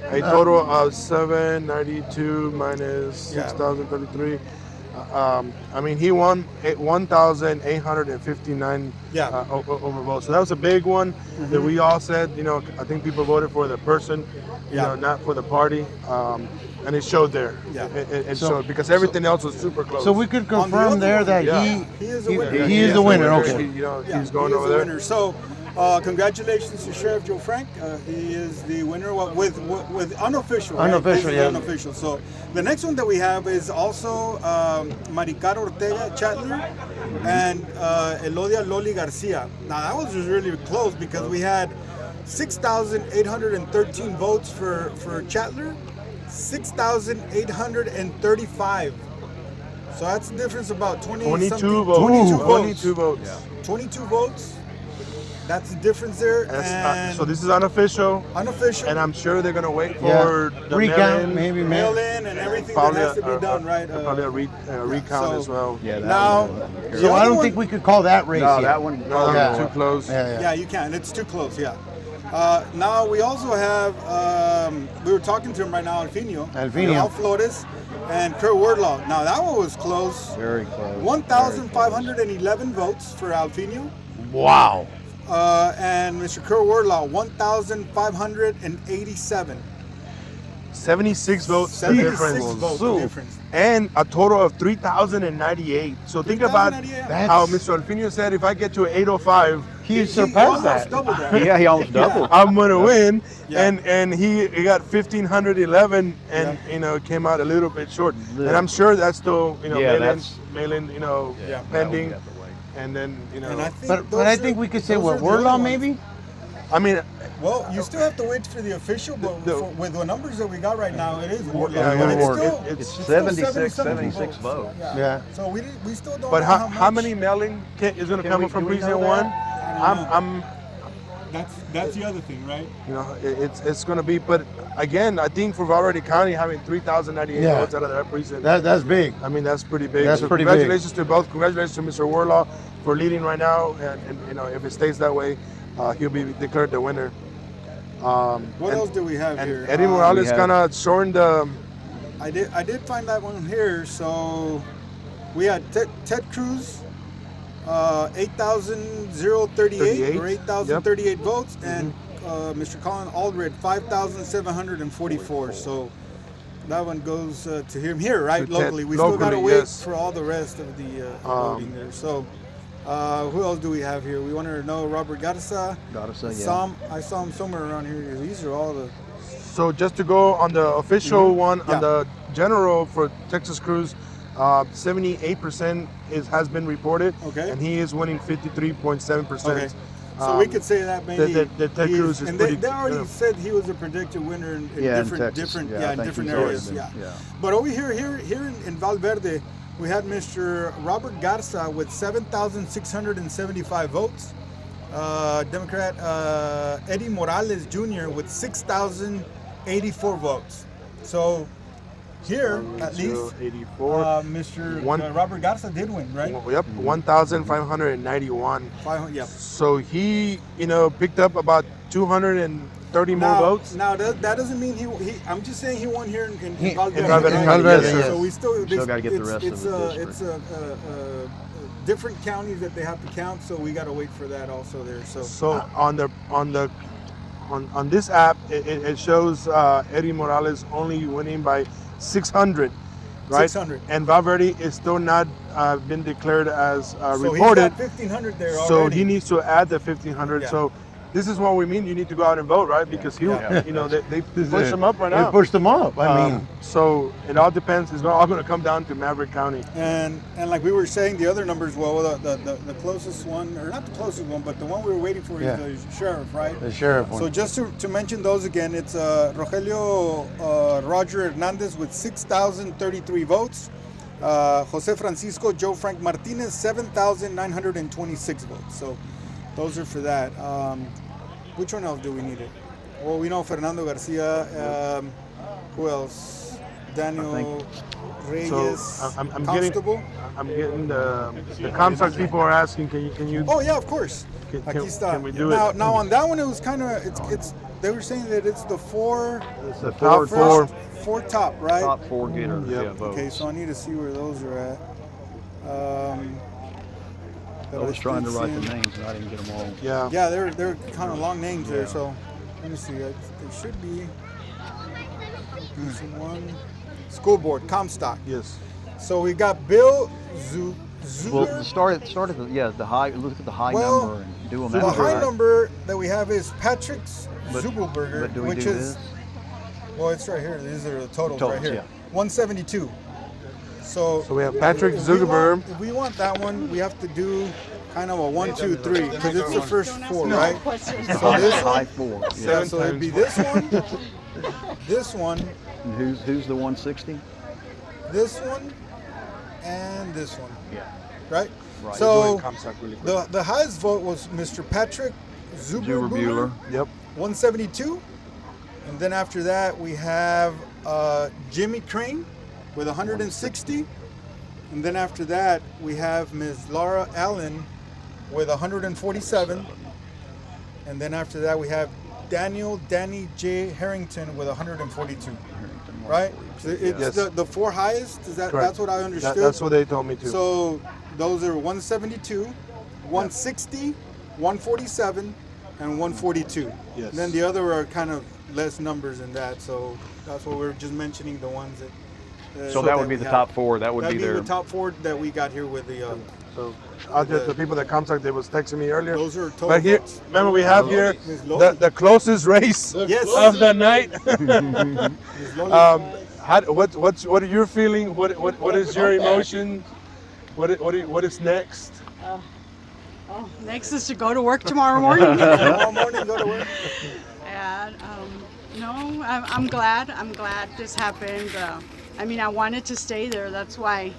a total of 792 minus 6,033. I mean, he won 1,859 over votes. So that was a big one that we all said, I think people voted for the person, not for the party. And it showed there. Yeah. It showed because everything else was super close. So we could confirm there that he is the winner. He is the winner. Okay. He's going over there. Winner. So, congratulations to Sheriff Joe Frank. He is the winner with unofficial. Right? Unofficial, yeah. Unofficial. So the next one that we have is also Maricar Ortega Chatler and Elodia Loli Garcia. Now that was just really close because we had 6,813 votes for Chatler, 6,835. So that's a difference about 22 votes. 22 votes. Yeah. 22 votes. That's the difference there. And so this is unofficial. Unofficial. And I'm sure they're gonna wait for the recount, mail in and everything probably that has to be done, right? Probably a recount as well. Yeah. Now, So I don't think we could call that race No, yet. that one. No, Yeah. too close. Yeah, you can. It's too close. Yeah. Now we also have. We were talking to him right now, Alfinio. Al Flores and Kurt Wardlaw. Now that one was close. Very close. 1,511 votes for Alfinio. Wow. And Mr. Kurt Wardlaw, 1,587. 76 votes. 76 difference. votes difference. And a total of 3,098. So think about 3,098. how Mr. Alfinio said, if I get to 805, He surpassed that. Doubled that. Yeah, he almost doubled. I'm gonna win. Yeah. And he got 1,511, and came out a little bit short. And I'm sure that's still mail-in, pending. And then And I think But I think we could say what Wardlaw maybe. I mean, well, you still have to wait for the official, but with the numbers that we got right now, it is Wardlaw. Yeah, But Wardlaw. it's It's still 76 votes. Yeah. So we still don't but know how much. many mail-in is gonna come from do we precinct know one? that? I'm That's the other thing, right? it's gonna be. But again, I think for Valverde County having 3,098 Yeah. votes out of that precinct. That's big. I mean, that's pretty big. That's so pretty congratulations to both. Congratulations to Mr. Wardlaw for leading right now, and if it stays that way, he'll be declared the winner. What else do we have and here? Eddie Morales kind of shortened the. I did find that one here. So we had Ted Cruz, 8,038 or 8,038 votes, and Mr. Colin Aldred 5,744. So that one goes to him here, right? To Ted Locally, we still gotta locally, wait yes. for all the rest of the voting there. So who else do we have here? We wanted to know Robert Garza. Garza, yeah. I saw him somewhere around here. These are all the. So just to go on the official one, Yeah. on the general for Texas Cruz, 78% has been reported, Okay. and he is winning 53.7%. Okay. So we could say that maybe the Ted he Cruz is and pretty. they already said he was a predicted winner in Yeah, in different Texas. different Yeah, I in think different he's always areas. been- Yeah. yeah. But over here in Valverde, we had Mr. Robert Garza with 7,675 votes. Democrat Eddie Morales Jr. with 6,084 votes. So here, at least, 84. Mr. One- Robert Garza did win, right? Yep, 1,591. 500, yep. So he, picked up about 230 more votes. Now that doesn't mean he. I'm just saying he won here in Valverde. in Valverde, right? Valverde, So yes. we still gotta get the rest of the district. It's different counties that they have to count, so we got to wait for that also there. So on this app, it shows Eddie Morales only winning by 600. right? 600. And Valverde is still not been declared as So reported. he's got 1,500 there So already. he needs to add the 1,500. Yeah. So this is what we mean. You need to go out and vote, right? Because he, you know, they push him up right They now. pushed them up. I mean, So it all depends. It's all going to come down to Maverick County. And like we were saying, the other numbers, well, the closest one, or not the closest one, but the one we were waiting for Yeah. is the sheriff, right? the sheriff one. So just to mention those again, it's Rogelio Roger Hernandez with 6,033 votes. Jose Francisco Joe Frank Martinez, 7,926 votes. So those are for that. Which one else do we need it? Well, we know Fernando Garcia. Who else? Daniel Reyes. So I'm Constable. getting the Comstock people are asking, can you? Oh yeah, of course. Can, Aquí está. can we do now, it? Now on that one, it was kind of it's. They were saying that it's the four. The top four. Four top, right? Top four getter. Yep. Yeah, votes. Okay, so I need to see where those are at. I was trying to write the names and I didn't get them all. Yeah. Yeah, they're kind of long names there. So let me see. They should be. One. School board, Comstock. Yes. So we got Bill Well, Zuber. start at the high. Look at the high Well, number and do them. The after high that. number that we have is Patrick But Zugelberger, do we which do is, this? well, it's right here. These are the totals right here. yeah. 172. So we have Patrick if we Zugelberger. want- If we want that one, we have to do kind of a 1, 2, 3 because it's the first four, right? So this High one, four. yeah, so it'd be this one, this one, And who's the 160? this one, and this one. Yeah. Right? Right. So Comstock really quick. the highest vote was Mr. Patrick Zuberbuehler, Yep. 172. And then after that, we have Jimmy Crane with 160. And then after that, we have Ms. Laura Allen with 147. And then after that, we have Danny J. Harrington with 142. Right? So it's Yes. the four highest. Is that Correct. that's what I understood? That's what they told me too. So those are 172, 160, 147, and 142. Yes. And then the other are kind of less numbers than that. So that's what we're just mentioning, the ones that. So that would be the top four. That would That'd be their. the top four that we got here with the. So the people that Comstock, they was texting me earlier. Those are total But here, votes. remember we have here Ms. Loli. the closest race Yes. of the night. Ms. Loli. What are you feeling? What is your emotion? What is next? Oh, next is to go to work tomorrow morning. Tomorrow morning, go to work. And no, I'm glad. I'm glad this happened. I mean, I wanted to stay there. That's why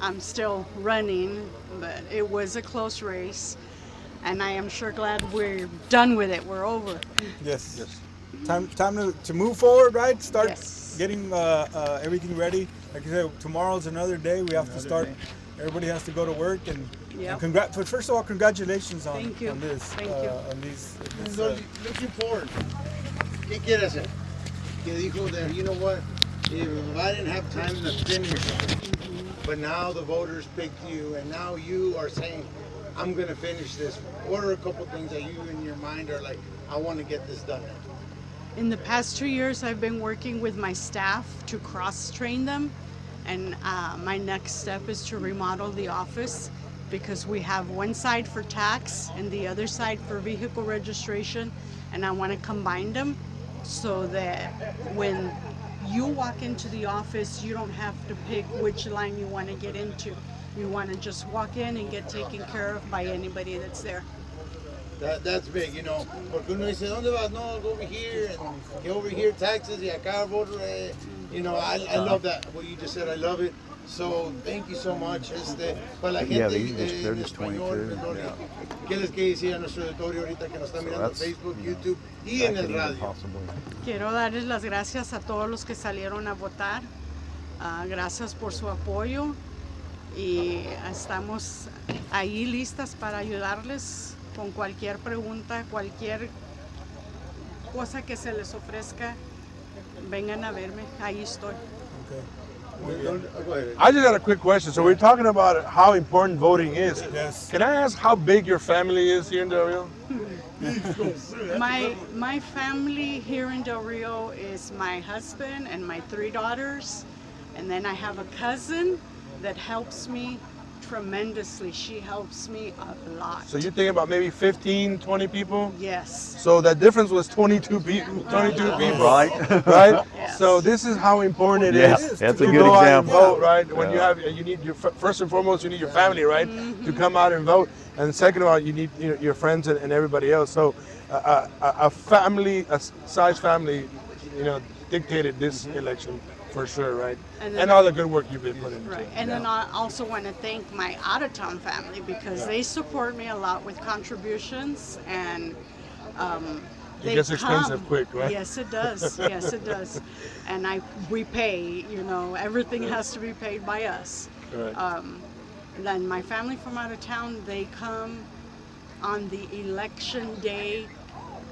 I'm still running. But it was a close race, and I am sure glad we're done with it. We're over. Yes. Yes. Time to move forward, right? Start Yes. getting everything ready. Like I said, tomorrow's another day. We have to start. Everybody has to go to work and. Yep. And but first of all, congratulations on, Thank you. on this. Thank you. On these. Looking forward. ¿Qué quiere hacer? Que dijo that, you know what? If I didn't have time to finish, but now the voters picked you, and now you are saying, I'm going to finish this. What are a couple things that you in your mind are like, I want to get this done? In the past 2 years, I've been working with my staff to cross-train them, and my next step is to remodel the office because we have one side for tax and the other side for vehicle registration, and I want to combine them so that when you walk into the office, you don't have to pick which line you want to get into. You want to just walk in and get taken care of by anybody that's there. That's big, you know. Porque uno dice, ¿dónde vas? No, go over here. And over here, taxes, y acá, voter. You know, I love that, what you just said. I love it. So, thank you so much. Para la gente Yeah, they're just español, 22. Yeah. ¿Qué les quiere decir a nuestro auditorio ahorita que nos está mirando en Facebook, YouTube y en el radio? Quiero darles las gracias a todos los que salieron a votar. Gracias por su apoyo y estamos ahí listas para ayudarles con cualquier pregunta, cualquier cosa que se les ofrezca. Vengan a verme, ahí estoy. I just got a quick question. So we're talking about how important voting is. Yes. Can I ask how big your family is here in Del Rio? My family here in Del Rio is my husband and my 3 daughters, And then I have a cousin that helps me tremendously. She helps me a lot. So you're thinking about maybe 15, 20 people? Yes. So that difference was 22 people. 22 people. Right. Right? Yes. So this is how important it Yeah, is that's to a good go out and example. vote, right? When Yeah. you need your first and foremost, you need your family, right, to come out and vote. And second of all, you need your friends and everybody else. So a family, a size family, dictated this election for sure, right? And And then- all the good work you've been putting into. Right, and then I also want to thank my out-of-town family because they support me a lot with contributions, and they gets expensive come. quick, right? Yes, it does. Yes, it does. And we pay. Everything has to be paid by us. Right. Then my family from out of town, they come on the election day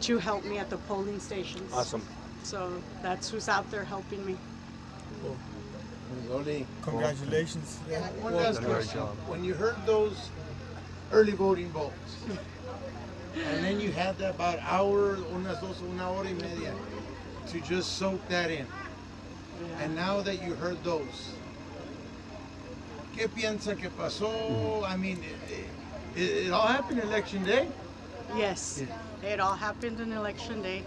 to help me at the polling stations. Awesome. So that's who's out there helping me. Loli, Congratulations. one last question. When you heard those early voting votes, and then you had that about una hora y media, to just soak that in, and now that you heard those, ¿qué piensa que pasó? I mean, it all happened election day? Yes, it all happened on election day.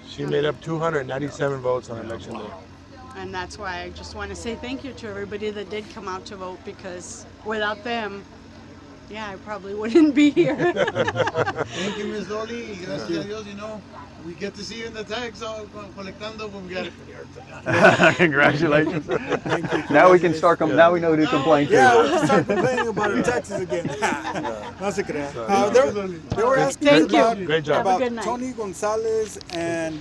She made up 297 votes on election day. And that's why I just want to say thank you to everybody that did come out to vote, because without them, I probably wouldn't be here. Thank you, Ms. Loli. Gracias a Dios, we get to see you in the tags colectando when we got it. Congratulations. Now we can start. Now we know who to complain to. Yeah, we can start complaining about our taxes again. No se crea. They were asking Thank you. about, Great job. Have a good night. Tony Gonzalez and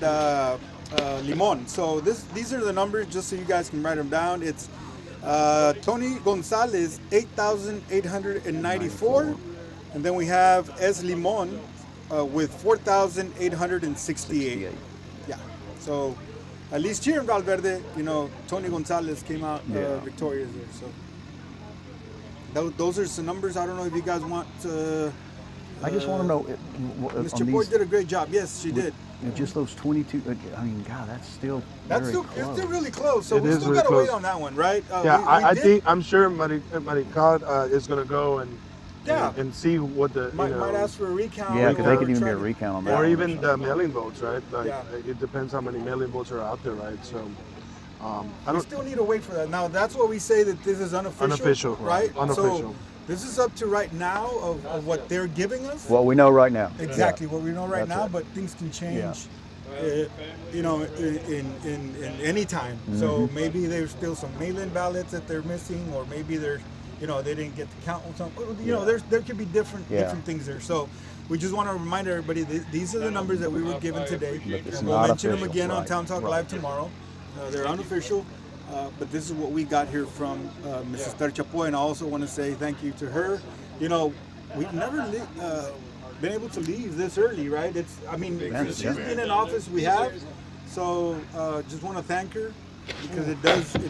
Limon. So these are the numbers, just so you guys can write them down. It's Tony Gonzalez, 8,894, and then we have Es Limon with 4,868. Yeah. So at least here in Valverde, Tony Gonzalez came out victorious there. So those are some numbers. I don't know if you guys want to. I just want to know. Ms. Chapoy did a great job. Yes, she did. Just those 22. I mean, God, that's still. It's still really close. So It we is still really got to wait close. on that one, right? I'm sure Marical is going to go and see what the Might ask for a recount. Yeah, because they could even try be a to- recount on that. or one. even the mail-in votes, right? Like Yeah. it depends how many mail-in votes are out there, right? So I We don't. still need to wait for that. Now, that's what we say that this is unofficial. Unofficial, right? unofficial. So this is up to right now of what they're giving us. What we know right now. Exactly what we know right That's now, it. but things can change. In any time. So Mm-hmm. maybe there's still some mail-in ballots that they're missing, or maybe there's, they didn't get to count some. There could be different things there. So we just want to remind everybody these are the numbers that we were given today, it's and we'll not mention them official, again on right, Town Talk right. Live tomorrow. They're unofficial. But this is what we got here from Mrs. Chapoy, and I also want to say thank you to her. We've never been able to leave this early, right? Since she's been in office, we have. So just want to thank her, because it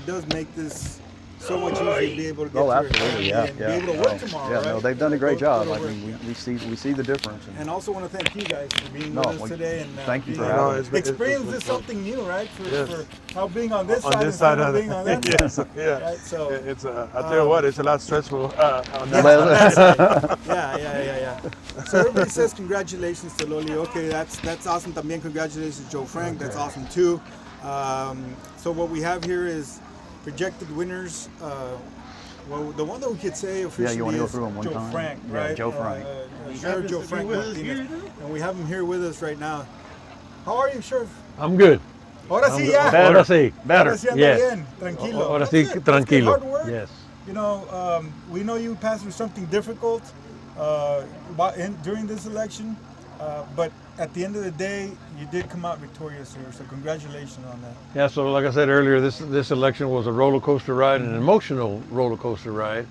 does make this so much easier to be able to get to Absolutely, her and be able to work tomorrow, right? No, they've done a great Go to job. I work. mean, we see the difference. And also want to thank you guys for being No, with us well, today, and thank you for being- having us. It's Experience been is fun. something new, right? Yes. For how being on this On side this side instead of being on that yes, side. yeah. Right, so It's I'll tell you what, it's a lot stressful on that side. yeah. So everybody says congratulations to Loli. Okay, that's awesome. También congratulations to Joe Frank. That's awesome too. So what we have here is projected winners. Well, the one that we could say officially you wanna go is through them one Joe time? Frank, Yeah, right? Joe Frank. Sheriff Joe Frank Martinez. And we have him here with us right now. How are you, Sheriff? I'm good. Ahora sí, ya. Ahora sí, better. Ahora sí anda Yes. bien, tranquilo. Ahora That's sí, it. That's good. tranquilo. Hard work. Yes. We know you passed through something difficult during this election, but at the end of the day, you did come out victorious here. So congratulations on that. Yeah, so like I said earlier, this election was a roller coaster ride, an emotional roller coaster ride.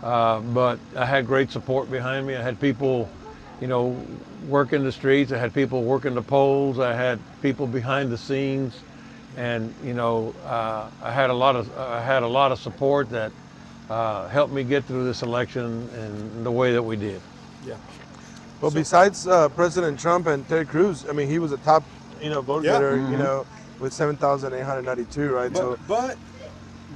But I had great support behind me. I had people, working the streets. I had people working the polls. I had people behind the scenes, and I had a lot of support that helped me get through this election in the way that we did. Yeah. Well, besides President Trump and Ted Cruz, I mean, he was a top, vote getter, with 7,892, right? But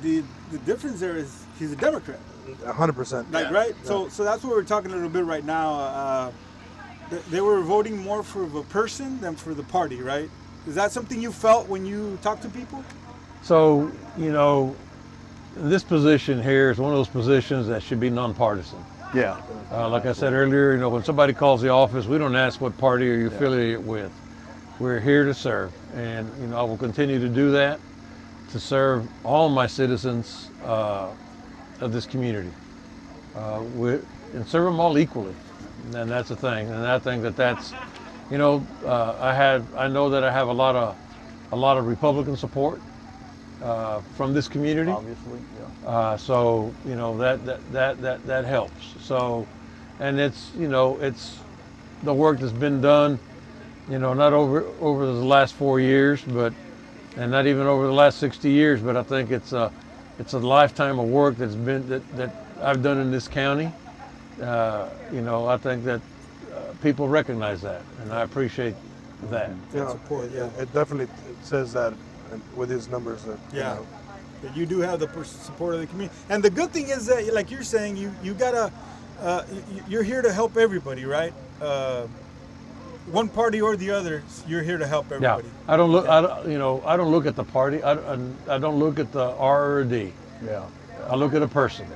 the difference there is he's a Democrat. 100%. Like, right? So that's what we're talking a little bit right now. They were voting more for the person than for the party, right? Is that something you felt when you talked to people? So, you know, this position here is one of those positions that should be nonpartisan. Yeah. Like I said earlier, you know, when somebody calls the office, we don't ask what party are you affiliated with. We're here to serve, and you know, I will continue to do that, to serve all my citizens of this community, and serve them all equally. And that's the thing. And I think that's, you know, I know that I have a lot of Republican support from this community. Obviously, yeah. So you know that helps. So, and it's, you know, it's the work that's been done, you know, not over the last 4 years, and not even over the last 60 years, but I think it's a lifetime of work that's been that I've done in this county. You know, I think that people recognize that, and I appreciate that. Yeah, support, yeah. It definitely says that with his numbers. That, Yeah. You know, That you do have the support of the community. And the good thing is that, like you're saying, you gotta, you're here to help everybody, right? One party or the other, you're here to help everybody. Yeah, I don't look at the party. I don't look at the R or D. Yeah. I look at a person.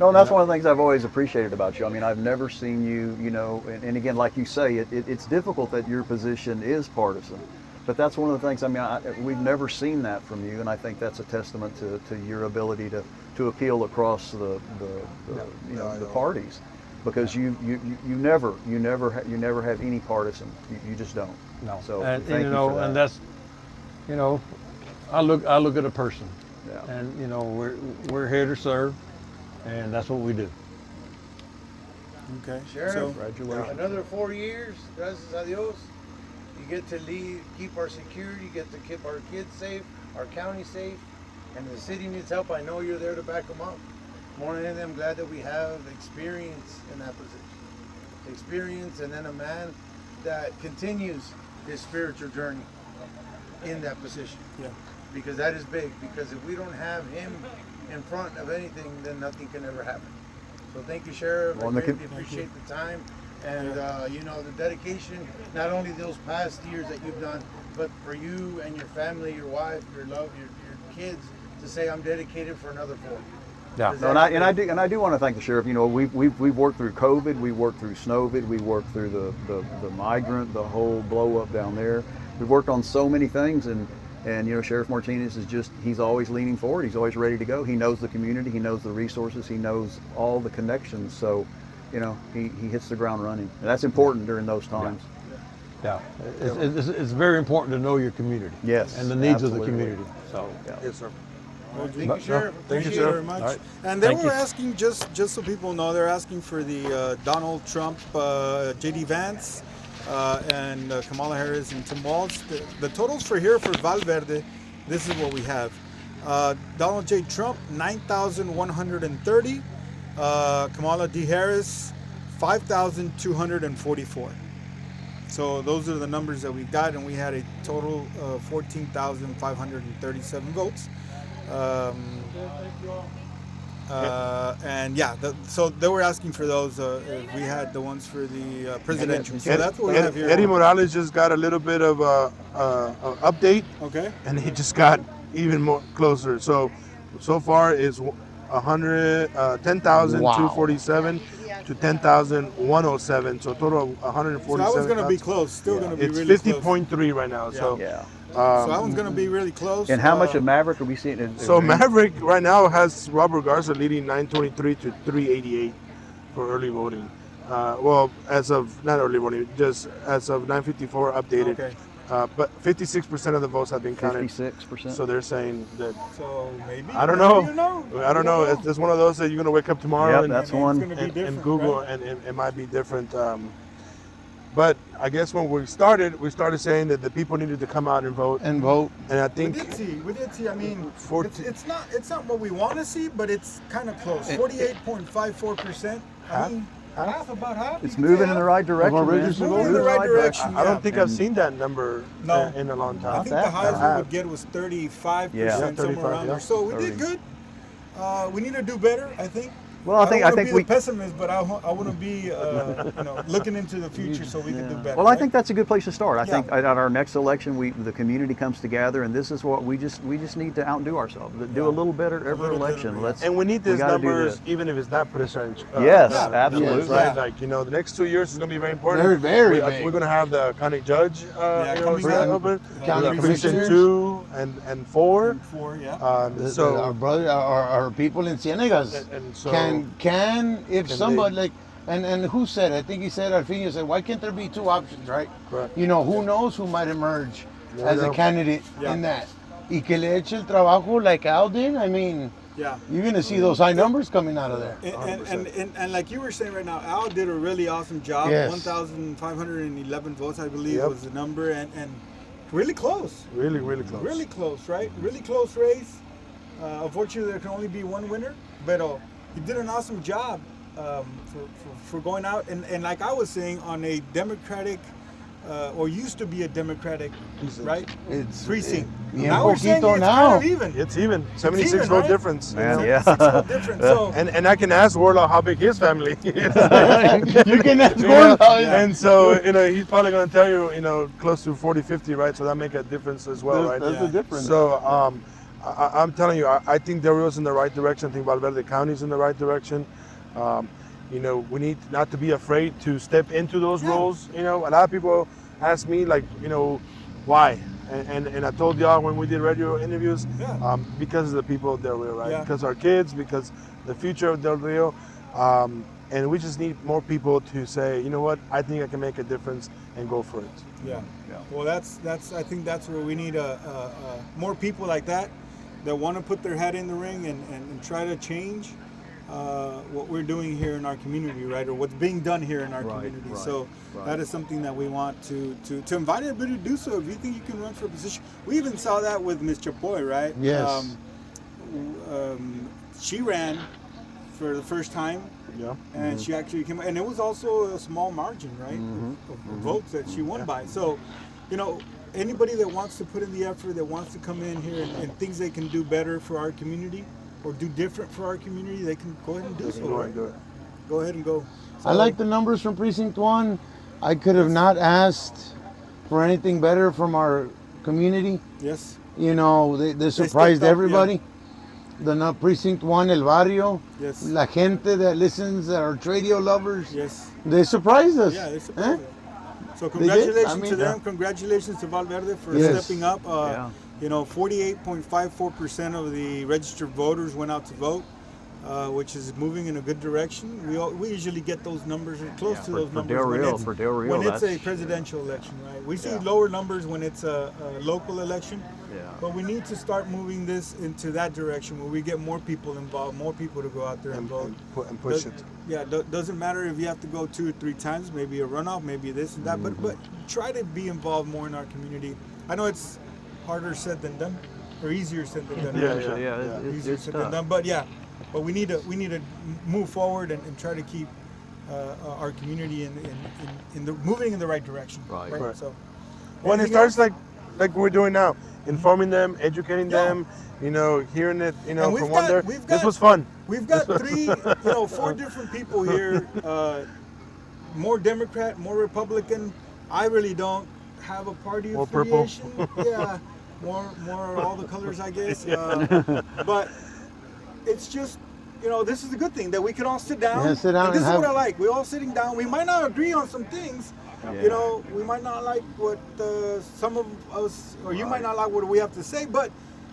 No, and that's one of the things I've always appreciated about you. I mean, I've never seen you, you know, and again, like you say, it's difficult that your position is partisan. But that's one of the things, I mean, we've never seen that from you, and I think that's a testament to your ability to appeal across the parties, because you never have any partisan. You just don't. No. So and thank you know, you for that. and that's, you know, I look at a person. Yeah. And you know, we're here to serve, and that's what we do. Okay. Sheriff, So, Congratulations. another 4 years, gracias a Dios. You get to lead, keep our security, you get to keep our kids safe, our county safe, and the city needs help. I know you're there to back them up. More than anything, I'm glad that we have experience in that position. Experience, and then a man that continues his spiritual journey in that position. Yeah. Because that is big. Because if we don't have him in front of anything, then nothing can ever happen. So thank you, Sheriff. Well, I greatly appreciate the time. And you know, the dedication, not only those past years that you've done, but for you and your family, your wife, your love, your kids, to say I'm dedicated for another 4. Yeah. No, and I do want to thank the sheriff. You know, we've worked through COVID, we worked through Snowvid, we worked through the migrant, the whole blow up down there. We've worked on so many things, and you know, Sheriff Martinez is he's always leaning forward. He's always ready to go. He knows the community, he knows the resources, he knows all the connections. So, you know, he hits the ground running. And that's important during those times. Yeah. It's very important to know your community. Yes, And the needs absolutely. of the community. So. Yeah. yes, sir. well, thank But, you, Sheriff. thank you, Appreciate it Sheriff. very much. All right. And they Thank were you. asking, just so people know, they're asking for the Donald Trump, J.D. Vance, and Kamala Harris and Tim Walz. The totals for here for Valverde, this is what we have. Donald J. Trump, 9,130. Kamala D. Harris, 5,244. So those are the numbers that we got, and we had a total of 14,537 votes. And yeah, so they were asking for those. We had the ones for the presidential. So that's what we have here. Eddie Morales just got a little bit of a update, Okay. and he just got even more closer. So far is 10,247 to 10,107. So a total of 147. So that one's going to be close. Still going to be It's really 50.3 right now. So Yeah. close. So that one's going to be really close. And how much of Maverick are we seeing? So Maverick right now has Robert Garza leading 923 to 388 for early voting. Well, as of not early voting, just as of 9:54 updated. Okay. But 56% of the votes have been counted. 56%. So they're saying that. So maybe. I don't maybe know. you know. I don't know. It's one of those that you're gonna wake up tomorrow Yep, and, that's It's one. gonna be and different, Google, right? and it might be different. But I guess when we started saying that the people needed to come out and vote. And vote. And I We think did see. I mean, 14 it's not what we want to see, but it's kind of close. 48.54%. I mean, about half. It's moving in the right direction. Well, man. registered It's voters? moving in the right direction. I don't Yeah. think I've seen that number No. in a long I time. think the that highest bad. we would get was 35%, Yeah. somewhere 35, around yeah. there. So we 30. did good. We need to do better, I think. Well, I think be we a pessimist, but I want to be looking into the future so we can do better. Well, I right? think that's a good place to start. I Yeah. think at our next election, the community comes together, and this is what we just need to outdo ourselves. Do a little better every election. And we need these gotta do numbers, this. even if it's not presidential. Yes, numbers, absolutely. right? Yeah. Like the next 2 years is going to be very important. Very big. We're going to have the county judge, coming for up. open. County Precinct commissioners. 2 and 4. 4, yeah. Our brother, our people in Cienegas and so can if Can somebody like and who said? I think he said Alfino said, why can't there be 2 options, right? Correct. Who knows who might emerge as a know. candidate in that. Y que le eche el trabajo like Al did. I mean, Yeah. you're gonna see those high numbers coming out of there. And like you were saying right now, Al did a really awesome job. Yes. 1,511 votes, I believe, Yep. was the number, and really close. really, really close. Really close, right? Really close race. Unfortunately, there can only be one winner, but he did an awesome job for going out. And like I was saying, on a Democratic, or used to be a Democratic, right? It's Precinct. bien Now we're saying poquito it's now. kind of even. It's even 76 even, vote right? difference. Man, you know? yeah. 6 vote difference. So And I can ask Warlaw how big his family is. You can ask You know? Warlaw. And so he's probably going to tell you close to 40-50, right? So that make a difference as well, right? That's the difference. So I'm telling you, I think Del Rio's in the right direction. I think Valverde County's in the right direction. We need not to be afraid to step into those roles. A lot of people ask me why, and I told y'all when we did radio interviews, because of the people of Del Rio, right? Yeah. Because our kids, because the future of Del Rio, and we just need more people to say, you know what, I think I can make a difference and go for it. yeah. Well, that's. I think that's where we need more people like that want to put their hat in the ring and try to change what we're doing here in our community, right? Or what's being done here in our community. So that is something that we want to invite everybody to do so. If you think you can run for a position, we even saw that with Ms. Chapoy, right? Yes. She ran for the first time. Yeah. And she actually came, and it was also a small margin, right, of votes that she won by. So, anybody that wants to put in the effort, that wants to come in here and thinks they can do better for our community or do different for our community, they can go ahead and do so. Go ahead Right? and do it. Go ahead and go. I like the numbers from Precinct 1. I could have not asked for anything better from our community. Yes. They surprised stepped up, everybody. The Precinct 1, El Barrio, Yes. la gente that listens, that are radio lovers, Yes. they surprised us. Yeah, they surprised us. So did? congratulations I mean, to them. Congratulations to Valverde for Yes. stepping up. Yeah. 48.54% of the registered voters went out to vote, which is moving in a good direction. We usually get those numbers or close to those for numbers Del when Rio, it's, for Del Rio, when it's a that's- presidential election, right? We see lower numbers when it's a local election. Yeah. But we need to start moving this into that direction where we get more people involved, more people to go out there and vote. And push it. Yeah, doesn't matter if you have to go 2 or 3 times, maybe a runoff, maybe this and that, but try to be involved more in our community. I know it's harder said than done, or easier said than done. Easier It's said than tough. done, but we need to move forward and try to keep our community moving in the right direction. Right. Right. So When it anything starts else? like we're doing now, informing them, educating them, hearing it, And from one there. we've This got- was fun. We've got 4 different people here. More Democrat, more Republican. I really don't have a party More purple. affiliation. Yeah, more all the colors, I guess. But it's just, this is a good thing that we can all sit down. Yeah, sit down and this and is what I have- like. We're all sitting down. We might not agree on some things. We might not like what some of us, or you might not like what we have to say, but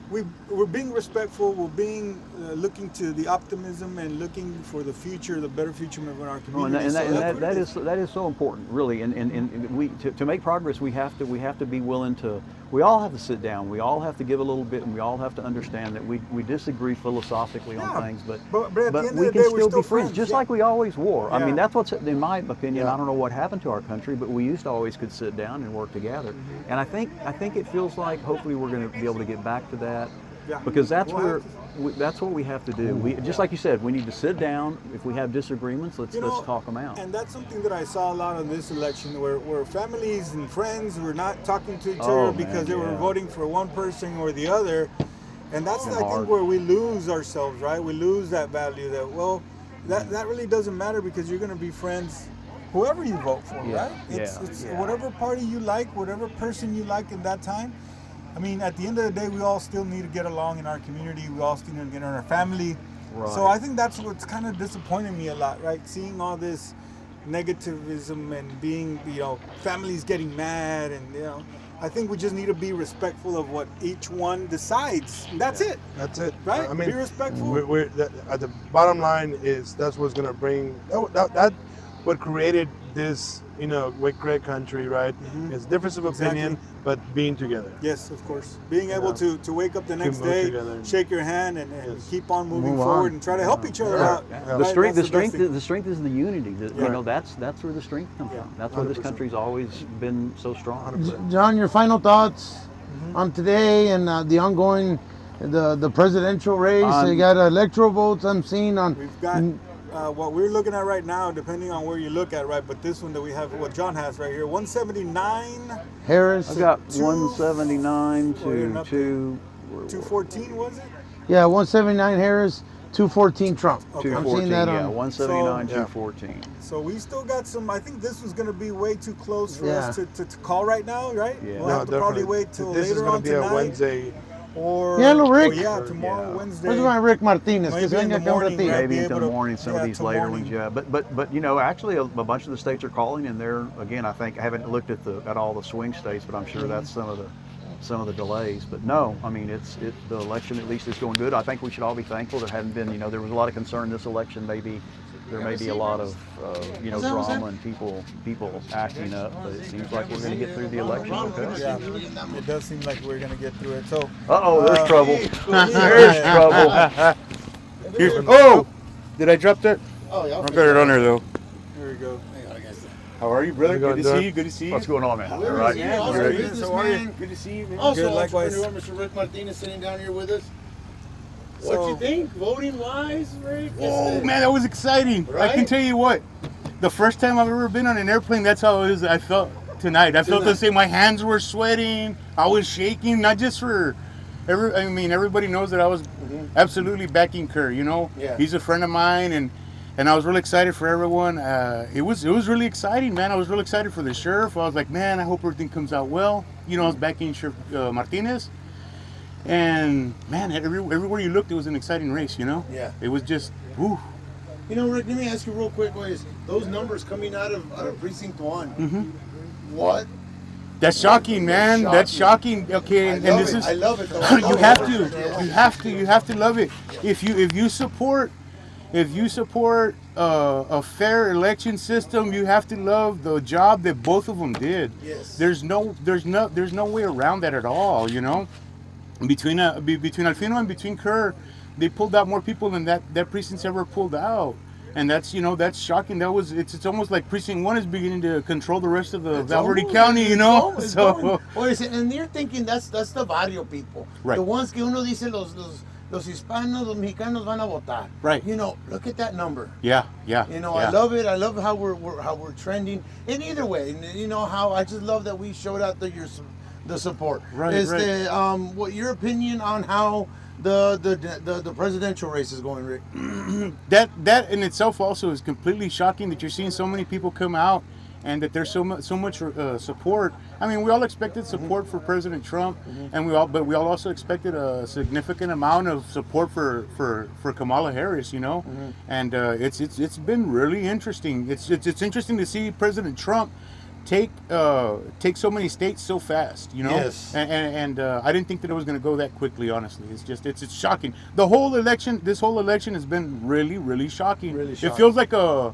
we're being respectful. We're being looking to the optimism and looking for the future, the better future of our community. That is so important, really. And we to make progress, we have to be willing to. We all have to sit down. We all have to give a little bit, and we all have to understand that we disagree philosophically on things, but at the end of we the can day, we're still still be friends, friends, just yeah. like we always were. I Yeah. mean, that's what's, in my opinion. Yeah. I don't know what happened to our country, but we used to always could sit down and work together. Mm-hmm. And I think it feels like hopefully we're going to be able to get back to that. Yeah. Because that's We'll have that's what we have to do. We just like you said, we need to sit down. If we have disagreements, let's talk them out. And that's something that I saw a lot in this election, where families and friends were not talking to each Oh, other because man, they were yeah. voting for one person or the other. And that's, Been I think, hard. where we lose ourselves, right? We lose that value that, well, that really doesn't matter because you're going to be friends whoever you vote for, right? It's whatever party you like, whatever person you like in that time. I mean, at the end of the day, we all still need to get along in our community. We all still need to get in our family. Right. So I think that's what's kind of disappointing me a lot, right? Seeing all this negativism and being, families getting mad and, I think we just need to be respectful of what each one decides. That's it. That's it. Right? I mean, be respectful. At the bottom line is that's what's going to bring that what created this, great country, right? It's difference of opinion, but being together. Yes, of course. Being able to wake up the next move day, together. shake your hand, and keep on moving Move forward on. and try to help each other out. The Right? strength, That's the best strength, thing. the strength is the unity. Yeah. That's where the strength comes from. That's why this 100%. country's always been so strong. John, your final thoughts on today and the ongoing, the presidential race. You got electoral votes. I'm seeing on. We've got what we're looking at right now, depending on where you look at, right? But this one that we have, what John has right here, 179. Harris. I've got 179 to 214, was it? Yeah, 179 Harris, 214 Trump. Okay. I'm 214. seeing that Yeah, on. 179, 214. So we still got some. I think this was going to be way too close for Yeah. us to call right now, right? Yeah. We'll have to probably definitely. wait till This is later going on to be tonight. a Wednesday. Or Yeah, hello, Rick. Tomorrow, Wednesday. Where's my Rick Martinez? Que Maybe in venga the acá un morning, ratito. right? Maybe be into able the to- morning, some of these till later morning. ones, yeah. But actually, a bunch of the states are calling, and they're again. I think I haven't looked at all the swing states, but I'm sure that's some of the delays. But no, I mean the election at least is going good. I think we should all be thankful. There hadn't been, there was a lot of concern this election. Maybe there may be a lot of drama and people acting up, but it seems like we're going to get through the election. Okay. Yeah, it does seem like we're going to get through it. So. There's trouble. There's trouble. Oh, did I drop that? Oh, yeah. I'll get it on there though. Here we go. How are you, brother? Good to see you. Good to see you. What's going on, man? All Good right. to see you. Also, Good. businessman. Good to see you, man. Also, Good, likewise. entrepreneur, Mr. Rick Martinez, sitting down here with us. What So- you think, voting wise, Rick? Oh man, that was exciting. I can Right? tell you what. The first time I've ever been on an airplane, that's how it is. I felt tonight. I felt the same. My hands were sweating. I was shaking, not just for. Everybody knows that I was absolutely backing Kerr. Yeah. He's a friend of mine, and I was really excited for everyone. It was really exciting, man. I was really excited for the sheriff. I was like, man, I hope everything comes out well. I was backing Sheriff Martinez, and man, everywhere you looked, it was an exciting race. Yeah. It was just, woo. Rick, let me ask you real quick, those numbers coming out of Precinct 1, what? That's shocking, man. That's shocking. Okay, and this is. I love it, though. You have to love it. If you support a fair election system, you have to love the job that both of them did. Yes. There's no way around that at all. Between Alfino and between Kerr, they pulled out more people than that precinct's ever pulled out. And that's shocking. It's almost like Precinct 1 is beginning to control the rest of the Valverde County, It's So going. And you're thinking that's the barrio people. Right. The ones que uno dice los hispanos, los mexicanos van a votar. Right. Look at that number. yeah. I love it. I love how we're trending. And either way, how I just love that we showed out the support. Right, What your opinion on how the presidential race is going, Rick? That in itself also is completely shocking that you're seeing so many people come out and that there's so much support. We all expected support for President Trump, and we all also expected a significant amount of support for Kamala Harris, and it's been really interesting. It's interesting to see President Trump take so many states so fast, Yes. And I didn't think that it was going to go that quickly. Honestly, it's shocking. This whole election has been really, really shocking. Really It shocking. feels like a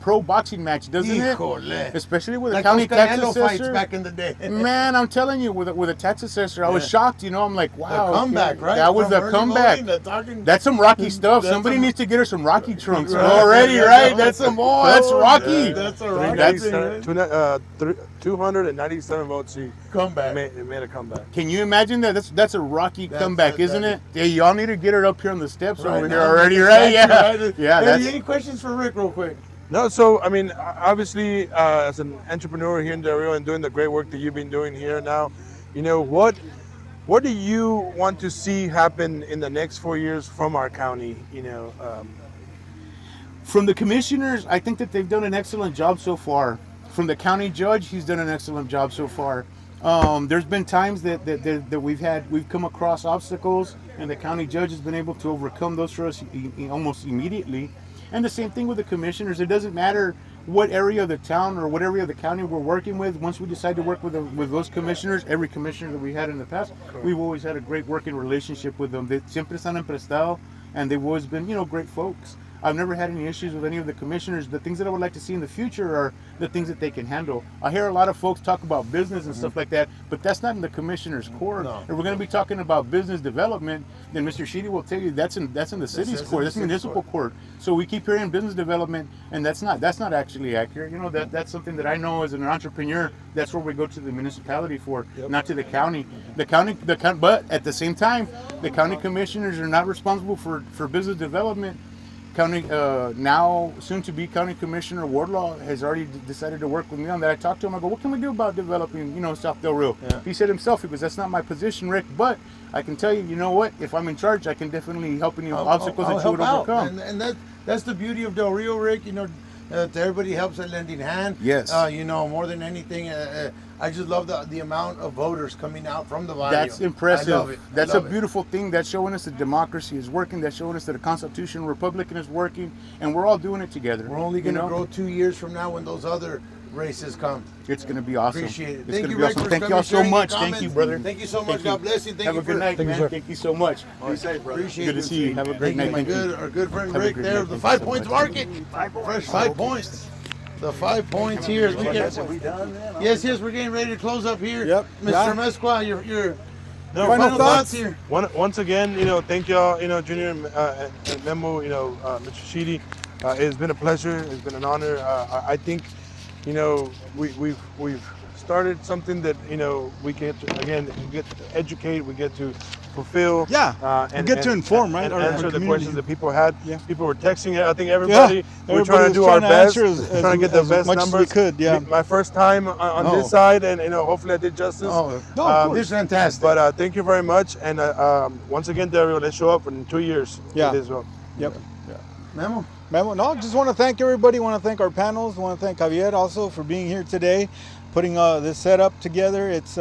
pro boxing match, doesn't Híjole. it? Especially with a Like county those tax Canelo fights assessor. back in the day. Man, I'm telling you, with a tax assessor, I was shocked. I'm like, wow, The comeback, right? That was From the early comeback. voting to talking- That's some Rocky stuff. That's Somebody some- needs to get her some Rocky trunks Right. already, Yeah, right? yeah. That's that's Rocky. That's a Rocky That's- thing, right? 297 votes. He Comeback. made a comeback. Can you imagine that? That's a Rocky comeback, isn't it? Yeah, y'all need to get her up here on the steps Right over here now, already, exactly, right? right? Yeah, Hey, that's. any questions for Rick real quick? No, so obviously, as an entrepreneur here in Del Rio and doing the great work that you've been doing here now, what What do you want to see happen in the next 4 years from our county? From the commissioners, I think that they've done an excellent job so far. From the county judge, he's done an excellent job so far. There's been times that we've come across obstacles, and the county judge has been able to overcome those for us almost immediately. And the same thing with the commissioners. It doesn't matter what area of the town or what area of the county we're working with. Once we decide to work with those commissioners, every commissioner that we had in the past, we've always had a great working relationship with them. They siempre están emprestado, and they've always been, great folks. I've never had any issues with any of the commissioners. The things that I would like to see in the future are the things that they can handle. I hear a lot of folks talk about business and stuff like that, but that's not in the commissioner's core. No. If we're going to be talking about business development, then Mr. Sheedy will tell you that's in the city's court. That's municipal court. So we keep hearing business development, and that's not actually accurate. That's something that I know as an entrepreneur. That's where we go to the municipality for, not to the county. But at the same time, the county commissioners are not responsible for business development. County now soon to be County Commissioner Wardlaw has already decided to work with me on that. I talked to him. I go, what can we do about developing, South Del Rio? Yeah. He said himself, that's not my position, Rick. But I can tell you, you know what? If I'm in charge, I can definitely help any obstacles that you would overcome. And that's the beauty of Del Rio, Rick. Everybody helps a lending hand. Yes. More than anything, I just love the amount of voters coming out from the barrio. That's impressive. I love it. That's a beautiful thing. That's showing us that democracy is working. That's showing us that a constitutional republican is working, and we're all doing it together. We're only going to grow 2 years from now when those other races come. It's going to be awesome. Appreciate it. It's going to be awesome. Thank you all so much. Thank you, brother. Thank you so much. God bless you. Have a good night, man. Thank you so much. Be safe, brother. Appreciate Good to see you. Have a great night. Thank you. Our good friend Rick there of the 5 Points Market. Fresh 5 Points. The 5 points here. As we get, yes, we're getting ready to close up here. Yep. Mr. Mesqua, your final thoughts here. Once again, thank y'all, Junior and Memo, Mr. Sheedy. It's been a pleasure. It's been an honor. I think, we've started something that we get to educate, we get to fulfill, and get to inform, right? And answer the questions that people had. Yeah. People were texting it. I think everybody we're trying to do our best, trying to get the best numbers. As we could. Yeah. My first time on this side, and hopefully I did justice. This is fantastic. But thank you very much, and once again, Dario, let's show up in 2 years. Yeah. As well. Yep. Memo. No, just want to thank everybody. Want to thank our panels. Want to thank Javier also for being here today, putting this setup together. It's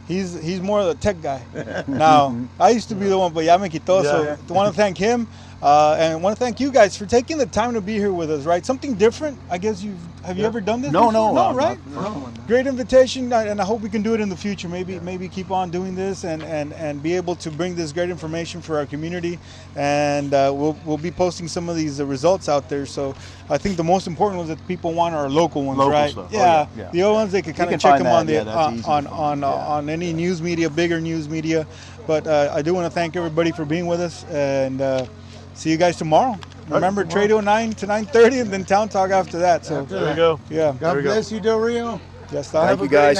he's more of the tech guy. Now, I used to be the one, but ya me quitó. So I want to thank him, and I want to thank you guys for taking the time to be here with us. Right, something different. I guess have you ever done this? No, right? No. Great invitation, and I hope we can do it in the future. Maybe keep on doing this and be able to bring this great information for our community. And we'll be posting some of these results out there. So I think the most important ones that people want are local ones, right? Stuff. Yeah. Oh, yeah. The other ones they can kind of check them on any news media, bigger news media. But I do want to thank everybody for being with us, and see you guys tomorrow. Remember, Tradio 9 to 9:30, and then Town Talk after that. So there we go. Yeah. God bless you, Del Rio. Yes, thank you guys.